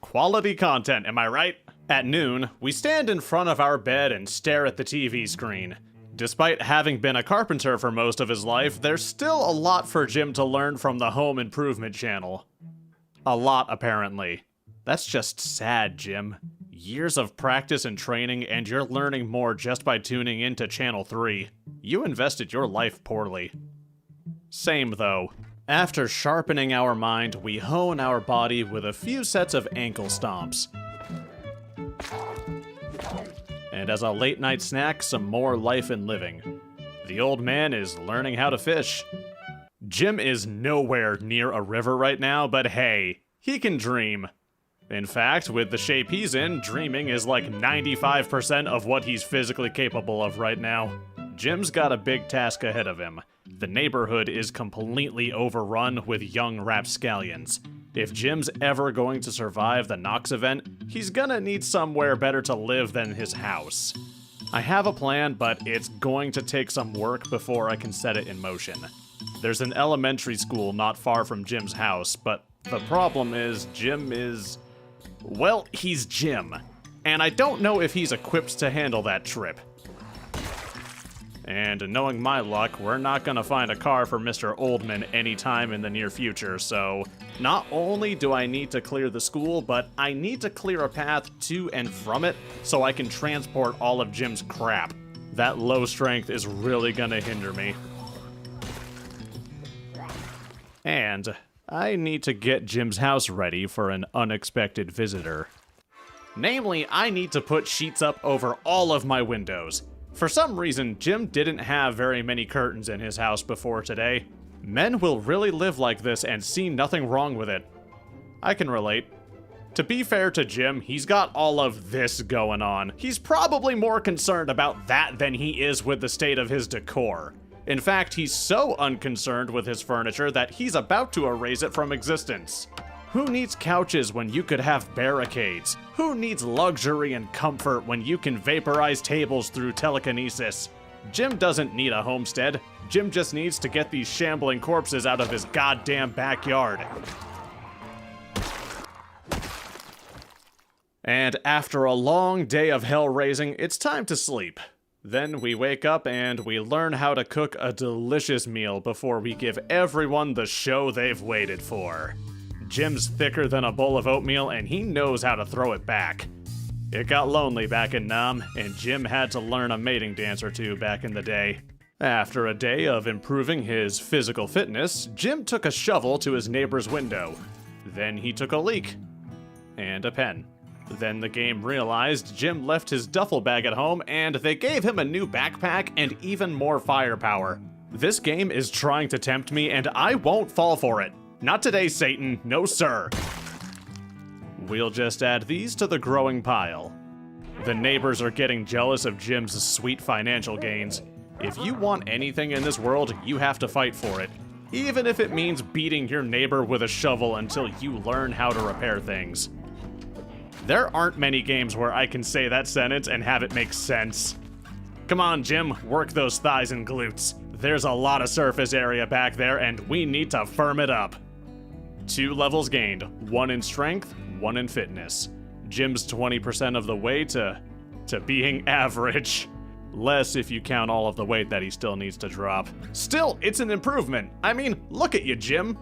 Speaker 1: Quality content, am I right? At noon, we stand in front of our bed and stare at the TV screen. Despite having been a carpenter for most of his life, there's still a lot for Jim to learn from the Home Improvement channel. A lot, apparently. That's just sad, Jim. Years of practice and training, and you're learning more just by tuning into Channel 3. You invested your life poorly. Same, though. After sharpening our mind, we hone our body with a few sets of ankle stomps. And as a late-night snack, some more life and living. The old man is learning how to fish. Jim is nowhere near a river right now, but hey, he can dream. In fact, with the shape he's in, dreaming is like 95% of what he's physically capable of right now. Jim's got a big task ahead of him. The neighborhood is completely overrun with young rapscallions. If Jim's ever going to survive the Knox event, he's gonna need somewhere better to live than his house. I have a plan, but it's going to take some work before I can set it in motion. There's an elementary school not far from Jim's house, but the problem is Jim is... well, he's Jim. And I don't know if he's equipped to handle that trip. And knowing my luck, we're not gonna find a car for Mr. Oldman anytime in the near future, so not only do I need to clear the school, but I need to clear a path to and from it so I can transport all of Jim's crap. That low strength is really gonna hinder me. And I need to get Jim's house ready for an unexpected visitor. Namely, I need to put sheets up over all of my windows. For some reason, Jim didn't have very many curtains in his house before today. Men will really live like this and see nothing wrong with it. I can relate. To be fair to Jim, he's got all of this going on. He's probably more concerned about that than he is with the state of his decor. In fact, he's so unconcerned with his furniture that he's about to erase it from existence. Who needs couches when you could have barricades? Who needs luxury and comfort when you can vaporize tables through telekinesis? Jim doesn't need a homestead. Jim just needs to get these shambling corpses out of his goddamn backyard. And after a long day of hell-raising, it's time to sleep. Then we wake up and we learn how to cook a delicious meal before we give everyone the show they've waited for. Jim's thicker than a bowl of oatmeal, and he knows how to throw it back. It got lonely back in Nam, and Jim had to learn a mating dance or two back in the day. After a day of improving his physical fitness, Jim took a shovel to his neighbor's window. Then he took a leak. And a pen. Then the game realized Jim left his duffel bag at home, and they gave him a new backpack and even more firepower. This game is trying to tempt me, and I won't fall for it. Not today, Satan. No, sir. We'll just add these to the growing pile. The neighbors are getting jealous of Jim's sweet financial gains. If you want anything in this world, you have to fight for it. Even if it means beating your neighbor with a shovel until you learn how to repair things. There aren't many games where I can say that sentence and have it make sense. Come on, Jim, work those thighs and glutes. There's a lot of surface area back there, and we need to firm it up. 2 levels gained, 1 in strength, 1 in fitness. Jim's 20% of the way to being average. Less if you count all of the weight that he still needs to drop. Still, it's an improvement. I mean, look at you, Jim.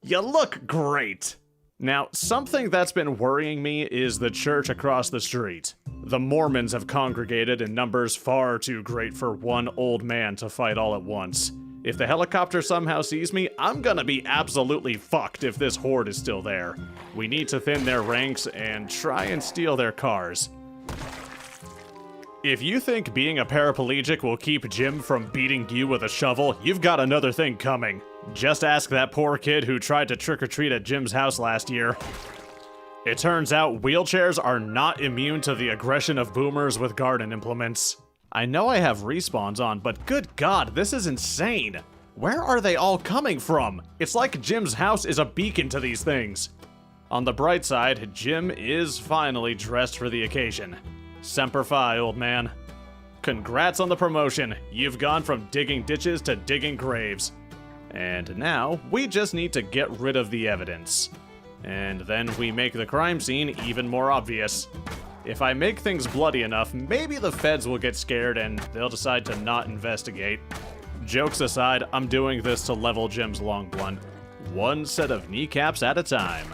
Speaker 1: You look great. Now, something that's been worrying me is the church across the street. The Mormons have congregated in numbers far too great for one old man to fight all at once. If the helicopter somehow sees me, I'm gonna be absolutely fucked if this horde is still there. We need to thin their ranks and try and steal their cars. If you think being a paraplegic will keep Jim from beating you with a shovel, you've got another thing coming. Just ask that poor kid who tried to trick-or-treat at Jim's house last year. It turns out wheelchairs are not immune to the aggression of boomers with garden implements. I know I have respawns on, but good God, this is insane. Where are they all coming from? It's like Jim's house is a beacon to these things. On the bright side, Jim is finally dressed for the occasion. Semper Fi, old man. Congrats on the promotion. You've gone from digging ditches to digging graves. And now, we just need to get rid of the evidence. And then we make the crime scene even more obvious. If I make things bloody enough, maybe the feds will get scared and they'll decide to not investigate. Jokes aside, I'm doing this to level Jim's long blunt. 1 set of kneecaps at a time.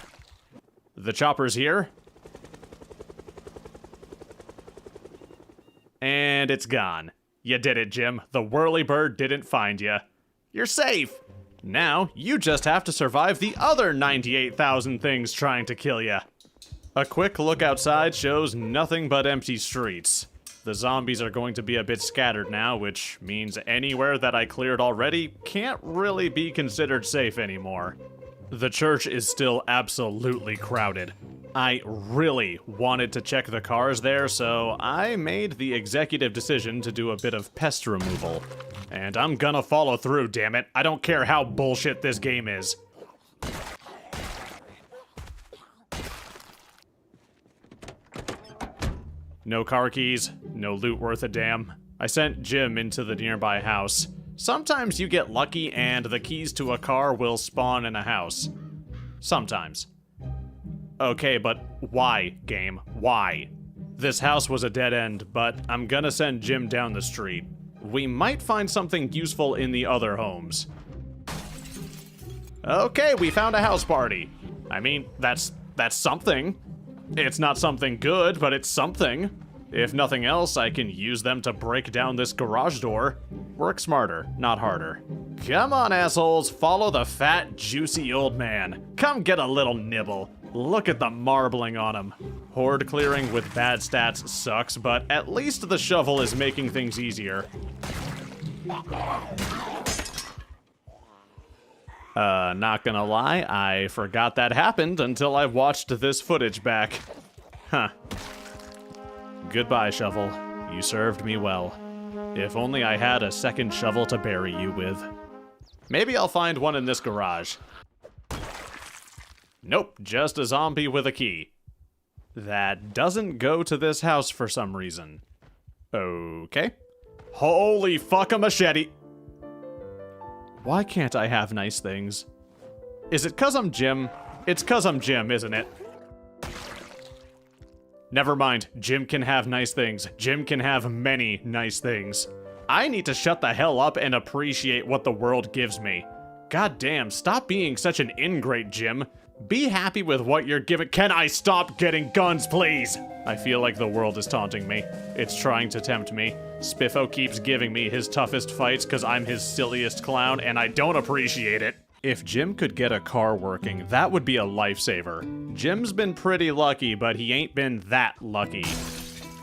Speaker 1: The chopper's here. And it's gone. You did it, Jim. The whirlybird didn't find you. You're safe. Now, you just have to survive the other 98,000 things trying to kill you. A quick look outside shows nothing but empty streets. The zombies are going to be a bit scattered now, which means anywhere that I cleared already can't really be considered safe anymore. The church is still absolutely crowded. I really wanted to check the cars there, so I made the executive decision to do a bit of pest removal. And I'm gonna follow through, damn it. I don't care how bullshit this game is. No car keys, no loot worth a damn. I sent Jim into the nearby house. Sometimes you get lucky and the keys to a car will spawn in a house. Sometimes. Okay, but why, game? Why? This house was a dead end, but I'm gonna send Jim down the street. we might find something useful in the other homes. Okay, we found a house party. I mean, that's something. It's not something good, but it's something. If nothing else, I can use them to break down this garage door. Work smarter, not harder. Come on, assholes, follow the fat, juicy old man. Come get a little nibble. Look at the marbling on him. Horde clearing with bad stats sucks, but at least the shovel is making things easier. Not gonna lie, I forgot that happened until I watched this footage back. Huh. Goodbye, shovel. You served me well. If only I had a second shovel to bury you with. Maybe I'll find one in this garage. Nope, just a zombie with a key. That doesn't go to this house for some reason. Okay. Holy fuck, a machete! Why can't I have nice things? Is it 'cause I'm Jim? It's 'cause I'm Jim, isn't it? Never mind, Jim can have nice things. Jim can have many nice things. I need to shut the hell up and appreciate what the world gives me. God damn, stop being such an ingrate, Jim. Be happy with what you're given. Can I stop getting guns, please? I feel like the world is taunting me. It's trying to tempt me. Spiffo keeps giving me his toughest fights because I'm his silliest clown, and I don't appreciate it. If Jim could get a car working, that would be a lifesaver. Jim's been pretty lucky, but he ain't been that lucky.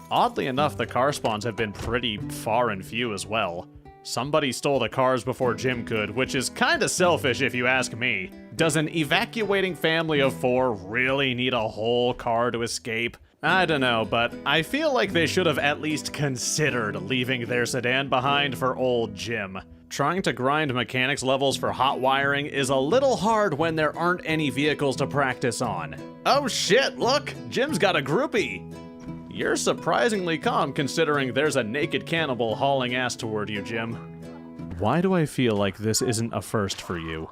Speaker 1: Oddly enough, the car spawns have been pretty far and few as well. Somebody stole the cars before Jim could, which is kinda selfish if you ask me. Does an evacuating family of 4 really need a whole car to escape? I don't know, but I feel like they should have at least considered leaving their sedan behind for old Jim. Trying to grind mechanics levels for hot wiring is a little hard when there aren't any vehicles to practice on. Oh shit, look! Jim's got a groupie! You're surprisingly calm considering there's a naked cannibal hauling ass toward you, Jim. Why do I feel like this isn't a first for you?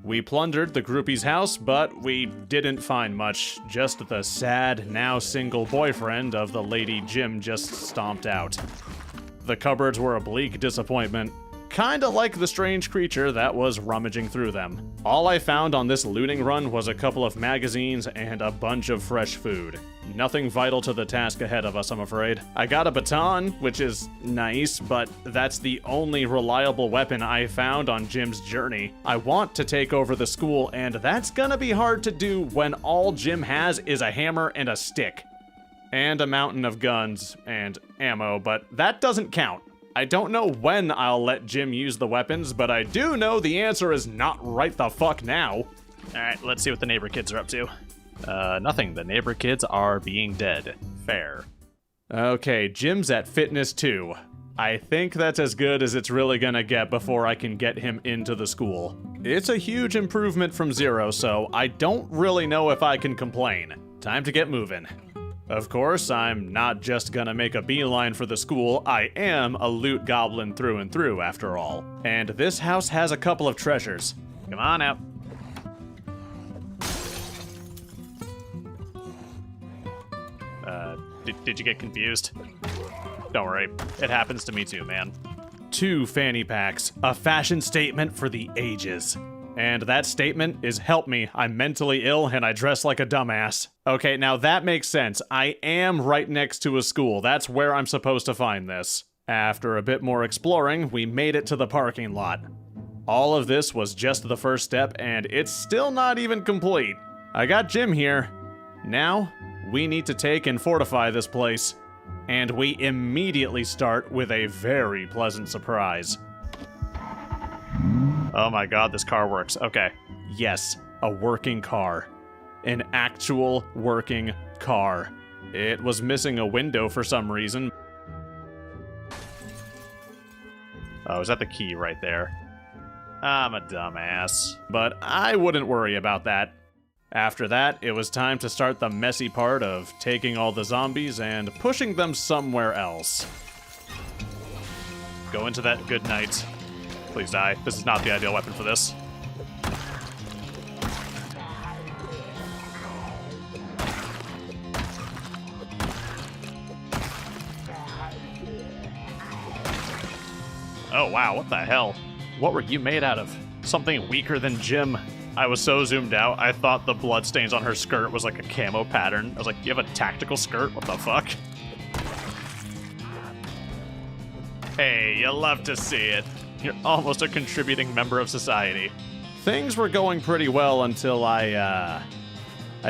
Speaker 1: We plundered the groupie's house, but we didn't find much. Just the sad, now single boyfriend of the lady Jim just stomped out. The cupboards were a bleak disappointment. Kinda like the strange creature that was rummaging through them. All I found on this looting run was a couple of magazines and a bunch of fresh food. Nothing vital to the task ahead of us, I'm afraid. I got a baton, which is nice, but that's the only reliable weapon I found on Jim's journey. I want to take over the school, and that's gonna be hard to do when all Jim has is a hammer and a stick. And a mountain of guns and ammo, but that doesn't count. I don't know when I'll let Jim use the weapons, but I do know the answer is not right the fuck now. Alright, let's see what the neighbor kids are up to. Nothing. The neighbor kids are being dead. Fair. Okay, Jim's at fitness 2. I think that's as good as it's really gonna get before I can get him into the school. It's a huge improvement from 0, so I don't really know if I can complain. Time to get moving. Of course, I'm not just gonna make a beeline for the school, I am a loot goblin through and through, after all. And this house has a couple of treasures. Come on out. Did you get confused? Don't worry, it happens to me too, man. 2 fanny packs, a fashion statement for the ages. And that statement is, help me, I'm mentally ill and I dress like a dumbass. Okay, now that makes sense. I am right next to a school. That's where I'm supposed to find this. After a bit more exploring, we made it to the parking lot. All of this was just the first step, and it's still not even complete. I got Jim here. Now, we need to take and fortify this place. And we immediately start with a very pleasant surprise. Oh my god, this car works. Okay. Yes, a working car. An actual working car. It was missing a window for some reason. Oh, is that the key right there? I'm a dumbass. But I wouldn't worry about that. After that, it was time to start the messy part of taking all the zombies and pushing them somewhere else. Go into that good night. Please die. This is not the ideal weapon for this. Oh wow, what the hell? What were you made out of? Something weaker than Jim? I was so zoomed out, I thought the bloodstains on her skirt was like a camo pattern. I was like, you have a tactical skirt? What the fuck? Hey, you love to see it. You're almost a contributing member of society. Things were going pretty well until I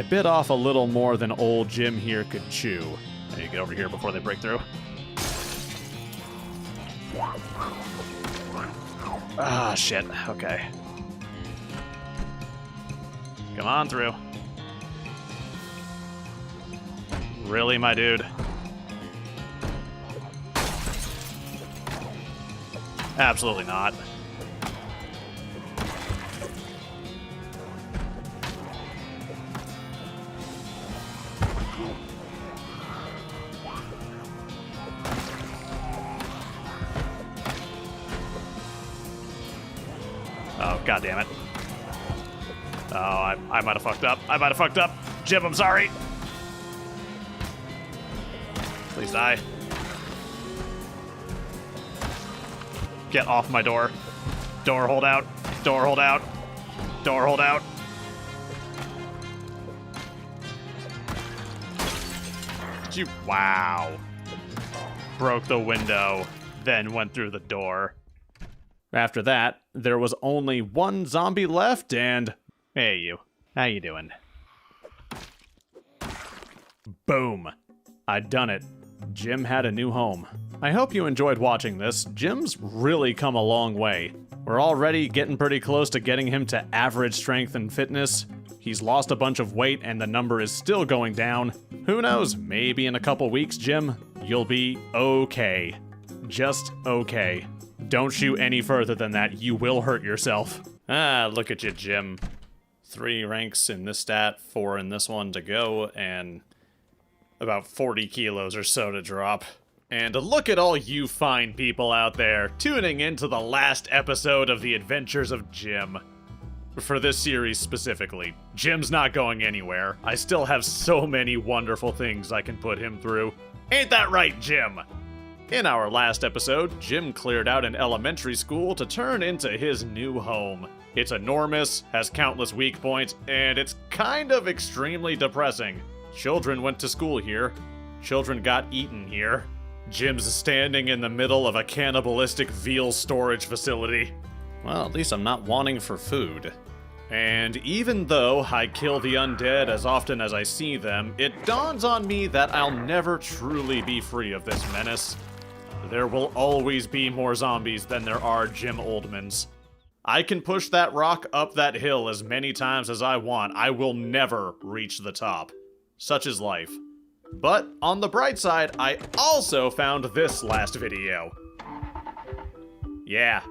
Speaker 1: bit off a little more than old Jim here could chew. I need to get over here before they break through. Ah, shit. Okay. Come on through. Really, my dude? Absolutely not. Oh, god damn it. Oh, I might have fucked up. I might have fucked up. Jim, I'm sorry. Please die. Get off my door. Door hold out. Door hold out. Door hold out. Wow. Broke the window, then went through the door. After that, there was only one zombie left, and... Hey, you. How you doing? Boom. I'd done it. Jim had a new home. I hope you enjoyed watching this. Jim's really come a long way. We're already getting pretty close to getting him to average strength and fitness. He's lost a bunch of weight and the number is still going down. Who knows, maybe in a couple weeks, Jim, you'll be okay. Just okay. Don't shoot any further than that, you will hurt yourself. Ah, look at you, Jim. 3 ranks in this stat, 4 in this one to go, and about 40 kilos or so to drop. And look at all you fine people out there tuning into the last episode of The Adventures of Jim. For this series specifically, Jim's not going anywhere. I still have so many wonderful things I can put him through. Ain't that right, Jim? In our last episode, Jim cleared out an elementary school to turn into his new home. It's enormous, has countless weak points, and it's kind of extremely depressing. Children went to school here. Children got eaten here. Jim's standing in the middle of a cannibalistic veal storage facility. Well, at least I'm not wanting for food. And even though I kill the undead as often as I see them, it dawns on me that I'll never truly be free of this menace. There will always be more zombies than there are Jim Oldmans. I can push that rock up that hill as many times as I want. I will never reach the top. Such is life. But on the bright side, I also found this last video. Yeah,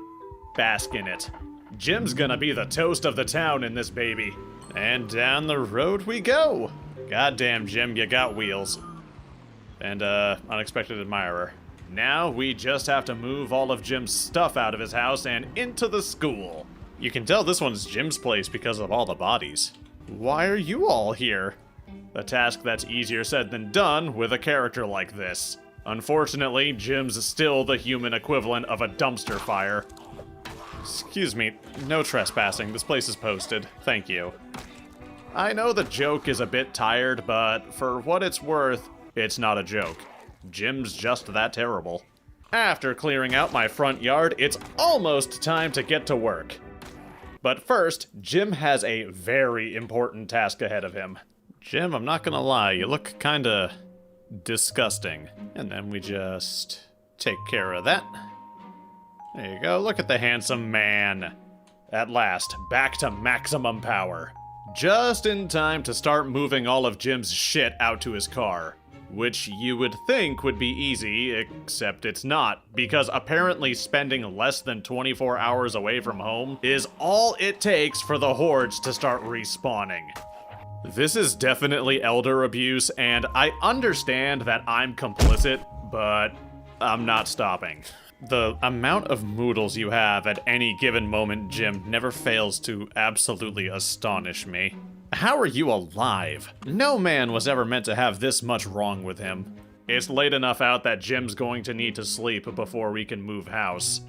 Speaker 1: bask in it. Jim's gonna be the toast of the town in this baby. And down the road we go. Goddamn, Jim, you got wheels. And, unexpected admirer. Now we just have to move all of Jim's stuff out of his house and into the school. You can tell this one's Jim's place because of all the bodies. Why are you all here? A task that's easier said than done with a character like this. Unfortunately, Jim's still the human equivalent of a dumpster fire. Excuse me, no trespassing. This place is posted. Thank you. I know the joke is a bit tired, but for what it's worth, it's not a joke. Jim's just that terrible. After clearing out my front yard, it's almost time to get to work. But first, Jim has a very important task ahead of him. Jim, I'm not gonna lie, you look kinda disgusting. And then we just take care of that. There you go, look at the handsome man. At last, back to maximum power. Just in time to start moving all of Jim's shit out to his car. Which you would think would be easy, except it's not, because apparently spending less than 24 hours away from home is all it takes for the hordes to start respawning. This is definitely elder abuse, and I understand that I'm complicit, but I'm not stopping. The amount of moodles you have at any given moment, Jim, never fails to absolutely astonish me. How are you alive? No man was ever meant to have this much wrong with him. It's late enough out that Jim's going to need to sleep before we can move house.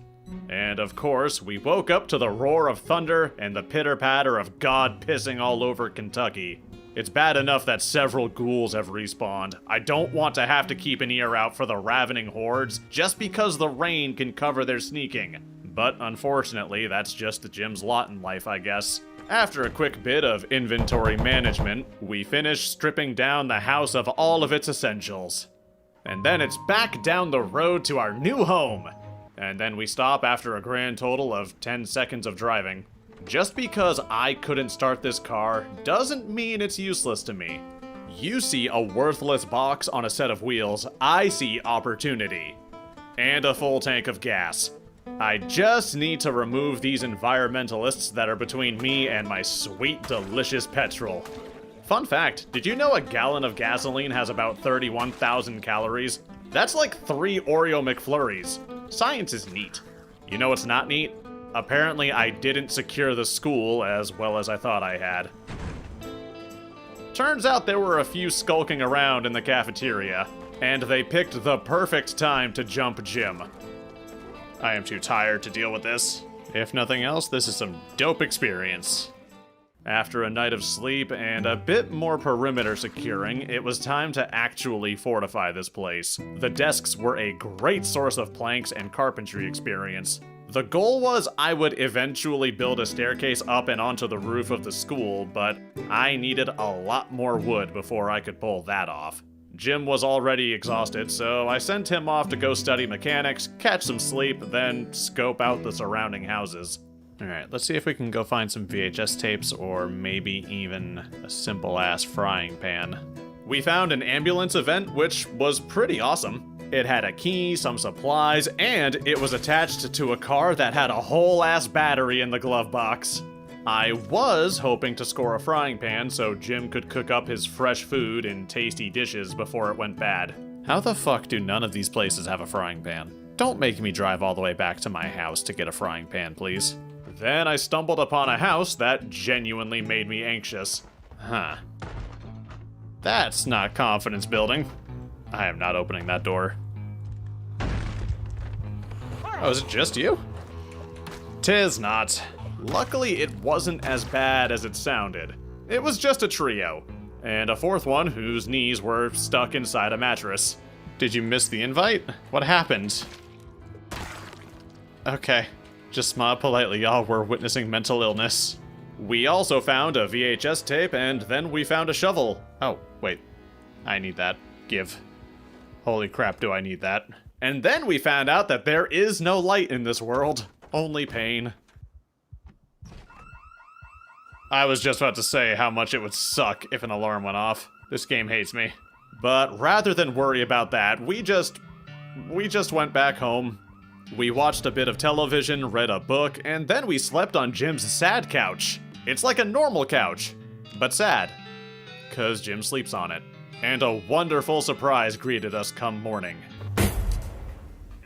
Speaker 1: And of course, we woke up to the roar of thunder and the pitter-patter of God pissing all over Kentucky. It's bad enough that several ghouls have respawned. I don't want to have to keep an ear out for the ravening hordes just because the rain can cover their sneaking. But unfortunately, that's just the Jim's lot in life, I guess. After a quick bit of inventory management, we finish stripping down the house of all of its essentials. And then it's back down the road to our new home. And then we stop after a grand total of 10 seconds of driving. Just because I couldn't start this car doesn't mean it's useless to me. You see a worthless box on a set of wheels, I see opportunity. And a full tank of gas. I just need to remove these environmentalists that are between me and my sweet, delicious petrol. Fun fact, did you know a gallon of gasoline has about 31,000 calories? That's like 3 Oreo McFlurries. Science is neat. You know what's not neat? Apparently I didn't secure the school as well as I thought I had. Turns out there were a few skulking around in the cafeteria, and they picked the perfect time to jump Jim. I am too tired to deal with this. If nothing else, this is some dope experience. After a night of sleep and a bit more perimeter securing, it was time to actually fortify this place. The desks were a great source of planks and carpentry experience. The goal was I would eventually build a staircase up and onto the roof of the school, but I needed a lot more wood before I could pull that off. Jim was already exhausted, so I sent him off to go study mechanics, catch some sleep, then scope out the surrounding houses. Alright, let's see if we can go find some VHS tapes or maybe even a simple-ass frying pan. We found an ambulance event, which was pretty awesome. It had a key, some supplies, and it was attached to a car that had a whole-ass battery in the glove box. I was hoping to score a frying pan so Jim could cook up his fresh food in tasty dishes before it went bad. How the fuck do none of these places have a frying pan? Don't make me drive all the way back to my house to get a frying pan, please. Then I stumbled upon a house that genuinely made me anxious. Huh. That's not confidence building. I am not opening that door. Oh, is it just you? 'Tis not. Luckily, it wasn't as bad as it sounded. It was just a trio, and a fourth one whose knees were stuck inside a mattress. Did you miss the invite? What happened? Okay, just smile politely, y'all. We're witnessing mental illness. We also found a VHS tape, and then we found a shovel. Oh, wait. I need that. Give. Holy crap, do I need that. And then we found out that there is no light in this world. Only pain. I was just about to say how much it would suck if an alarm went off. This game hates me. But rather than worry about that, we just went back home. We watched a bit of television, read a book, and then we slept on Jim's sad couch. It's like a normal couch, but sad, 'cause Jim sleeps on it. And a wonderful surprise greeted us come morning.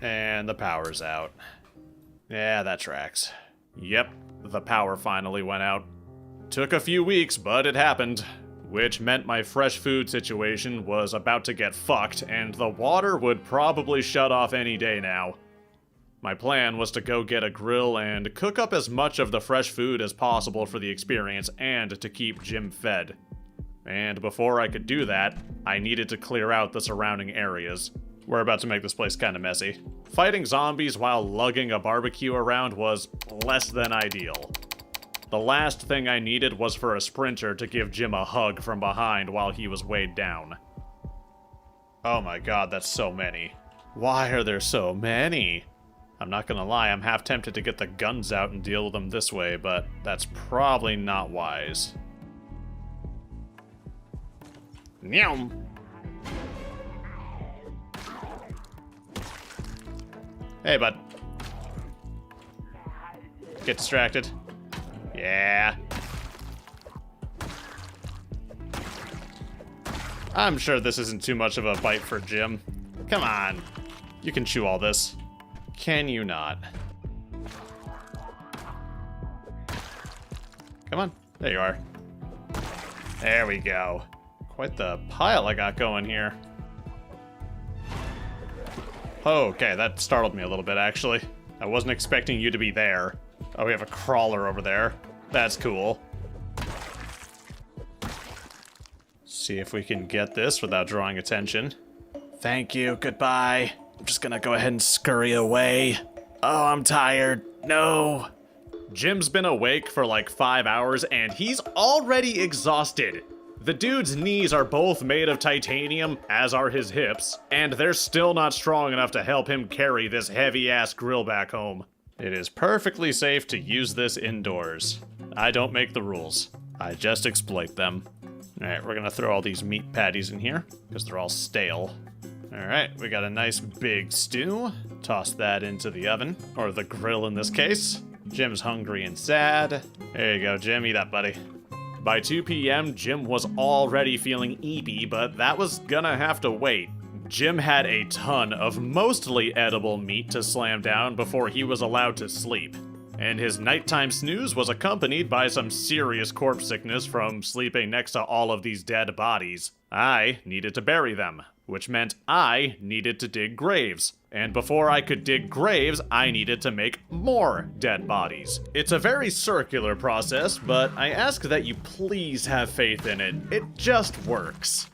Speaker 1: And the power's out. Yeah, that tracks. Yep, the power finally went out. Took a few weeks, but it happened. Which meant my fresh food situation was about to get fucked, and the water would probably shut off any day now. My plan was to go get a grill and cook up as much of the fresh food as possible for the experience and to keep Jim fed. And before I could do that, I needed to clear out the surrounding areas. We're about to make this place kinda messy. Fighting zombies while lugging a barbecue around was less than ideal. The last thing I needed was for a sprinter to give Jim a hug from behind while he was weighed down. Oh my god, that's so many. Why are there so many? I'm not gonna lie, I'm half tempted to get the guns out and deal with them this way, but that's probably not wise. Meow. Hey, bud. Get distracted. Yeah. I'm sure this isn't too much of a bite for Jim. Come on. You can chew all this. Can you not? Come on. There you are. There we go. Quite the pile I got going here. Okay, that startled me a little bit, actually. I wasn't expecting you to be there. Oh, we have a crawler over there. That's cool. See if we can get this without drawing attention. Thank you, goodbye. I'm just gonna go ahead and scurry away. Oh, I'm tired. No. Jim's been awake for like 5 hours and he's already exhausted. The dude's knees are both made of titanium, as are his hips, and they're still not strong enough to help him carry this heavy-ass grill back home. It is perfectly safe to use this indoors. I don't make the rules. I just exploit them. Alright, we're gonna throw all these meat patties in here, because they're all stale. Alright, we got a nice big stew. Toss that into the oven, or the grill in this case. Jim's hungry and sad. There you go, Jim, eat up, buddy. By 2 p.m., Jim was already feeling eepy, but that was gonna have to wait. Jim had a ton of mostly edible meat to slam down before he was allowed to sleep. And his nighttime snooze was accompanied by some serious corpse sickness from sleeping next to all of these dead bodies. I needed to bury them, which meant I needed to dig graves. And before I could dig graves, I needed to make more dead bodies. It's a very circular process, but I ask that you please have faith in it. It just works.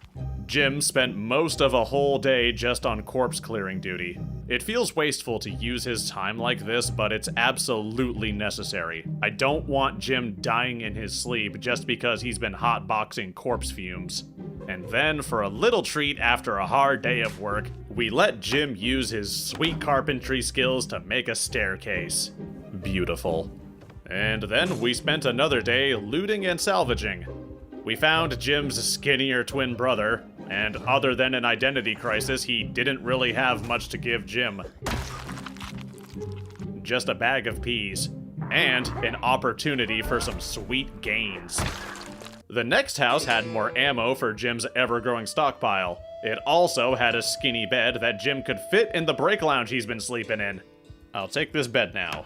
Speaker 1: Jim spent most of a whole day just on corpse clearing duty. It feels wasteful to use his time like this, but it's absolutely necessary. I don't want Jim dying in his sleep just because he's been hotboxing corpse fumes. And then, for a little treat after a hard day of work, we let Jim use his sweet carpentry skills to make a staircase. Beautiful. And then we spent another day looting and salvaging. We found Jim's skinnier twin brother, and other than an identity crisis, he didn't really have much to give Jim. Just a bag of peas, and an opportunity for some sweet gains. The next house had more ammo for Jim's ever-growing stockpile. It also had a skinny bed that Jim could fit in the break lounge he's been sleeping in. I'll take this bed now.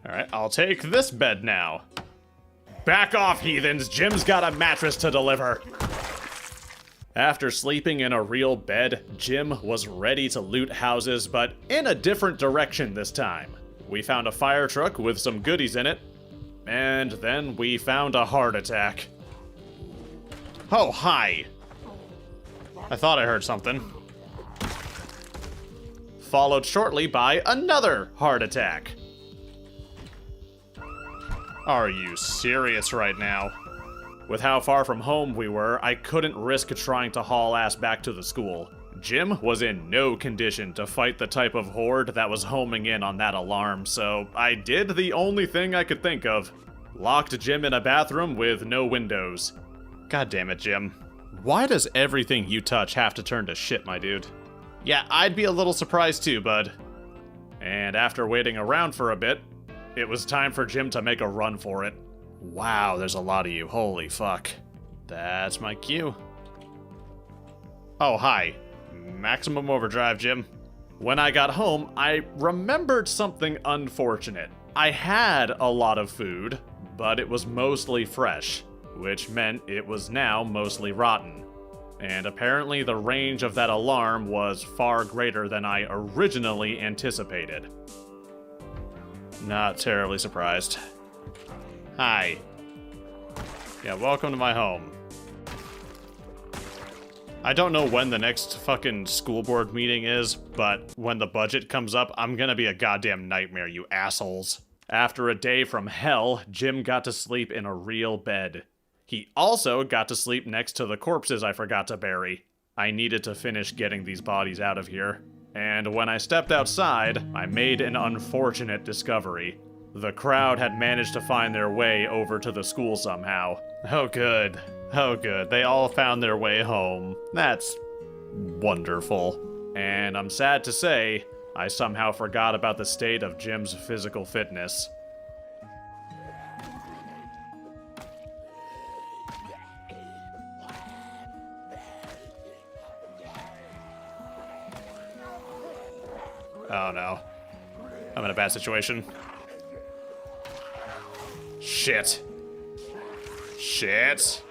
Speaker 1: Alright, I'll take this bed now. Back off, heathens! Jim's got a mattress to deliver! After sleeping in a real bed, Jim was ready to loot houses, but in a different direction this time. We found a fire truck with some goodies in it, and then we found a heart attack. Oh, hi! I thought I heard something. Followed shortly by another heart attack. Are you serious right now? With how far from home we were, I couldn't risk trying to haul ass back to the school. Jim was in no condition to fight the type of horde that was homing in on that alarm, so I did the only thing I could think of. Locked Jim in a bathroom with no windows. God damn it, Jim. Why does everything you touch have to turn to shit, my dude? Yeah, I'd be a little surprised too, bud. And after waiting around for a bit, it was time for Jim to make a run for it. Wow, there's a lot of you. Holy fuck. That's my cue. Oh, hi. Maximum overdrive, Jim. When I got home, I remembered something unfortunate. I had a lot of food, but it was mostly fresh, which meant it was now mostly rotten. And apparently the range of that alarm was far greater than I originally anticipated. Not terribly surprised. Hi. Yeah, welcome to my home. I don't know when the next fucking school board meeting is, but when the budget comes up, I'm gonna be a goddamn nightmare, you assholes. After a day from hell, Jim got to sleep in a real bed. He also got to sleep next to the corpses I forgot to bury. I needed to finish getting these bodies out of here. And when I stepped outside, I made an unfortunate discovery. The crowd had managed to find their way over to the school somehow. Oh good. Oh good. They all found their way home. That's wonderful. And I'm sad to say, I somehow forgot about the state of Jim's physical fitness. Oh no. I'm in a bad situation. Shit. Shit.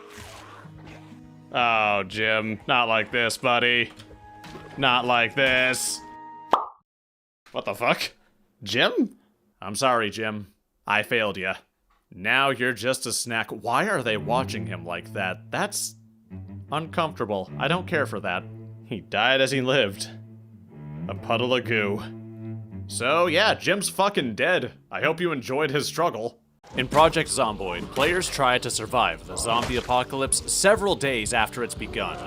Speaker 1: Oh, Jim, not like this, buddy. Not like this. What the fuck? Jim? I'm sorry, Jim. I failed ya. Now you're just a snack. Why are they watching him like that? That's uncomfortable. I don't care for that. He died as he lived. A puddle of goo. So yeah, Jim's fucking dead. I hope you enjoyed his struggle. In Project Zomboid, players try to survive the zombie apocalypse several days after it's begun.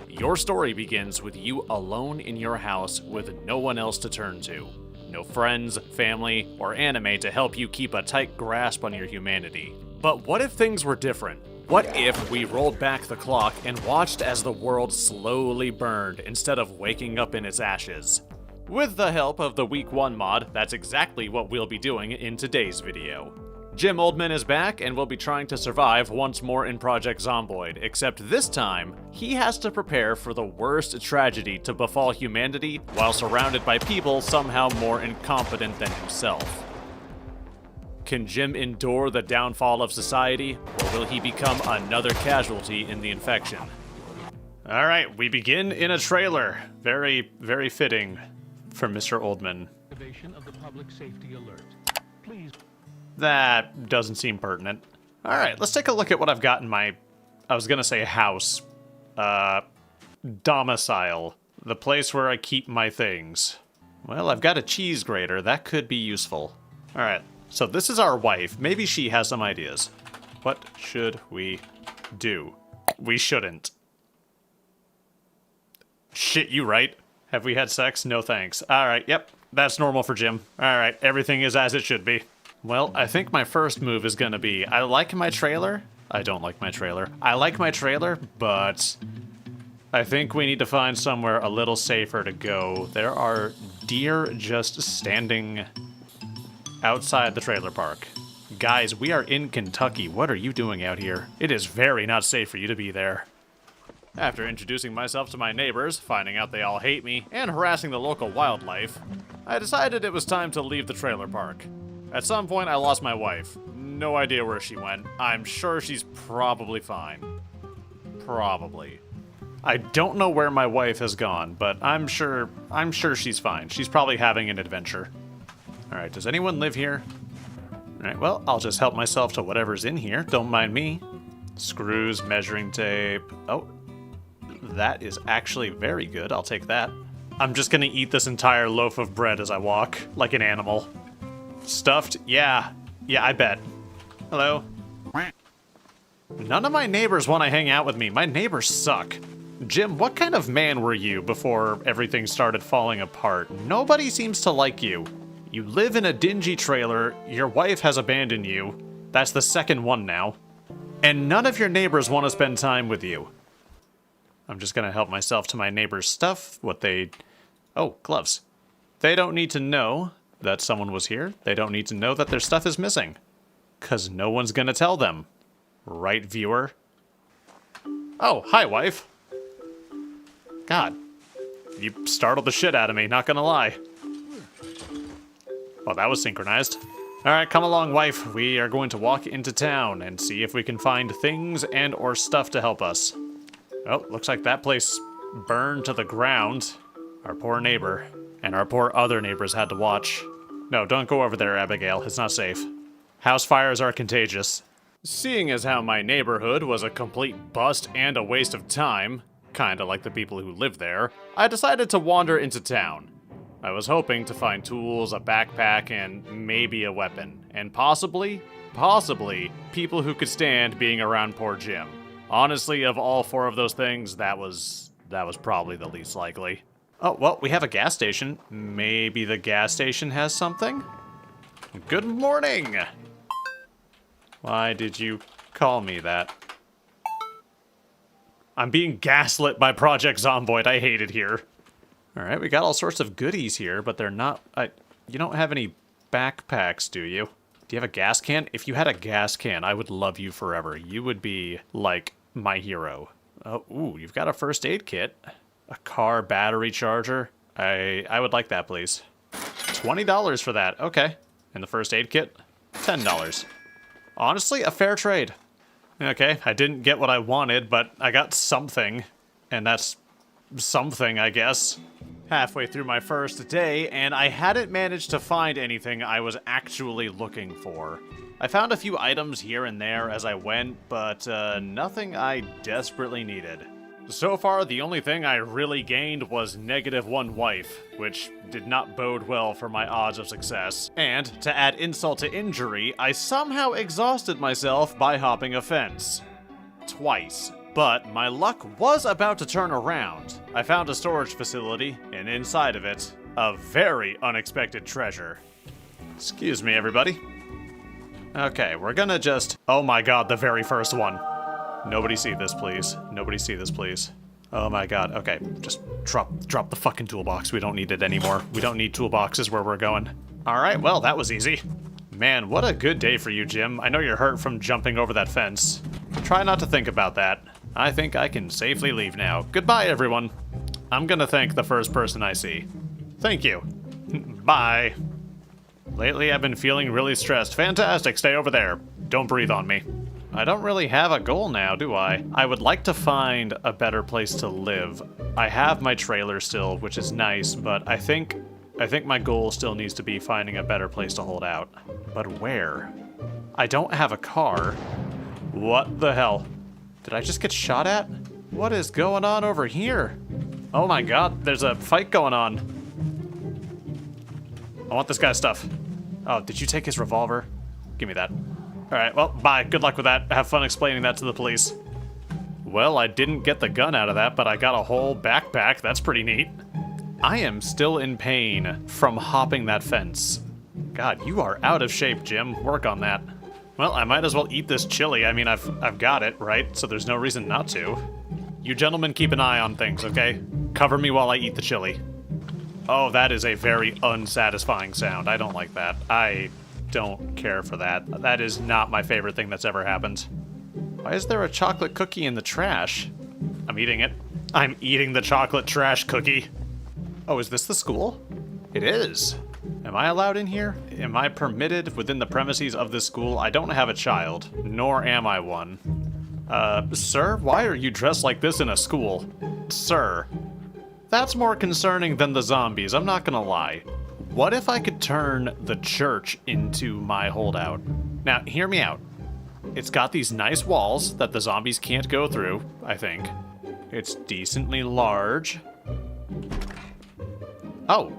Speaker 1: Your story begins with you alone in your house with no one else to turn to. No friends, family, or anime to help you keep a tight grasp on your humanity. But what if things were different? What if we rolled back the clock and watched as the world slowly burned instead of waking up in its ashes? With the help of the Week 1 mod, that's exactly what we'll be doing in today's video. Jim Oldman is back and will be trying to survive once more in Project Zomboid, except this time, he has to prepare for the worst tragedy to befall humanity while surrounded by people somehow more incompetent than himself. Can Jim endure the downfall of society, or will he become another casualty in the infection? Alright, we begin in a trailer. Very, very fitting for Mr. Oldman.
Speaker 3: Of the public safety alert. Please.
Speaker 1: That doesn't seem pertinent. Alright, let's take a look at what I've got in my, I was gonna say house, domicile. The place where I keep my things. Well, I've got a cheese grater. That could be useful. Alright, so this is our wife. Maybe she has some ideas. What should we do? We shouldn't. Shit, you right. Have we had sex? No thanks. Alright, yep. That's normal for Jim. Alright, everything is as it should be. Well, I think my first move is gonna be, I like my trailer. I don't like my trailer. I like my trailer, but I think we need to find somewhere a little safer to go. There are deer just standing outside the trailer park. Guys, we are in Kentucky. What are you doing out here? It is very not safe for you to be there. After introducing myself to my neighbors, finding out they all hate me, and harassing the local wildlife, I decided it was time to leave the trailer park. At some point, I lost my wife. No idea where she went. I'm sure she's probably fine. Probably. I don't know where my wife has gone, but I'm sure she's fine. She's probably having an adventure. Alright, does anyone live here? Alright, well, I'll just help myself to whatever's in here. Don't mind me. Screws, measuring tape. Oh, that is actually very good. I'll take that. I'm just gonna eat this entire loaf of bread as I walk, like an animal. Stuffed? Yeah. Yeah, I bet. Hello. None of my neighbors want to hang out with me. My neighbors suck. Jim, what kind of man were you before everything started falling apart? Nobody seems to like you. You live in a dingy trailer, your wife has abandoned you. That's the second one now. And none of your neighbors want to spend time with you. I'm just gonna help myself to my neighbor's stuff. Oh, gloves. They don't need to know that someone was here. They don't need to know that their stuff is missing. 'Cause no one's gonna tell them. Right, viewer? Oh, hi, wife. God. You startled the shit out of me, not gonna lie. Well, that was synchronized. Alright, come along, wife. We are going to walk into town and see if we can find things and or stuff to help us. Oh, looks like that place burned to the ground. Our poor neighbor. And our poor other neighbors had to watch. No, don't go over there, Abigail. It's not safe. House fires are contagious. Seeing as how my neighborhood was a complete bust and a waste of time, kinda like the people who live there, I decided to wander into town. I was hoping to find tools, a backpack, and maybe a weapon. And possibly, people who could stand being around poor Jim. Honestly, of all four of those things, that was probably the least likely. Oh, well, we have a gas station. Maybe the gas station has something? Good morning! Why did you call me that? I'm being gaslit by Project Zomboid. I hate it here. Alright, we got all sorts of goodies here, but they're not... you don't have any backpacks, do you? Do you have a gas can? If you had a gas can, I would love you forever. You would be, like, my hero. Oh, ooh, you've got a first aid kit. A car battery charger. I would like that, please. $20 for that. Okay. And the first aid kit? $10. Honestly, a fair trade. Okay, I didn't get what I wanted, but I got something. And that's something, I guess. Halfway through my first day, and I hadn't managed to find anything I was actually looking for. I found a few items here and there as I went, but nothing I desperately needed. So far, the only thing I really gained was -1 wife, which did not bode well for my odds of success. And, to add insult to injury, I somehow exhausted myself by hopping a fence. Twice. But my luck was about to turn around. I found a storage facility, and inside of it, a very unexpected treasure. Excuse me, everybody. Okay, we're gonna just... Oh my god, the very first one. Nobody see this, please. Nobody see this, please. Oh my god, okay. Just drop the fucking toolbox. We don't need it anymore. We don't need toolboxes where we're going. Alright, well, that was easy. Man, what a good day for you, Jim. I know you're hurt from jumping over that fence. Try not to think about that. I think I can safely leave now. Goodbye, everyone. I'm gonna thank the first person I see. Thank you. Bye. Lately, I've been feeling really stressed. Fantastic, stay over there. Don't breathe on me. I don't really have a goal now, do I? I would like to find a better place to live. I have my trailer still, which is nice, but I think my goal still needs to be finding a better place to hold out. But where? I don't have a car. What the hell? Did I just get shot at? What is going on over here? Oh my god, there's a fight going on. I want this guy's stuff. Oh, did you take his revolver? Give me that. Alright, well, bye. Good luck with that. Have fun explaining that to the police. Well, I didn't get the gun out of that, but I got a whole backpack. That's pretty neat. I am still in pain from hopping that fence. God, you are out of shape, Jim. Work on that. Well, I might as well eat this chili. I mean, I've got it, right? So there's no reason not to. You gentlemen keep an eye on things, okay? Cover me while I eat the chili. Oh, that is a very unsatisfying sound. I don't like that. I don't care for that. That is not my favorite thing that's ever happened. Why is there a chocolate cookie in the trash? I'm eating it. I'm eating the chocolate trash cookie. Oh, is this the school? It is. Am I allowed in here? Am I permitted within the premises of this school? I don't have a child, nor am I one. Sir, why are you dressed like this in a school? Sir, that's more concerning than the zombies, I'm not gonna lie. What if I could turn the church into my holdout? Now, hear me out. It's got these nice walls that the zombies can't go through, I think. It's decently large. Oh.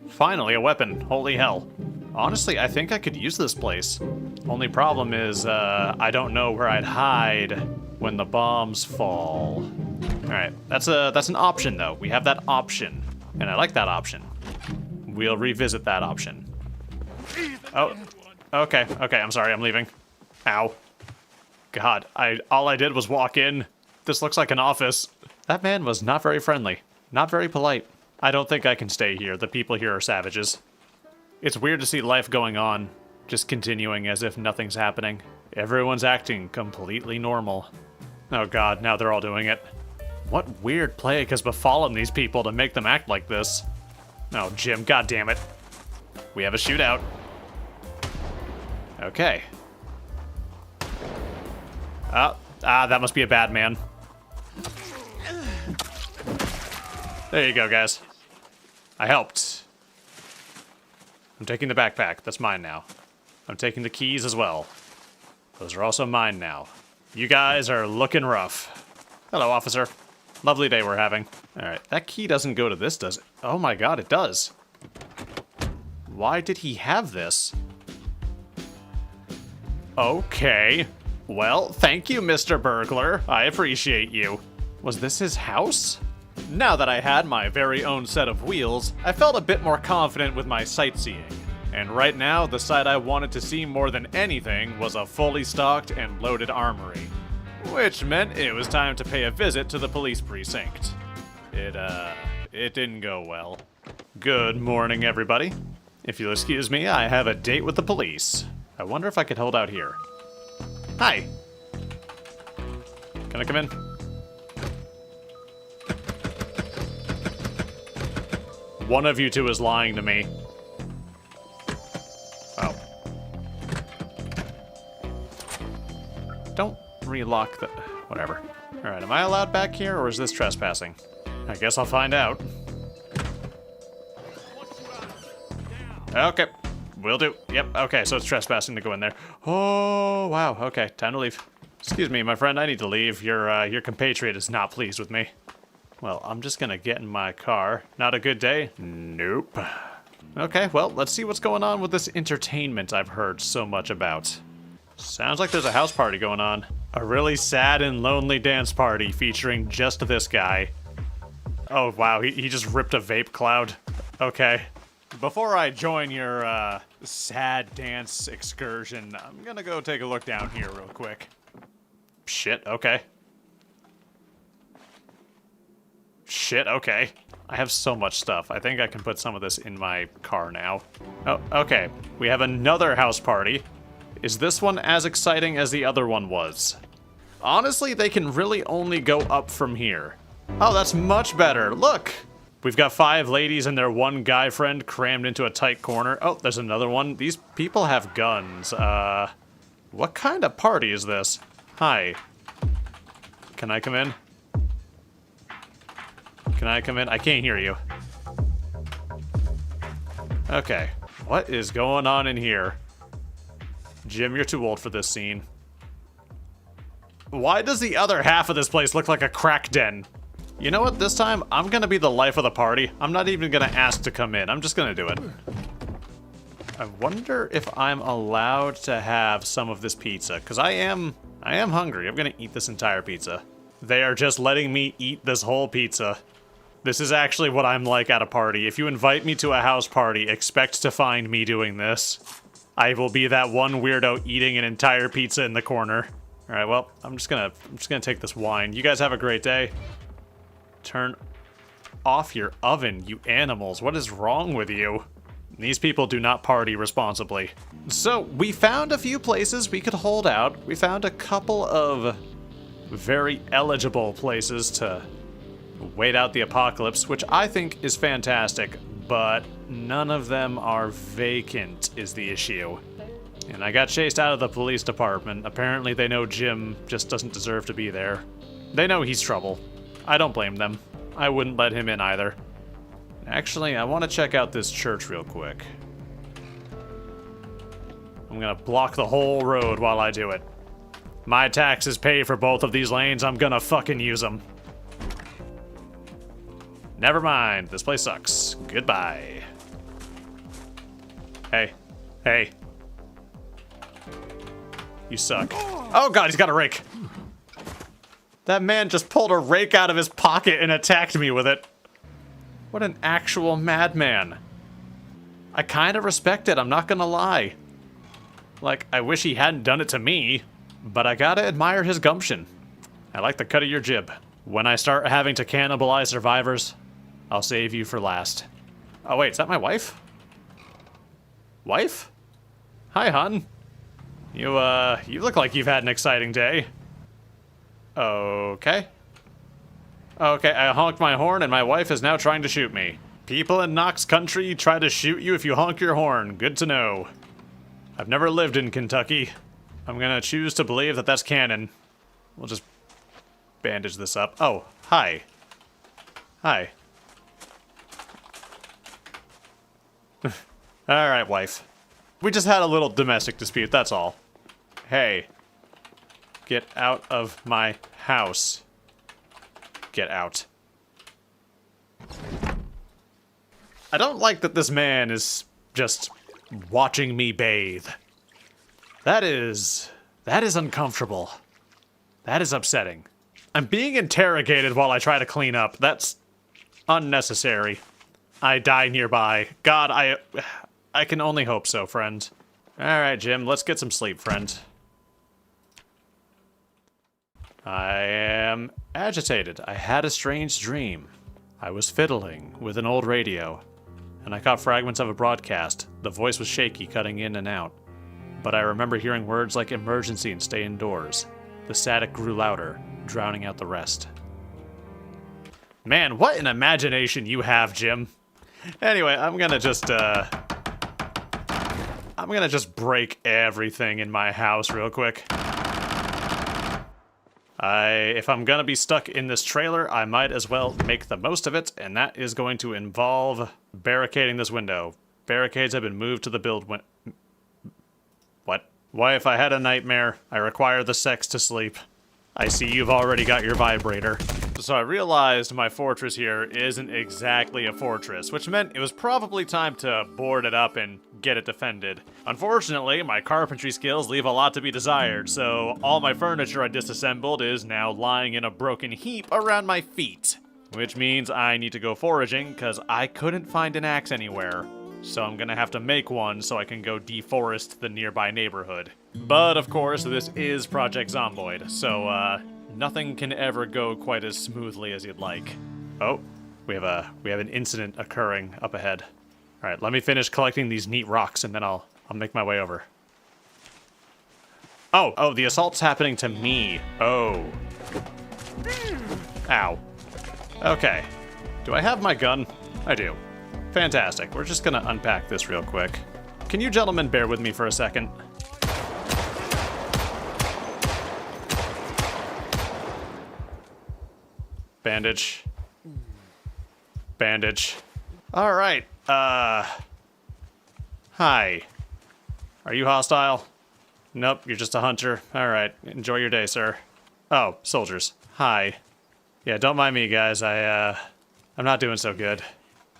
Speaker 1: Finally, a weapon. Holy hell. Honestly, I think I could use this place. Only problem is, I don't know where I'd hide when the bombs fall. Alright, that's an option, though. We have that option, and I like that option. We'll revisit that option. Oh, okay, I'm sorry, I'm leaving. Ow. God, all I did was walk in. This looks like an office. That man was not very friendly, not very polite. I don't think I can stay here. The people here are savages. It's weird to see life going on, just continuing as if nothing's happening. Everyone's acting completely normal. Oh god, now they're all doing it. What weird plague has befallen these people to make them act like this? Oh, Jim, god damn it. We have a shootout. Okay. That must be a bad man. There you go, guys. I helped. I'm taking the backpack. That's mine now. I'm taking the keys as well. Those are also mine now. You guys are looking rough. Hello, officer. Lovely day we're having. Alright, that key doesn't go to this, does it? Oh my god, it does. Why did he have this? Okay. Well, thank you, Mr. Burglar. I appreciate you. Was this his house? Now that I had my very own set of wheels, I felt a bit more confident with my sightseeing. And right now, the sight I wanted to see more than anything was a fully stocked and loaded armory. Which meant it was time to pay a visit to the police precinct. It didn't go well. Good morning, everybody. If you'll excuse me, I have a date with the police. I wonder if I could hold out here. Hi. Can I come in? One of you two is lying to me. relock the... whatever. Alright, am I allowed back here, or is this trespassing? I guess I'll find out. Okay, will do. Yep, okay, so it's trespassing to go in there. Oh, wow, okay, time to leave. Excuse me, my friend, I need to leave. Your compatriot is not pleased with me. Well, I'm just gonna get in my car. Not a good day? Nope. Okay, well, let's see what's going on with this entertainment I've heard so much about. Sounds like there's a house party going on. A really sad and lonely dance party featuring just this guy. Oh, wow, he just ripped a vape cloud. Okay. Before I join your, sad dance excursion, I'm gonna go take a look down here real quick. Shit, okay. Shit, okay. I have so much stuff. I think I can put some of this in my car now. Oh, okay. We have another house party. Is this one as exciting as the other one was? Honestly, they can really only go up from here. Oh, that's much better. Look! We've got 5 ladies and their 1 guy friend crammed into a tight corner. Oh, there's another one. These people have guns. What kind of party is this? Hi. Can I come in? Can I come in? I can't hear you. Okay. What is going on in here? Jim, you're too old for this scene. Why does the other half of this place look like a crack den? You know what? This time, I'm gonna be the life of the party. I'm not even gonna ask to come in. I'm just gonna do it. I wonder if I'm allowed to have some of this pizza, because I am hungry. I'm gonna eat this entire pizza. They are just letting me eat this whole pizza. This is actually what I'm like at a party. If you invite me to a house party, expect to find me doing this. I will be that one weirdo eating an entire pizza in the corner. All right, well, I'm just gonna take this wine. You guys have a great day. Turn off your oven, you animals. What is wrong with you? These people do not party responsibly. So, we found a few places we could hold out. We found a couple of very eligible places to wait out the apocalypse, which I think is fantastic, but none of them are vacant is the issue. And I got chased out of the police department. Apparently they know Jim just doesn't deserve to be there. They know he's trouble. I don't blame them. I wouldn't let him in either. Actually, I want to check out this church real quick. I'm gonna block the whole road while I do it. My taxes pay for both of these lanes, I'm gonna fucking use them. Never mind, this place sucks. Goodbye. Hey. Hey. You suck. Oh god, he's got a rake. That man just pulled a rake out of his pocket and attacked me with it. What an actual madman. I kind of respect it, I'm not gonna lie. Like, I wish he hadn't done it to me, but I gotta admire his gumption. I like the cut of your jib. When I start having to cannibalize survivors, I'll save you for last. Oh wait, is that my wife? Wife? Hi, hon. You look like you've had an exciting day. Okay. Okay, I honked my horn and my wife is now trying to shoot me. People in Knox Country try to shoot you if you honk your horn. Good to know. I've never lived in Kentucky. I'm gonna choose to believe that that's canon. We'll just bandage this up. Oh, hi. Hi. Alright, wife. We just had a little domestic dispute, that's all. Hey. Get out of my house. Get out. I don't like that this man is just watching me bathe. That is uncomfortable. That is upsetting. I'm being interrogated while I try to clean up. That's unnecessary. I die nearby. God, I can only hope so, friend. Alright, Jim, let's get some sleep, friend. I am agitated. I had a strange dream. I was fiddling with an old radio, and I caught fragments of a broadcast. The voice was shaky, cutting in and out. But I remember hearing words like emergency and stay indoors. The static grew louder, drowning out the rest. Man, what an imagination you have, Jim. Anyway, I'm gonna just break everything in my house real quick. If I'm gonna be stuck in this trailer, I might as well make the most of it, and that is going to involve barricading this window. Barricades have been moved to the build win- What? Why, if I had a nightmare, I require the sex to sleep. I see you've already got your vibrator. So I realized my fortress here isn't exactly a fortress, which meant it was probably time to board it up and get it defended. Unfortunately, my carpentry skills leave a lot to be desired, so all my furniture I disassembled is now lying in a broken heap around my feet. Which means I need to go foraging, because I couldn't find an axe anywhere. So I'm gonna have to make one so I can go deforest the nearby neighborhood. But of course, this is Project Zomboid, so nothing can ever go quite as smoothly as you'd like. Oh, we have an incident occurring up ahead. All right, let me finish collecting these neat rocks, and then I'll make my way over. Oh, the assault's happening to me. Oh. Ow. Okay. Do I have my gun? I do. Fantastic. We're just gonna unpack this real quick. Can you gentlemen bear with me for a second? Bandage. Bandage. All right. Hi. Are you hostile? Nope, you're just a hunter. All right. Enjoy your day, sir. Oh, soldiers. Hi. Yeah, don't mind me, guys. I'm not doing so good.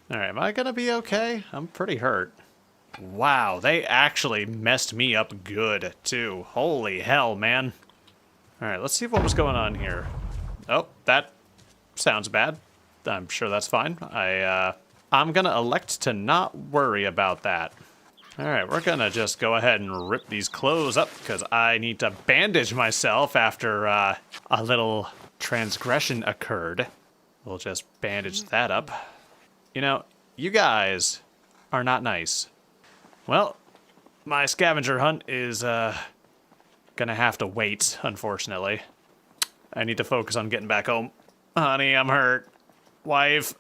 Speaker 1: All right, am I gonna be okay? I'm pretty hurt. Wow, they actually messed me up good, too. Holy hell, man. All right, let's see what was going on here. Oh, that sounds bad. I'm sure that's fine. I'm gonna elect to not worry about that. All right, we're gonna just go ahead and rip these clothes up because I need to bandage myself after a little transgression occurred. We'll just bandage that up. You know, you guys are not nice. Well, my scavenger hunt is gonna have to wait, unfortunately. I need to focus on getting back home. Honey, I'm hurt. Wife,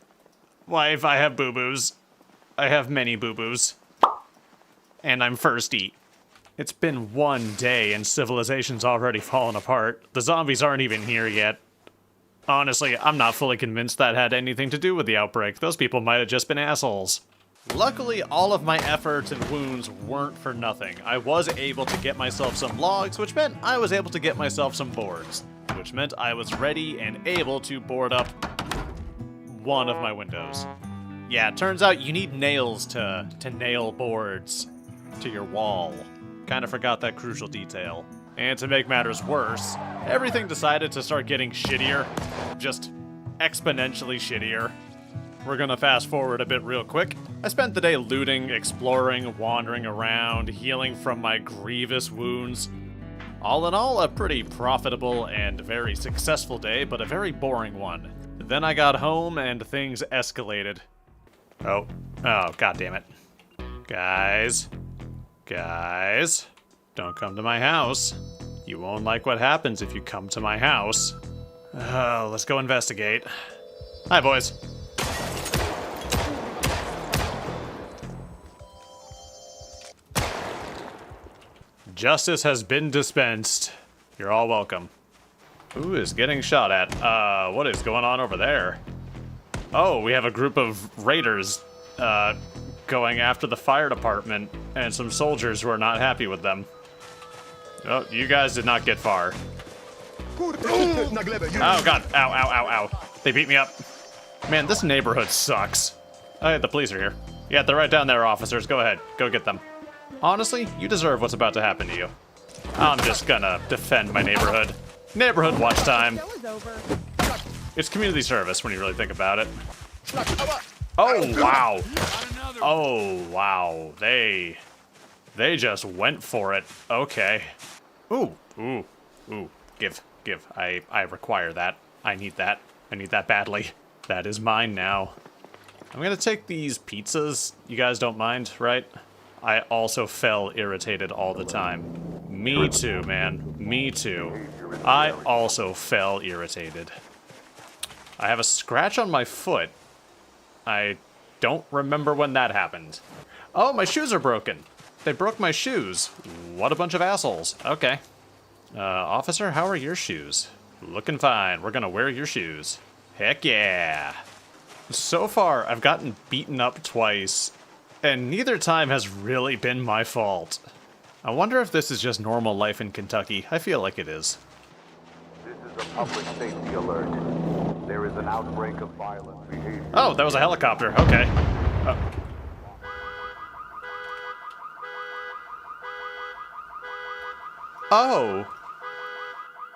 Speaker 1: I have boo-boos. I have many boo-boos. And I'm thirsty. It's been one day and civilization's already fallen apart. The zombies aren't even here yet. Honestly, I'm not fully convinced that had anything to do with the outbreak. Those people might have just been assholes. Luckily, all of my efforts and wounds weren't for nothing. I was able to get myself some logs, which meant I was able to get myself some boards, which meant I was ready and able to board up one of my windows. Yeah, it turns out you need nails to nail boards to your wall. Kinda forgot that crucial detail. And to make matters worse, everything decided to start getting shittier. Just exponentially shittier. We're gonna fast forward a bit real quick. I spent the day looting, exploring, wandering around, healing from my grievous wounds. All in all, a pretty profitable and very successful day, but a very boring one. Then I got home and things escalated. Oh, god damn it. Guys, don't come to my house. You won't like what happens if you come to my house. Oh, let's go investigate. Hi, boys. Justice has been dispensed. You're all welcome. Who is getting shot at? What is going on over there? Oh, we have a group of raiders, going after the fire department and some soldiers who are not happy with them. Oh, you guys did not get far. Oh god, ow, ow, ow, ow. They beat me up. Man, this neighborhood sucks. Oh, the police are here. Yeah, they're right down there, officers. Go ahead, go get them. Honestly, you deserve what's about to happen to you. I'm just gonna defend my neighborhood. Neighborhood watch time. It's community service when you really think about it. Oh, wow. Oh, wow. They just went for it. Okay. Ooh. Give. I require that. I need that. I need that badly. That is mine now. I'm gonna take these pizzas. You guys don't mind, right? I also fell irritated all the time. Me too, man. Me too. I also fell irritated. I have a scratch on my foot. I don't remember when that happened. Oh, my shoes are broken. They broke my shoes. What a bunch of assholes. Okay. Officer, how are your shoes? Looking fine. We're gonna wear your shoes. Heck yeah. So far, I've gotten beaten up twice, and neither time has really been my fault. I wonder if this is just normal life in Kentucky. I feel like it is.
Speaker 4: This is a public safety alert. There is an outbreak of violent behavior.
Speaker 1: Oh, that was a helicopter. Okay. Oh.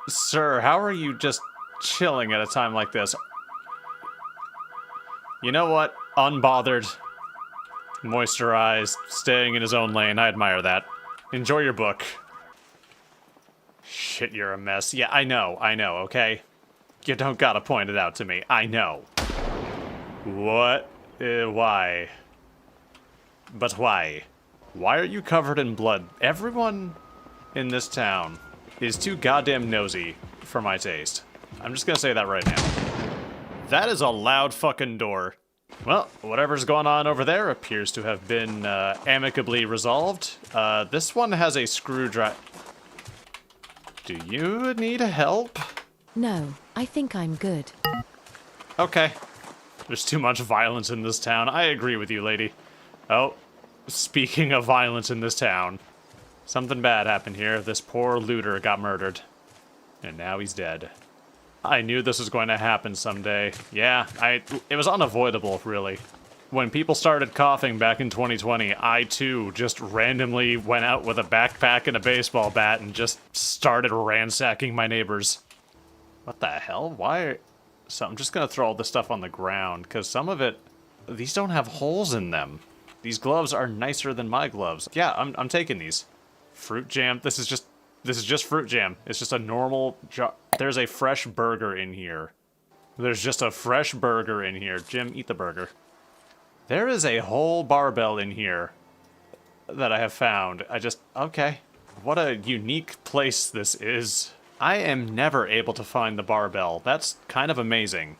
Speaker 1: Sir, how are you just chilling at a time like this? You know what? Unbothered, moisturized, staying in his own lane. I admire that. Enjoy your book. Shit, you're a mess. Yeah, I know, okay? You don't gotta point it out to me. I know. What? Why? But why? Why are you covered in blood? Everyone in this town is too goddamn nosy for my taste. I'm just gonna say that right now. That is a loud fucking door. Well, whatever's going on over there appears to have been amicably resolved. This one has a screwdriver. Do you need help?
Speaker 5: No, I think I'm good.
Speaker 1: Okay. There's too much violence in this town. I agree with you, lady. Oh, speaking of violence in this town, something bad happened here. This poor looter got murdered. And now he's dead. I knew this was going to happen someday. Yeah, it was unavoidable, really. When people started coughing back in 2020, I too just randomly went out with a backpack and a baseball bat and just started ransacking my neighbors. What the hell? Why? So I'm just gonna throw all this stuff on the ground, because some of it, these don't have holes in them. These gloves are nicer than my gloves. Yeah, I'm taking these. Fruit jam. This is just fruit jam. It's just a normal jar. There's a fresh burger in here. There's just a fresh burger in here. Jim, eat the burger. There is a whole barbell in here that I have found. Okay. What a unique place this is. I am never able to find the barbell. That's kind of amazing.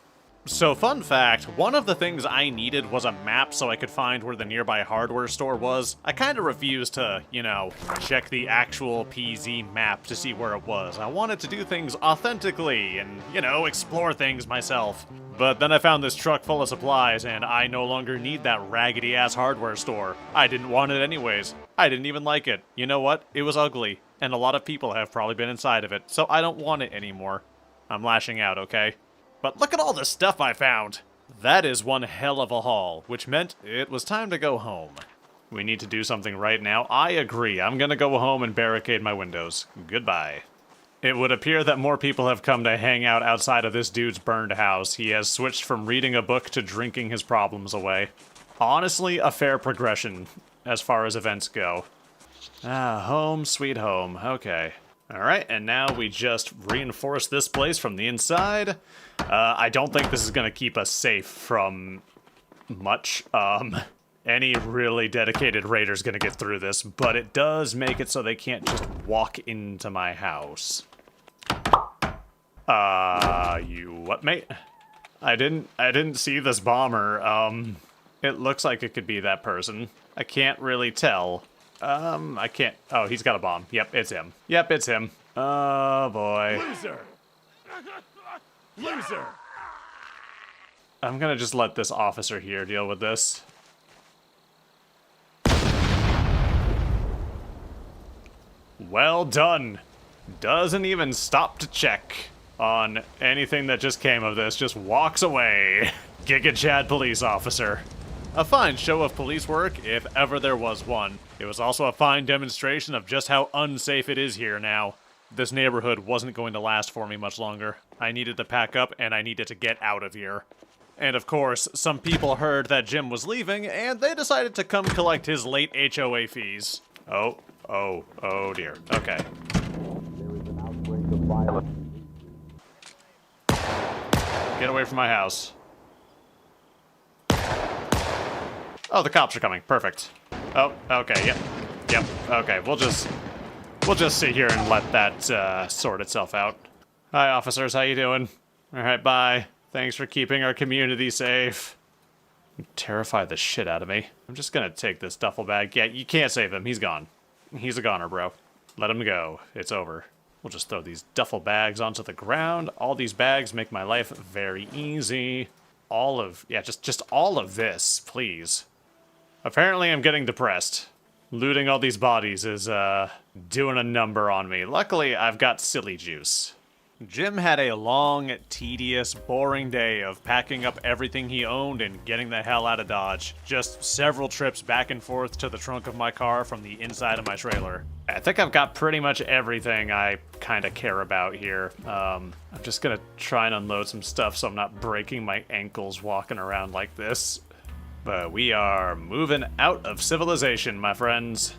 Speaker 1: So, fun fact, one of the things I needed was a map so I could find where the nearby hardware store was. I kind of refused to, you know, check the actual PZ map to see where it was. I wanted to do things authentically and, you know, explore things myself. But then I found this truck full of supplies, and I no longer need that raggedy-ass hardware store. I didn't want it anyways. I didn't even like it. You know what? It was ugly, and a lot of people have probably been inside of it, so I don't want it anymore. I'm lashing out, okay? But look at all the stuff I found! That is one hell of a haul, which meant it was time to go home. We need to do something right now. I agree. I'm gonna go home and barricade my windows. Goodbye. It would appear that more people have come to hang out outside of this dude's burned house. He has switched from reading a book to drinking his problems away. Honestly, a fair progression as far as events go. Ah, home sweet home. Okay. Alright, and now we just reinforce this place from the inside. I don't think this is gonna keep us safe from much. Any really dedicated raider's gonna get through this, but it does make it so they can't just walk into my house. You what, mate? I didn't see this bomber. It looks like it could be that person. I can't really tell. I can't. Oh, he's got a bomb. Yep, it's him. Yep, it's him. Oh, boy.
Speaker 6: Loser! Loser!
Speaker 1: I'm gonna just let this officer here deal with this. Well done. Doesn't even stop to check on anything that just came of this. Just walks away. Giga Chad police officer. A fine show of police work, if ever there was one. It was also a fine demonstration of just how unsafe it is here now. This neighborhood wasn't going to last for me much longer. I needed to pack up, and I needed to get out of here. And of course, some people heard that Jim was leaving, and they decided to come collect his late HOA fees. Oh dear. Okay.
Speaker 4: There is an outbreak of violence.
Speaker 1: Get away from my house. Oh, the cops are coming. Perfect. Oh, okay, yep, okay, we'll just sit here and let that, sort itself out. Hi, officers, how you doing? Alright, bye. Thanks for keeping our community safe. You terrify the shit out of me. I'm just gonna take this duffel bag. Yeah, you can't save him, he's gone. He's a goner, bro. Let him go. It's over. We'll just throw these duffel bags onto the ground. All these bags make my life very easy. All of, yeah, just all of this, please. Apparently I'm getting depressed. Looting all these bodies is, doing a number on me. Luckily, I've got silly juice. Jim had a long, tedious, boring day of packing up everything he owned and getting the hell out of Dodge. Just several trips back and forth to the trunk of my car from the inside of my trailer. I think I've got pretty much everything I kind of care about here. I'm just gonna try and unload some stuff so I'm not breaking my ankles walking around like this. But we are moving out of civilization, my friends.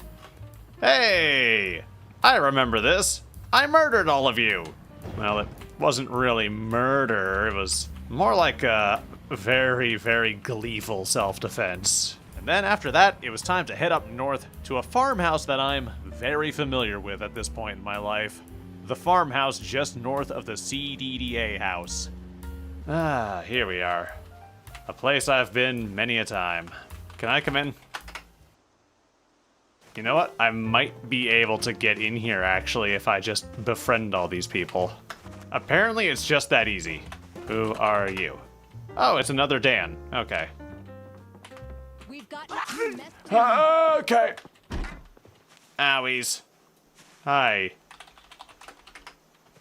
Speaker 1: Hey! I remember this. I murdered all of you. Well, it wasn't really murder. It was more like a very, very gleeful self-defense. And then after that, it was time to head up north to a farmhouse that I'm very familiar with at this point in my life. The farmhouse just north of the CDDA house. Ah, here we are. A place I've been many a time. Can I come in? You know what? I might be able to get in here, actually, if I just befriend all these people. Apparently, it's just that easy. Who are you? Oh, it's another Dan. Okay.
Speaker 5: We've got
Speaker 1: Okay. Owies. Hi.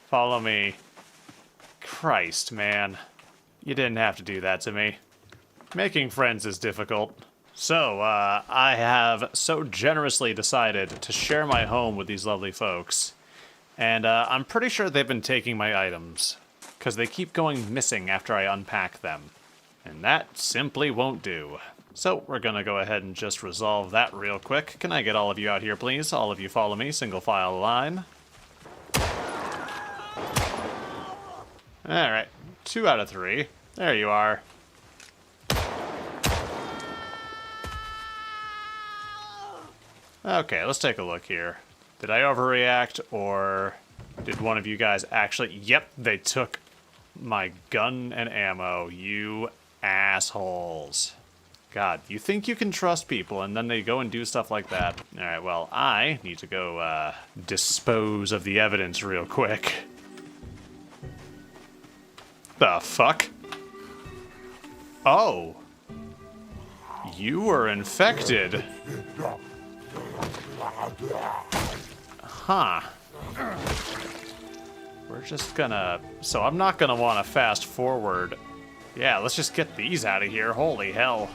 Speaker 1: Follow me. Christ, man. You didn't have to do that to me. Making friends is difficult. So, I have so generously decided to share my home with these lovely folks. And I'm pretty sure they've been taking my items, because they keep going missing after I unpack them. And that simply won't do. So we're gonna go ahead and just resolve that real quick. Can I get all of you out here, please? All of you follow me, single file line. Alright, 2 out of 3. There you are. Okay, let's take a look here. Did I overreact, or did one of you guys actually... Yep, they took my gun and ammo, you assholes. God, you think you can trust people, and then they go and do stuff like that. Alright, well, I need to go, dispose of the evidence real quick. The fuck? Oh. You were infected. Huh. We're just gonna... So I'm not gonna want to fast forward. Yeah, let's just get these out of here. Holy hell.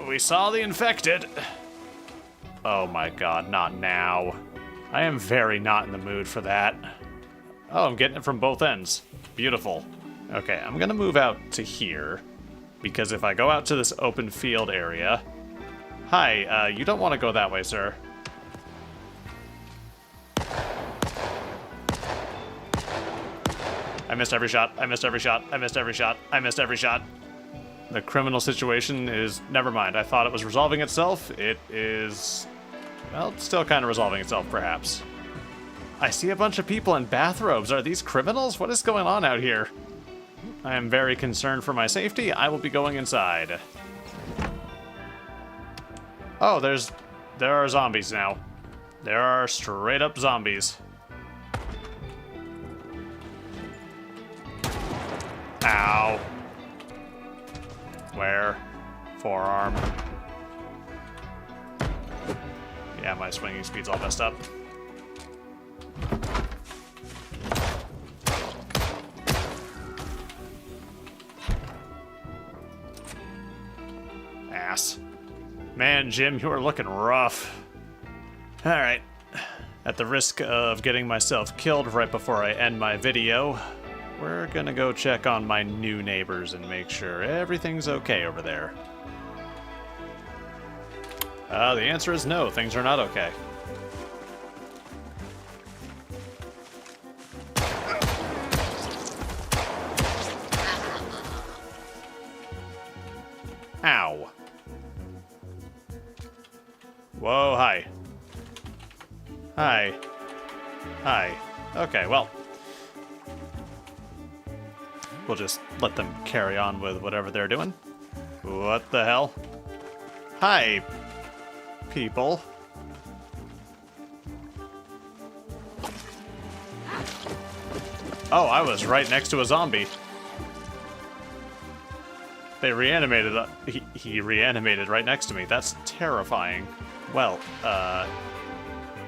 Speaker 1: We saw the infected. Oh my god, not now. I am very not in the mood for that. Oh, I'm getting it from both ends. Beautiful. Okay, I'm gonna move out to here, because if I go out to this open field area... Hi, you don't want to go that way, sir. I missed every shot, I missed every shot, I missed every shot, I missed every shot. The criminal situation is... Never mind, I thought it was resolving itself. It is... Well, it's still kind of resolving itself, perhaps. I see a bunch of people in bathrobes. Are these criminals? What is going on out here? I am very concerned for my safety. I will be going inside. Oh, there are zombies now. There are straight up zombies. Ow. Where? Forearm. Yeah, my swinging speed's all messed up. Ass. Man, Jim, you are looking rough. Alright. At the risk of getting myself killed right before I end my video, we're gonna go check on my new neighbors and make sure everything's okay over there. The answer is no, things are not okay. Ow. Whoa, hi. Hi. Hi. Okay, well. We'll just let them carry on with whatever they're doing. What the hell? Hi, people. Oh, I was right next to a zombie. They reanimated, he reanimated right next to me. That's terrifying. Well,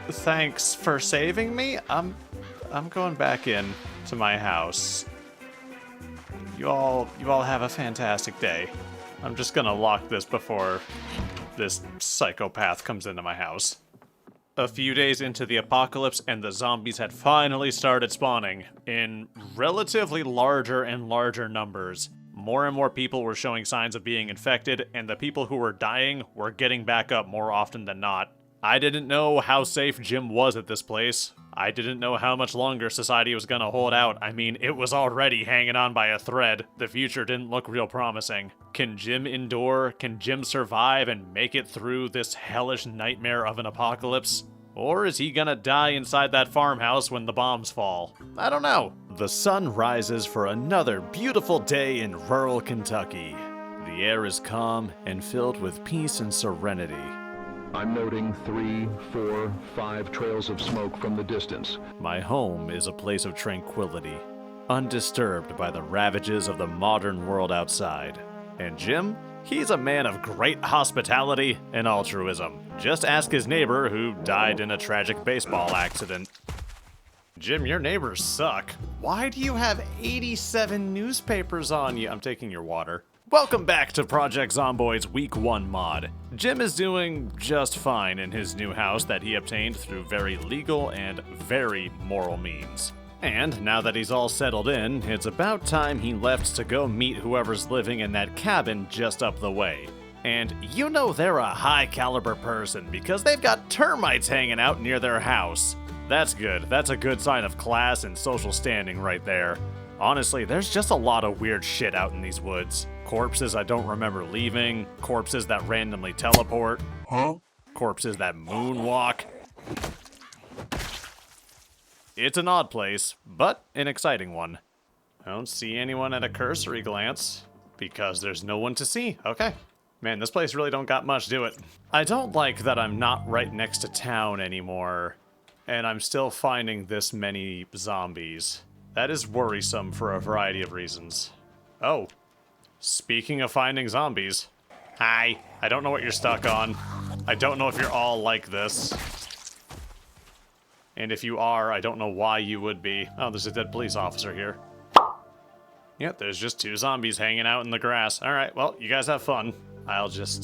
Speaker 1: thanks for saving me. I'm going back in to my house. You all have a fantastic day. I'm just gonna lock this before this psychopath comes into my house. A few days into the apocalypse, and the zombies had finally started spawning in relatively larger and larger numbers. More and more people were showing signs of being infected, and the people who were dying were getting back up more often than not. I didn't know how safe Jim was at this place. I didn't know how much longer society was gonna hold out. I mean, it was already hanging on by a thread. The future didn't look real promising. Can Jim endure? Can Jim survive and make it through this hellish nightmare of an apocalypse? Or is he gonna die inside that farmhouse when the bombs fall? I don't know. The sun rises for another beautiful day in rural Kentucky. The air is calm and filled with peace and serenity.
Speaker 6: I'm noting 3, 4, 5 trails of smoke from the distance.
Speaker 1: My home is a place of tranquility, undisturbed by the ravages of the modern world outside. And Jim? He's a man of great hospitality and altruism. Just ask his neighbor who died in a tragic baseball accident. Jim, your neighbors suck. Why do you have 87 newspapers on you? I'm taking your water. Welcome back to Project Zomboid's Week 1 mod. Jim is doing just fine in his new house that he obtained through very legal and very moral means. And now that he's all settled in, it's about time he left to go meet whoever's living in that cabin just up the way. And you know they're a high caliber person because they've got termites hanging out near their house. That's good. That's a good sign of class and social standing right there. Honestly, there's just a lot of weird shit out in these woods. Corpses I don't remember leaving, corpses that randomly teleport, corpses that moonwalk. It's an odd place, but an exciting one. I don't see anyone at a cursory glance, because there's no one to see. Okay. Man, this place really don't got much, do it? I don't like that I'm not right next to town anymore, and I'm still finding this many zombies. That is worrisome for a variety of reasons. Oh. Speaking of finding zombies. Hi. I don't know what you're stuck on. I don't know if you're all like this. And if you are, I don't know why you would be. Oh, there's a dead police officer here. Yep, there's just 2 zombies hanging out in the grass. Alright, well, you guys have fun. I'll just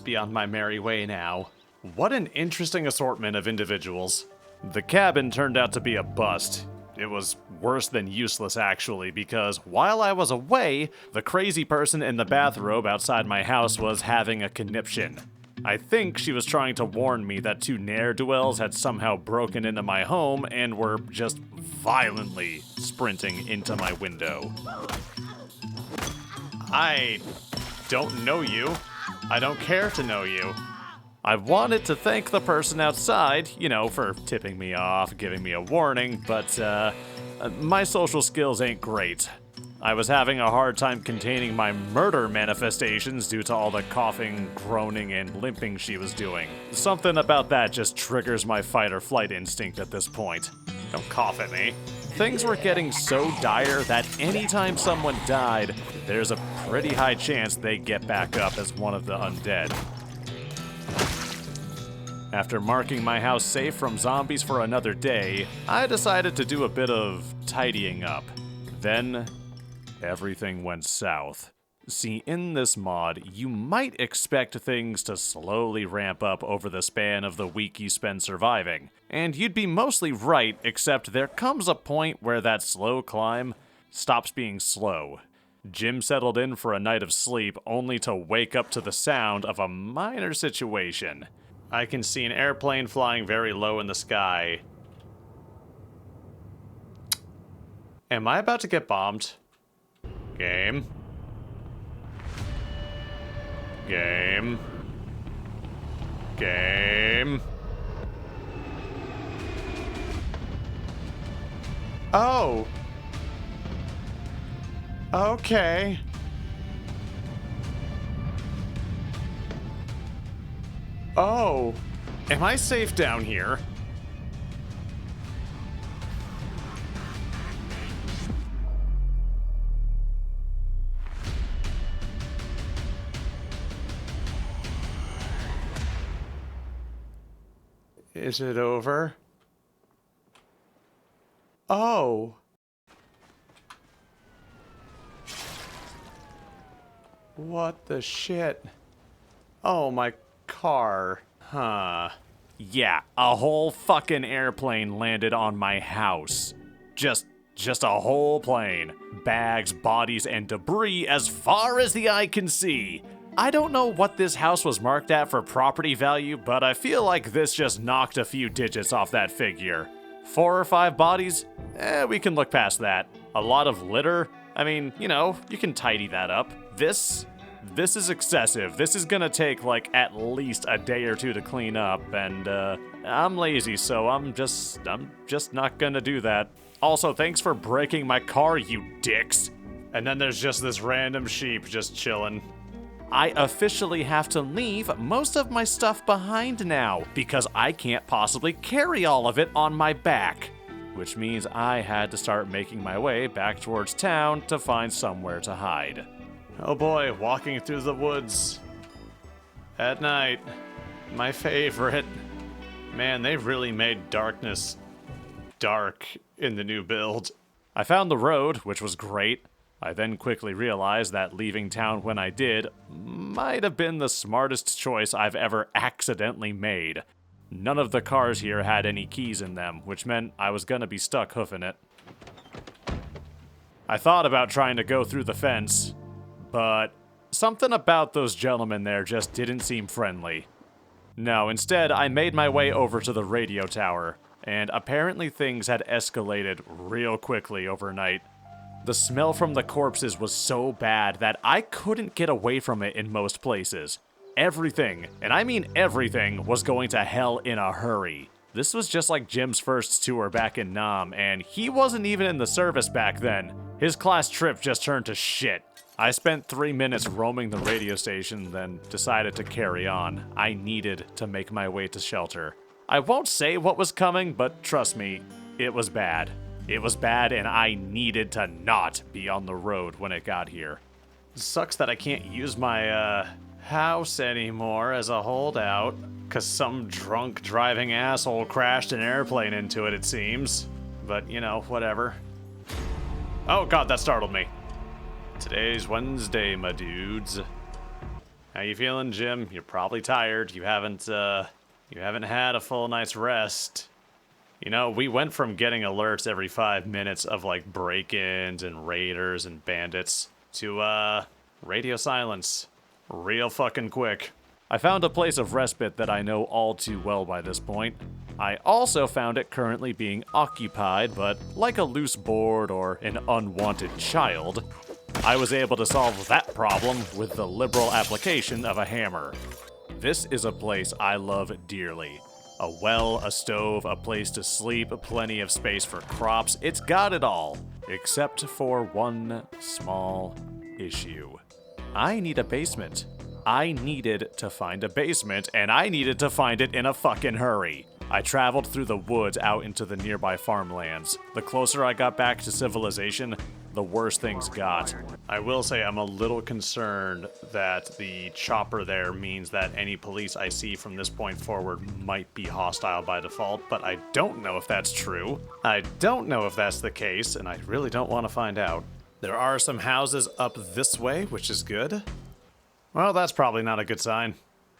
Speaker 1: be on my merry way now. What an interesting assortment of individuals. The cabin turned out to be a bust. It was worse than useless, actually, because while I was away, the crazy person in the bathrobe outside my house was having a conniption. I think she was trying to warn me that 2 ne'er-do-wells had somehow broken into my home and were just violently sprinting into my window. I don't know you. I don't care to know you. I wanted to thank the person outside, you know, for tipping me off, giving me a warning, but my social skills ain't great. I was having a hard time containing my murder manifestations due to all the coughing, groaning, and limping she was doing. Something about that just triggers my fight or flight instinct at this point. Don't cough at me. Things were getting so dire that anytime someone died, there's a pretty high chance they get back up as one of the undead. After marking my house safe from zombies for another day, I decided to do a bit of tidying up. Then, everything went south. See, in this mod, you might expect things to slowly ramp up over the span of the week you spend surviving. And you'd be mostly right, except there comes a point where that slow climb stops being slow. Jim settled in for a night of sleep only to wake up to the sound of a minor situation. I can see an airplane flying very low in the sky. Am I about to get bombed? Game. Game. Game. Oh. Okay. Oh. Am I safe down here? Is it over? Oh. What the shit? Oh, my car. Huh. Yeah, a whole fucking airplane landed on my house. Just a whole plane. Bags, bodies, and debris as far as the eye can see. I don't know what this house was marked at for property value, but I feel like this just knocked a few digits off that figure. 4 or 5 bodies? We can look past that. A lot of litter? I mean, you know, you can tidy that up. This is excessive. This is gonna take like at least a day or 2 to clean up, and I'm lazy, so I'm just not gonna do that. Also, thanks for breaking my car, you dicks. And then there's just this random sheep just chilling. I officially have to leave most of my stuff behind now because I can't possibly carry all of it on my back, which means I had to start making my way back towards town to find somewhere to hide. Oh boy, walking through the woods at night. My favorite. Man, they've really made darkness dark in the new build. I found the road, which was great. I then quickly realized that leaving town when I did might have been the smartest choice I've ever accidentally made. None of the cars here had any keys in them, which meant I was gonna be stuck hoofing it. I thought about trying to go through the fence, but something about those gentlemen there just didn't seem friendly. No, instead, I made my way over to the radio tower, and apparently things had escalated real quickly overnight. The smell from the corpses was so bad that I couldn't get away from it in most places. Everything, and I mean everything, was going to hell in a hurry. This was just like Jim's first tour back in Nam, and he wasn't even in the service back then. His class trip just turned to shit. I spent 3 minutes roaming the radio station, then decided to carry on. I needed to make my way to shelter. I won't say what was coming, but trust me, it was bad. It was bad, and I needed to not be on the road when it got here. It sucks that I can't use my, house anymore as a holdout, cause some drunk driving asshole crashed an airplane into it, it seems. But, you know, whatever. Oh god, that startled me. Today's Wednesday, my dudes. How you feeling, Jim? You're probably tired. You haven't had a full night's rest. You know, we went from getting alerts every 5 minutes of, like, break-ins and raiders and bandits to, radio silence. Real fucking quick. I found a place of respite that I know all too well by this point. I also found it currently being occupied, but like a loose board or an unwanted child, I was able to solve that problem with the liberal application of a hammer. This is a place I love dearly. A well, a stove, a place to sleep, plenty of space for crops. It's got it all, except for one small issue. I need a basement. I needed to find a basement, and I needed to find it in a fucking hurry. I traveled through the woods out into the nearby farmlands. The closer I got back to civilization, the worse things got. I will say I'm a little concerned that the chopper there means that any police I see from this point forward might be hostile by default, but I don't know if that's true. I don't know if that's the case, and I really don't want to find out. There are some houses up this way, which is good. Well, that's probably not a good sign.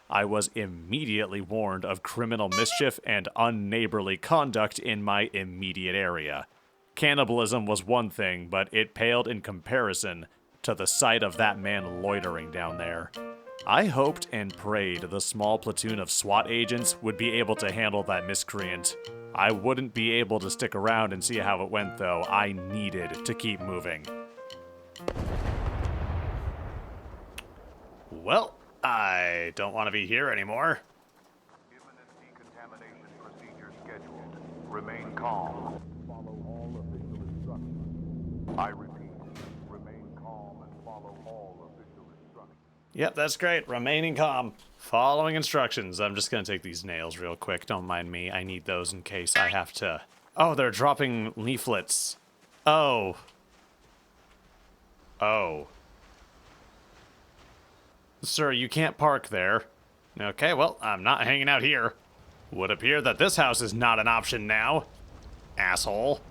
Speaker 1: I was immediately warned of criminal mischief and unneighborly conduct in my immediate area. Cannibalism was one thing, but it paled in comparison to the sight of that man loitering down there. I hoped and prayed the small platoon of SWAT agents would be able to handle that miscreant. I wouldn't be able to stick around and see how it went, though. I needed to keep moving. Well, I don't want to be here anymore.
Speaker 4: Imminent decontamination procedure scheduled. Remain calm. Follow all official instructions. I repeat, remain calm and follow all official instructions.
Speaker 1: Yep, that's great. Remaining calm. Following instructions. I'm just gonna take these nails real quick. Don't mind me. I need those in case I have to... Oh, they're dropping leaflets. Oh. Oh. Sir, you can't park there. Okay, well, I'm not hanging out here. Would appear that this house is not an option now. Asshole.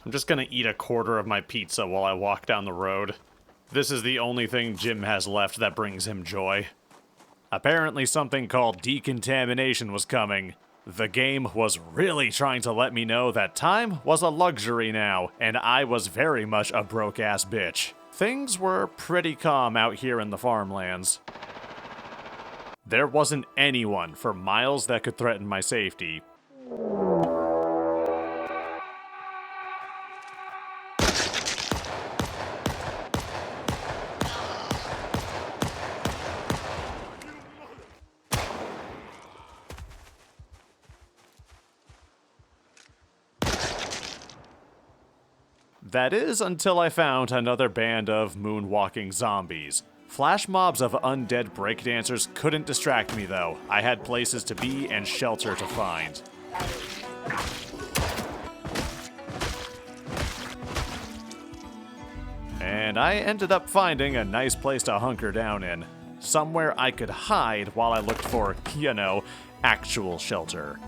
Speaker 1: I'm just gonna eat a quarter of my pizza while I walk down the road. This is the only thing Jim has left that brings him joy. Apparently something called decontamination was coming. The game was really trying to let me know that time was a luxury now, and I was very much a broke-ass bitch. Things were pretty calm out here in the farmlands. There wasn't anyone for miles that could threaten my safety. That is until I found another band of moonwalking zombies. Flash mobs of undead breakdancers couldn't distract me though. I had places to be and shelter to find. And I ended up finding a nice place to hunker down in. Somewhere I could hide while I looked for, you know, actual shelter.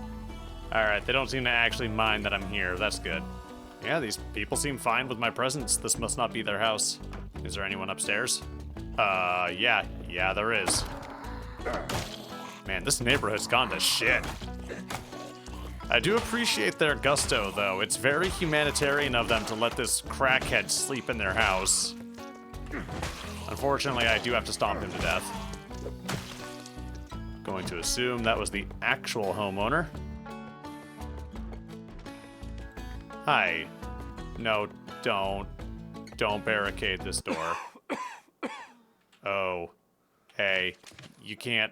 Speaker 1: Alright, they don't seem to actually mind that I'm here. That's good. Yeah, these people seem fine with my presence. This must not be their house. Is there anyone upstairs? Yeah, there is. Man, this neighborhood's gone to shit. I do appreciate their gusto, though. It's very humanitarian of them to let this crackhead sleep in their house. Unfortunately, I do have to stomp him to death. Going to assume that was the actual homeowner. Hi. No, don't. Don't barricade this door. Oh. Hey. You can't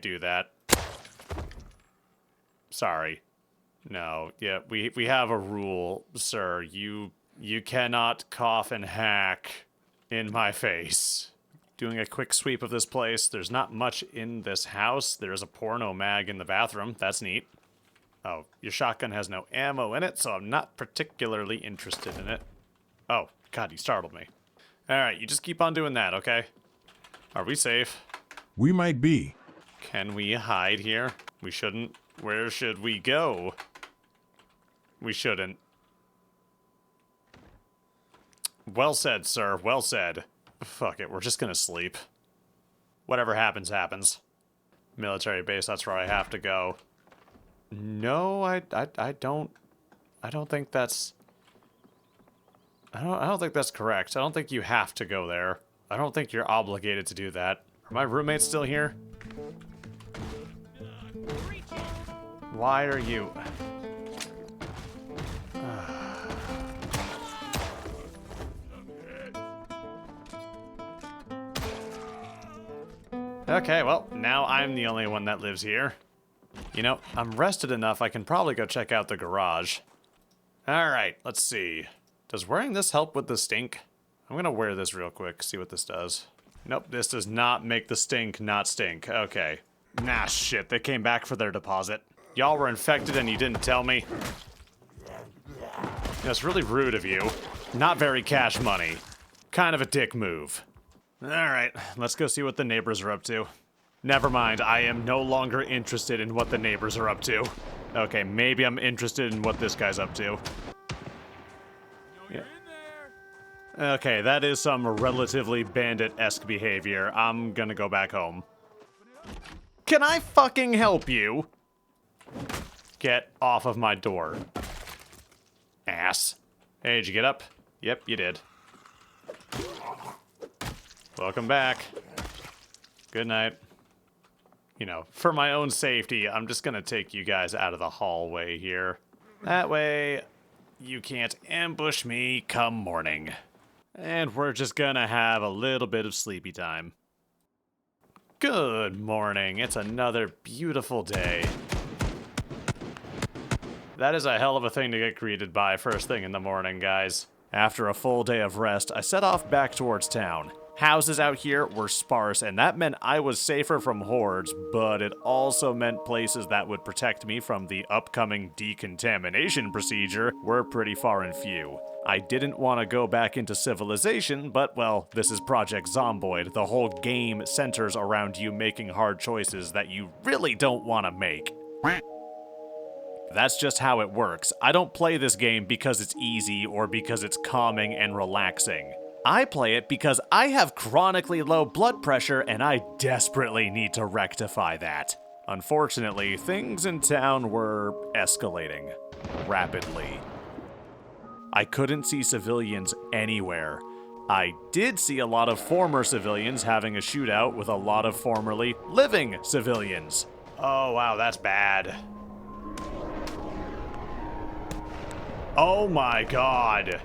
Speaker 1: do that. Sorry. No, yeah, we have a rule, sir. You cannot cough and hack in my face. Doing a quick sweep of this place. There's not much in this house. There's a porno mag in the bathroom. That's neat. Oh, your shotgun has no ammo in it, so I'm not particularly interested in it. Oh, God, you startled me. Alright, you just keep on doing that, okay? Are we safe?
Speaker 7: We might be.
Speaker 1: Can we hide here? We shouldn't. Where should we go? We shouldn't. Well said, sir. Well said. Fuck it, we're just gonna sleep. Whatever happens, happens. Military base, that's where I have to go. No, I don't think that's... I don't think that's correct. I don't think you have to go there. I don't think you're obligated to do that. Are my roommates still here? Why are you... Okay, well, now I'm the only one that lives here. You know, I'm rested enough, I can probably go check out the garage. Alright, let's see. Does wearing this help with the stink? I'm gonna wear this real quick, see what this does. Nope, this does not make the stink not stink. Okay. Nah, shit, they came back for their deposit. Y'all were infected and you didn't tell me? That's really rude of you. Not very cash money. Kind of a dick move. Alright, let's go see what the neighbors are up to. Never mind, I am no longer interested in what the neighbors are up to. Okay, maybe I'm interested in what this guy's up to. Yeah. Okay, that is some relatively bandit-esque behavior. I'm gonna go back home. Can I fucking help you? Get off of my door. Ass. Hey, did you get up? Yep, you did. Welcome back. Good night. You know, for my own safety, I'm just gonna take you guys out of the hallway here. That way, you can't ambush me come morning. And we're just gonna have a little bit of sleepy time. Good morning. It's another beautiful day. That is a hell of a thing to get greeted by first thing in the morning, guys. After a full day of rest, I set off back towards town. Houses out here were sparse, and that meant I was safer from hordes, but it also meant places that would protect me from the upcoming decontamination procedure were pretty far and few. I didn't want to go back into civilization, but, well, this is Project Zomboid. The whole game centers around you making hard choices that you really don't want to make. That's just how it works. I don't play this game because it's easy or because it's calming and relaxing. I play it because I have chronically low blood pressure and I desperately need to rectify that. Unfortunately, things in town were escalating rapidly. I couldn't see civilians anywhere. I did see a lot of former civilians having a shootout with a lot of formerly living civilians. Oh wow, that's bad. Oh my god.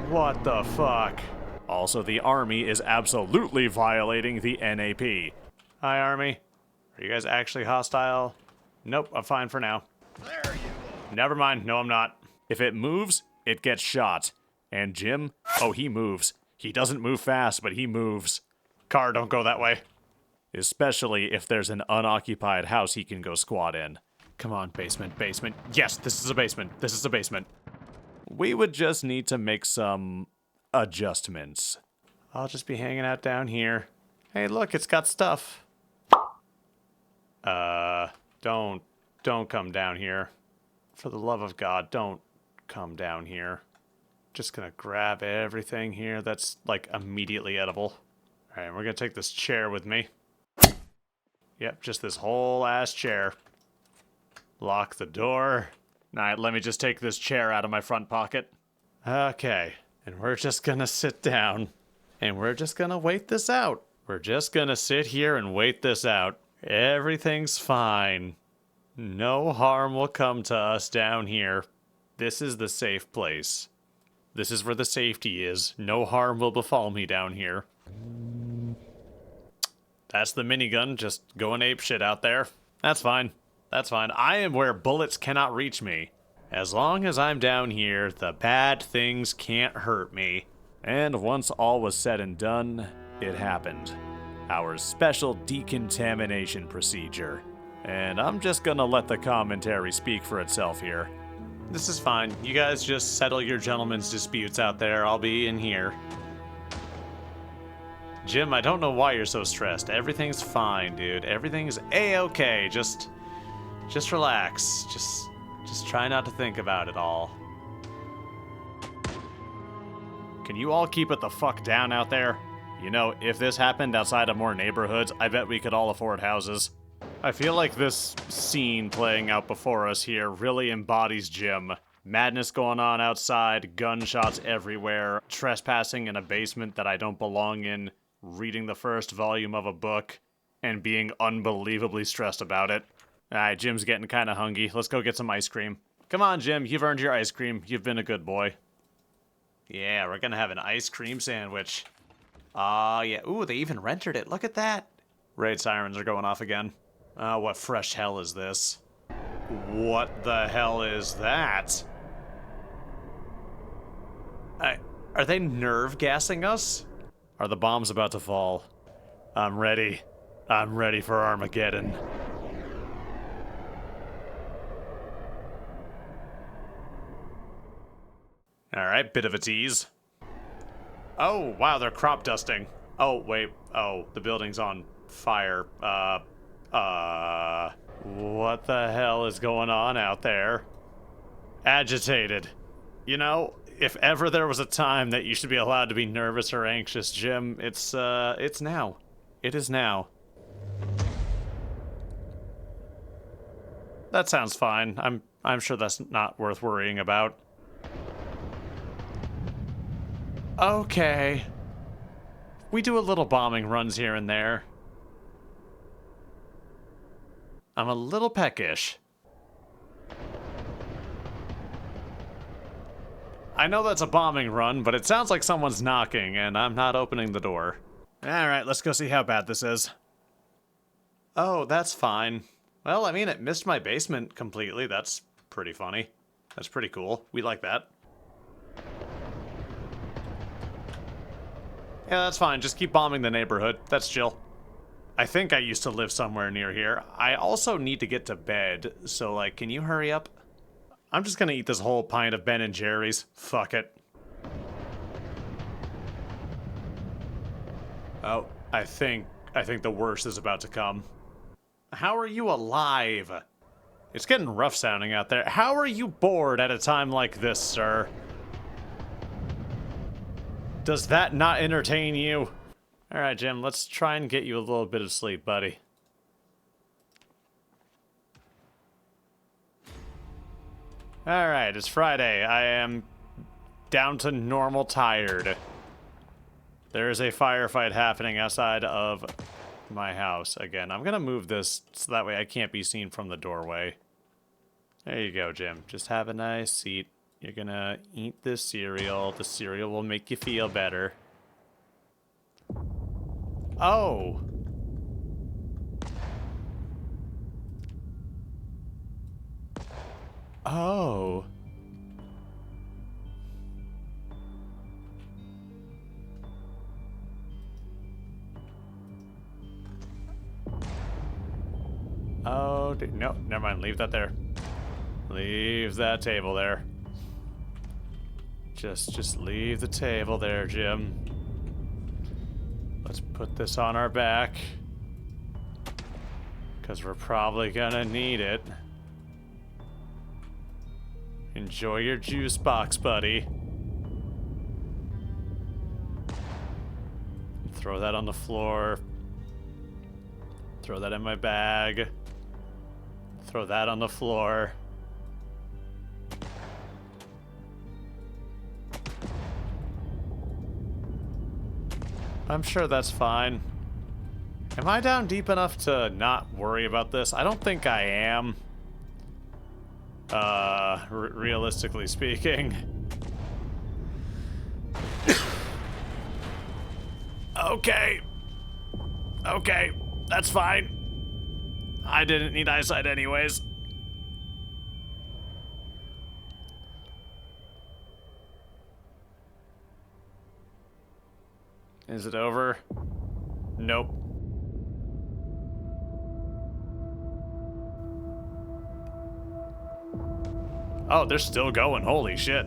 Speaker 1: What the fuck? Also, the Army is absolutely violating the NAP. Hi, Army. Are you guys actually hostile? Nope, I'm fine for now. There you go. Never mind, no I'm not. If it moves, it gets shot. And Jim? Oh, he moves. He doesn't move fast, but he moves. Car, don't go that way. Especially if there's an unoccupied house he can go squat in. Come on, basement, basement. Yes, this is a basement. This is a basement. We would just need to make some adjustments. I'll just be hanging out down here. Hey, look, it's got stuff. Don't come down here. For the love of God, don't come down here. Just gonna grab everything here that's, like, immediately edible. Alright, we're gonna take this chair with me. Yep, just this whole ass chair. Lock the door. Alright, let me just take this chair out of my front pocket. Okay, and we're just gonna sit down. And we're just gonna wait this out. We're just gonna sit here and wait this out. Everything's fine. No harm will come to us down here. This is the safe place. This is where the safety is. No harm will befall me down here. That's the minigun just going apeshit out there. That's fine. That's fine. I am where bullets cannot reach me. As long as I'm down here, the bad things can't hurt me. And once all was said and done, it happened. Our special decontamination procedure. And I'm just gonna let the commentary speak for itself here. This is fine. You guys just settle your gentlemen's disputes out there. I'll be in here. Jim, I don't know why you're so stressed. Everything's fine, dude. Everything's A-okay. Just relax. Just try not to think about it all. Can you all keep it the fuck down out there? You know, if this happened outside of more neighborhoods, I bet we could all afford houses. I feel like this scene playing out before us here really embodies Jim. Madness going on outside, gunshots everywhere, trespassing in a basement that I don't belong in, reading the first volume of a book, and being unbelievably stressed about it. Alright, Jim's getting kinda hungry. Let's go get some ice cream. Come on, Jim, you've earned your ice cream. You've been a good boy. Yeah, we're gonna have an ice cream sandwich. Yeah. Ooh, they even rendered it. Look at that. Raid sirens are going off again. What fresh hell is this? What the hell is that? Are they nerve gassing us? Are the bombs about to fall? I'm ready. I'm ready for Armageddon. Alright, bit of a tease. Oh, wow, they're crop dusting. Oh, wait. Oh, the building's on fire. What the hell is going on out there? Agitated. You know, if ever there was a time that you should be allowed to be nervous or anxious, Jim, it's now. It is now. That sounds fine. I'm sure that's not worth worrying about. Okay. We do a little bombing runs here and there. I'm a little peckish. I know that's a bombing run, but it sounds like someone's knocking, and I'm not opening the door. Alright, let's go see how bad this is. Oh, that's fine. Well, I mean, it missed my basement completely. That's pretty funny. That's pretty cool. We like that. Yeah, that's fine. Just keep bombing the neighborhood. That's chill. I think I used to live somewhere near here. I also need to get to bed, so, like, can you hurry up? I'm just gonna eat this whole pint of Ben & Jerry's. Fuck it. Oh, I think the worst is about to come. How are you alive? It's getting rough sounding out there. How are you bored at a time like this, sir? Does that not entertain you? Alright, Jim, let's try and get you a little bit of sleep, buddy. Alright, it's Friday. I am down to normal tired. There is a firefight happening outside of my house. Again, I'm gonna move this so that way I can't be seen from the doorway. There you go, Jim. Just have a nice seat. You're gonna eat this cereal. The cereal will make you feel better. Oh! Oh. Oh, no, never mind. Leave that there. Leave that table there. Just leave the table there, Jim. Let's put this on our back. Because we're probably gonna need it. Enjoy your juice box, buddy. Throw that on the floor. Throw that in my bag. Throw that on the floor. I'm sure that's fine. Am I down deep enough to not worry about this? I don't think I am. Realistically speaking. Okay. Okay, that's fine. I didn't need eyesight anyways. Is it over? Nope. Oh, they're still going. Holy shit.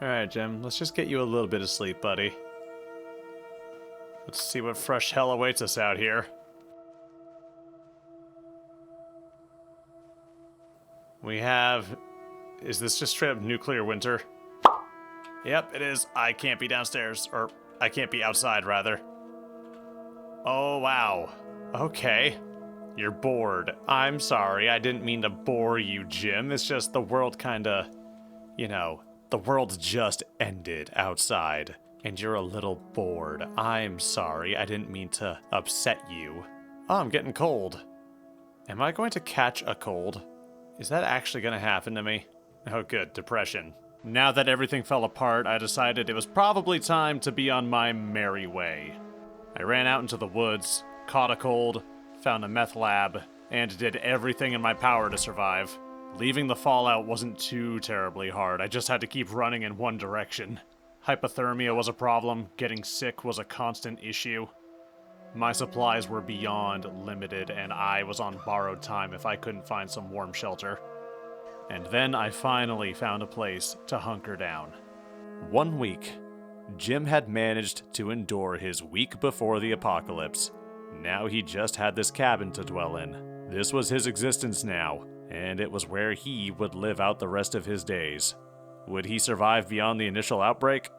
Speaker 1: Alright, Jim. Let's just get you a little bit of sleep, buddy. Let's see what fresh hell awaits us out here. We have... Is this just straight up nuclear winter? Yep, it is. I can't be downstairs. Or, I can't be outside, rather. Oh, wow. Okay. You're bored. I'm sorry. I didn't mean to bore you, Jim. It's just the world kinda... You know, the world just ended outside. And you're a little bored. I'm sorry. I didn't mean to upset you. Oh, I'm getting cold. Am I going to catch a cold? Is that actually gonna happen to me? Oh good, depression. Now that everything fell apart, I decided it was probably time to be on my merry way. I ran out into the woods, caught a cold, found a meth lab, and did everything in my power to survive. Leaving the fallout wasn't too terribly hard, I just had to keep running in one direction. Hypothermia was a problem, getting sick was a constant issue. My supplies were beyond limited, and I was on borrowed time if I couldn't find some warm shelter. And then I finally found a place to hunker down. 1 week. Jim had managed to endure his week before the apocalypse. Now he just had this cabin to dwell in. This was his existence now, and it was where he would live out the rest of his days. Would he survive beyond the initial outbreak?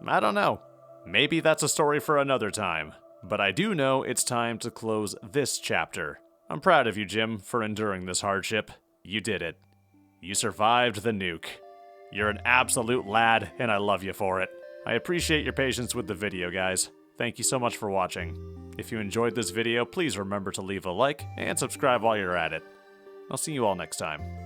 Speaker 1: I don't know. Maybe that's a story for another time. But I do know it's time to close this chapter. I'm proud of you, Jim, for enduring this hardship. You did it. You survived the nuke. You're an absolute lad, and I love you for it. I appreciate your patience with the video, guys. Thank you so much for watching. If you enjoyed this video, please remember to leave a like and subscribe while you're at it. I'll see you all next time.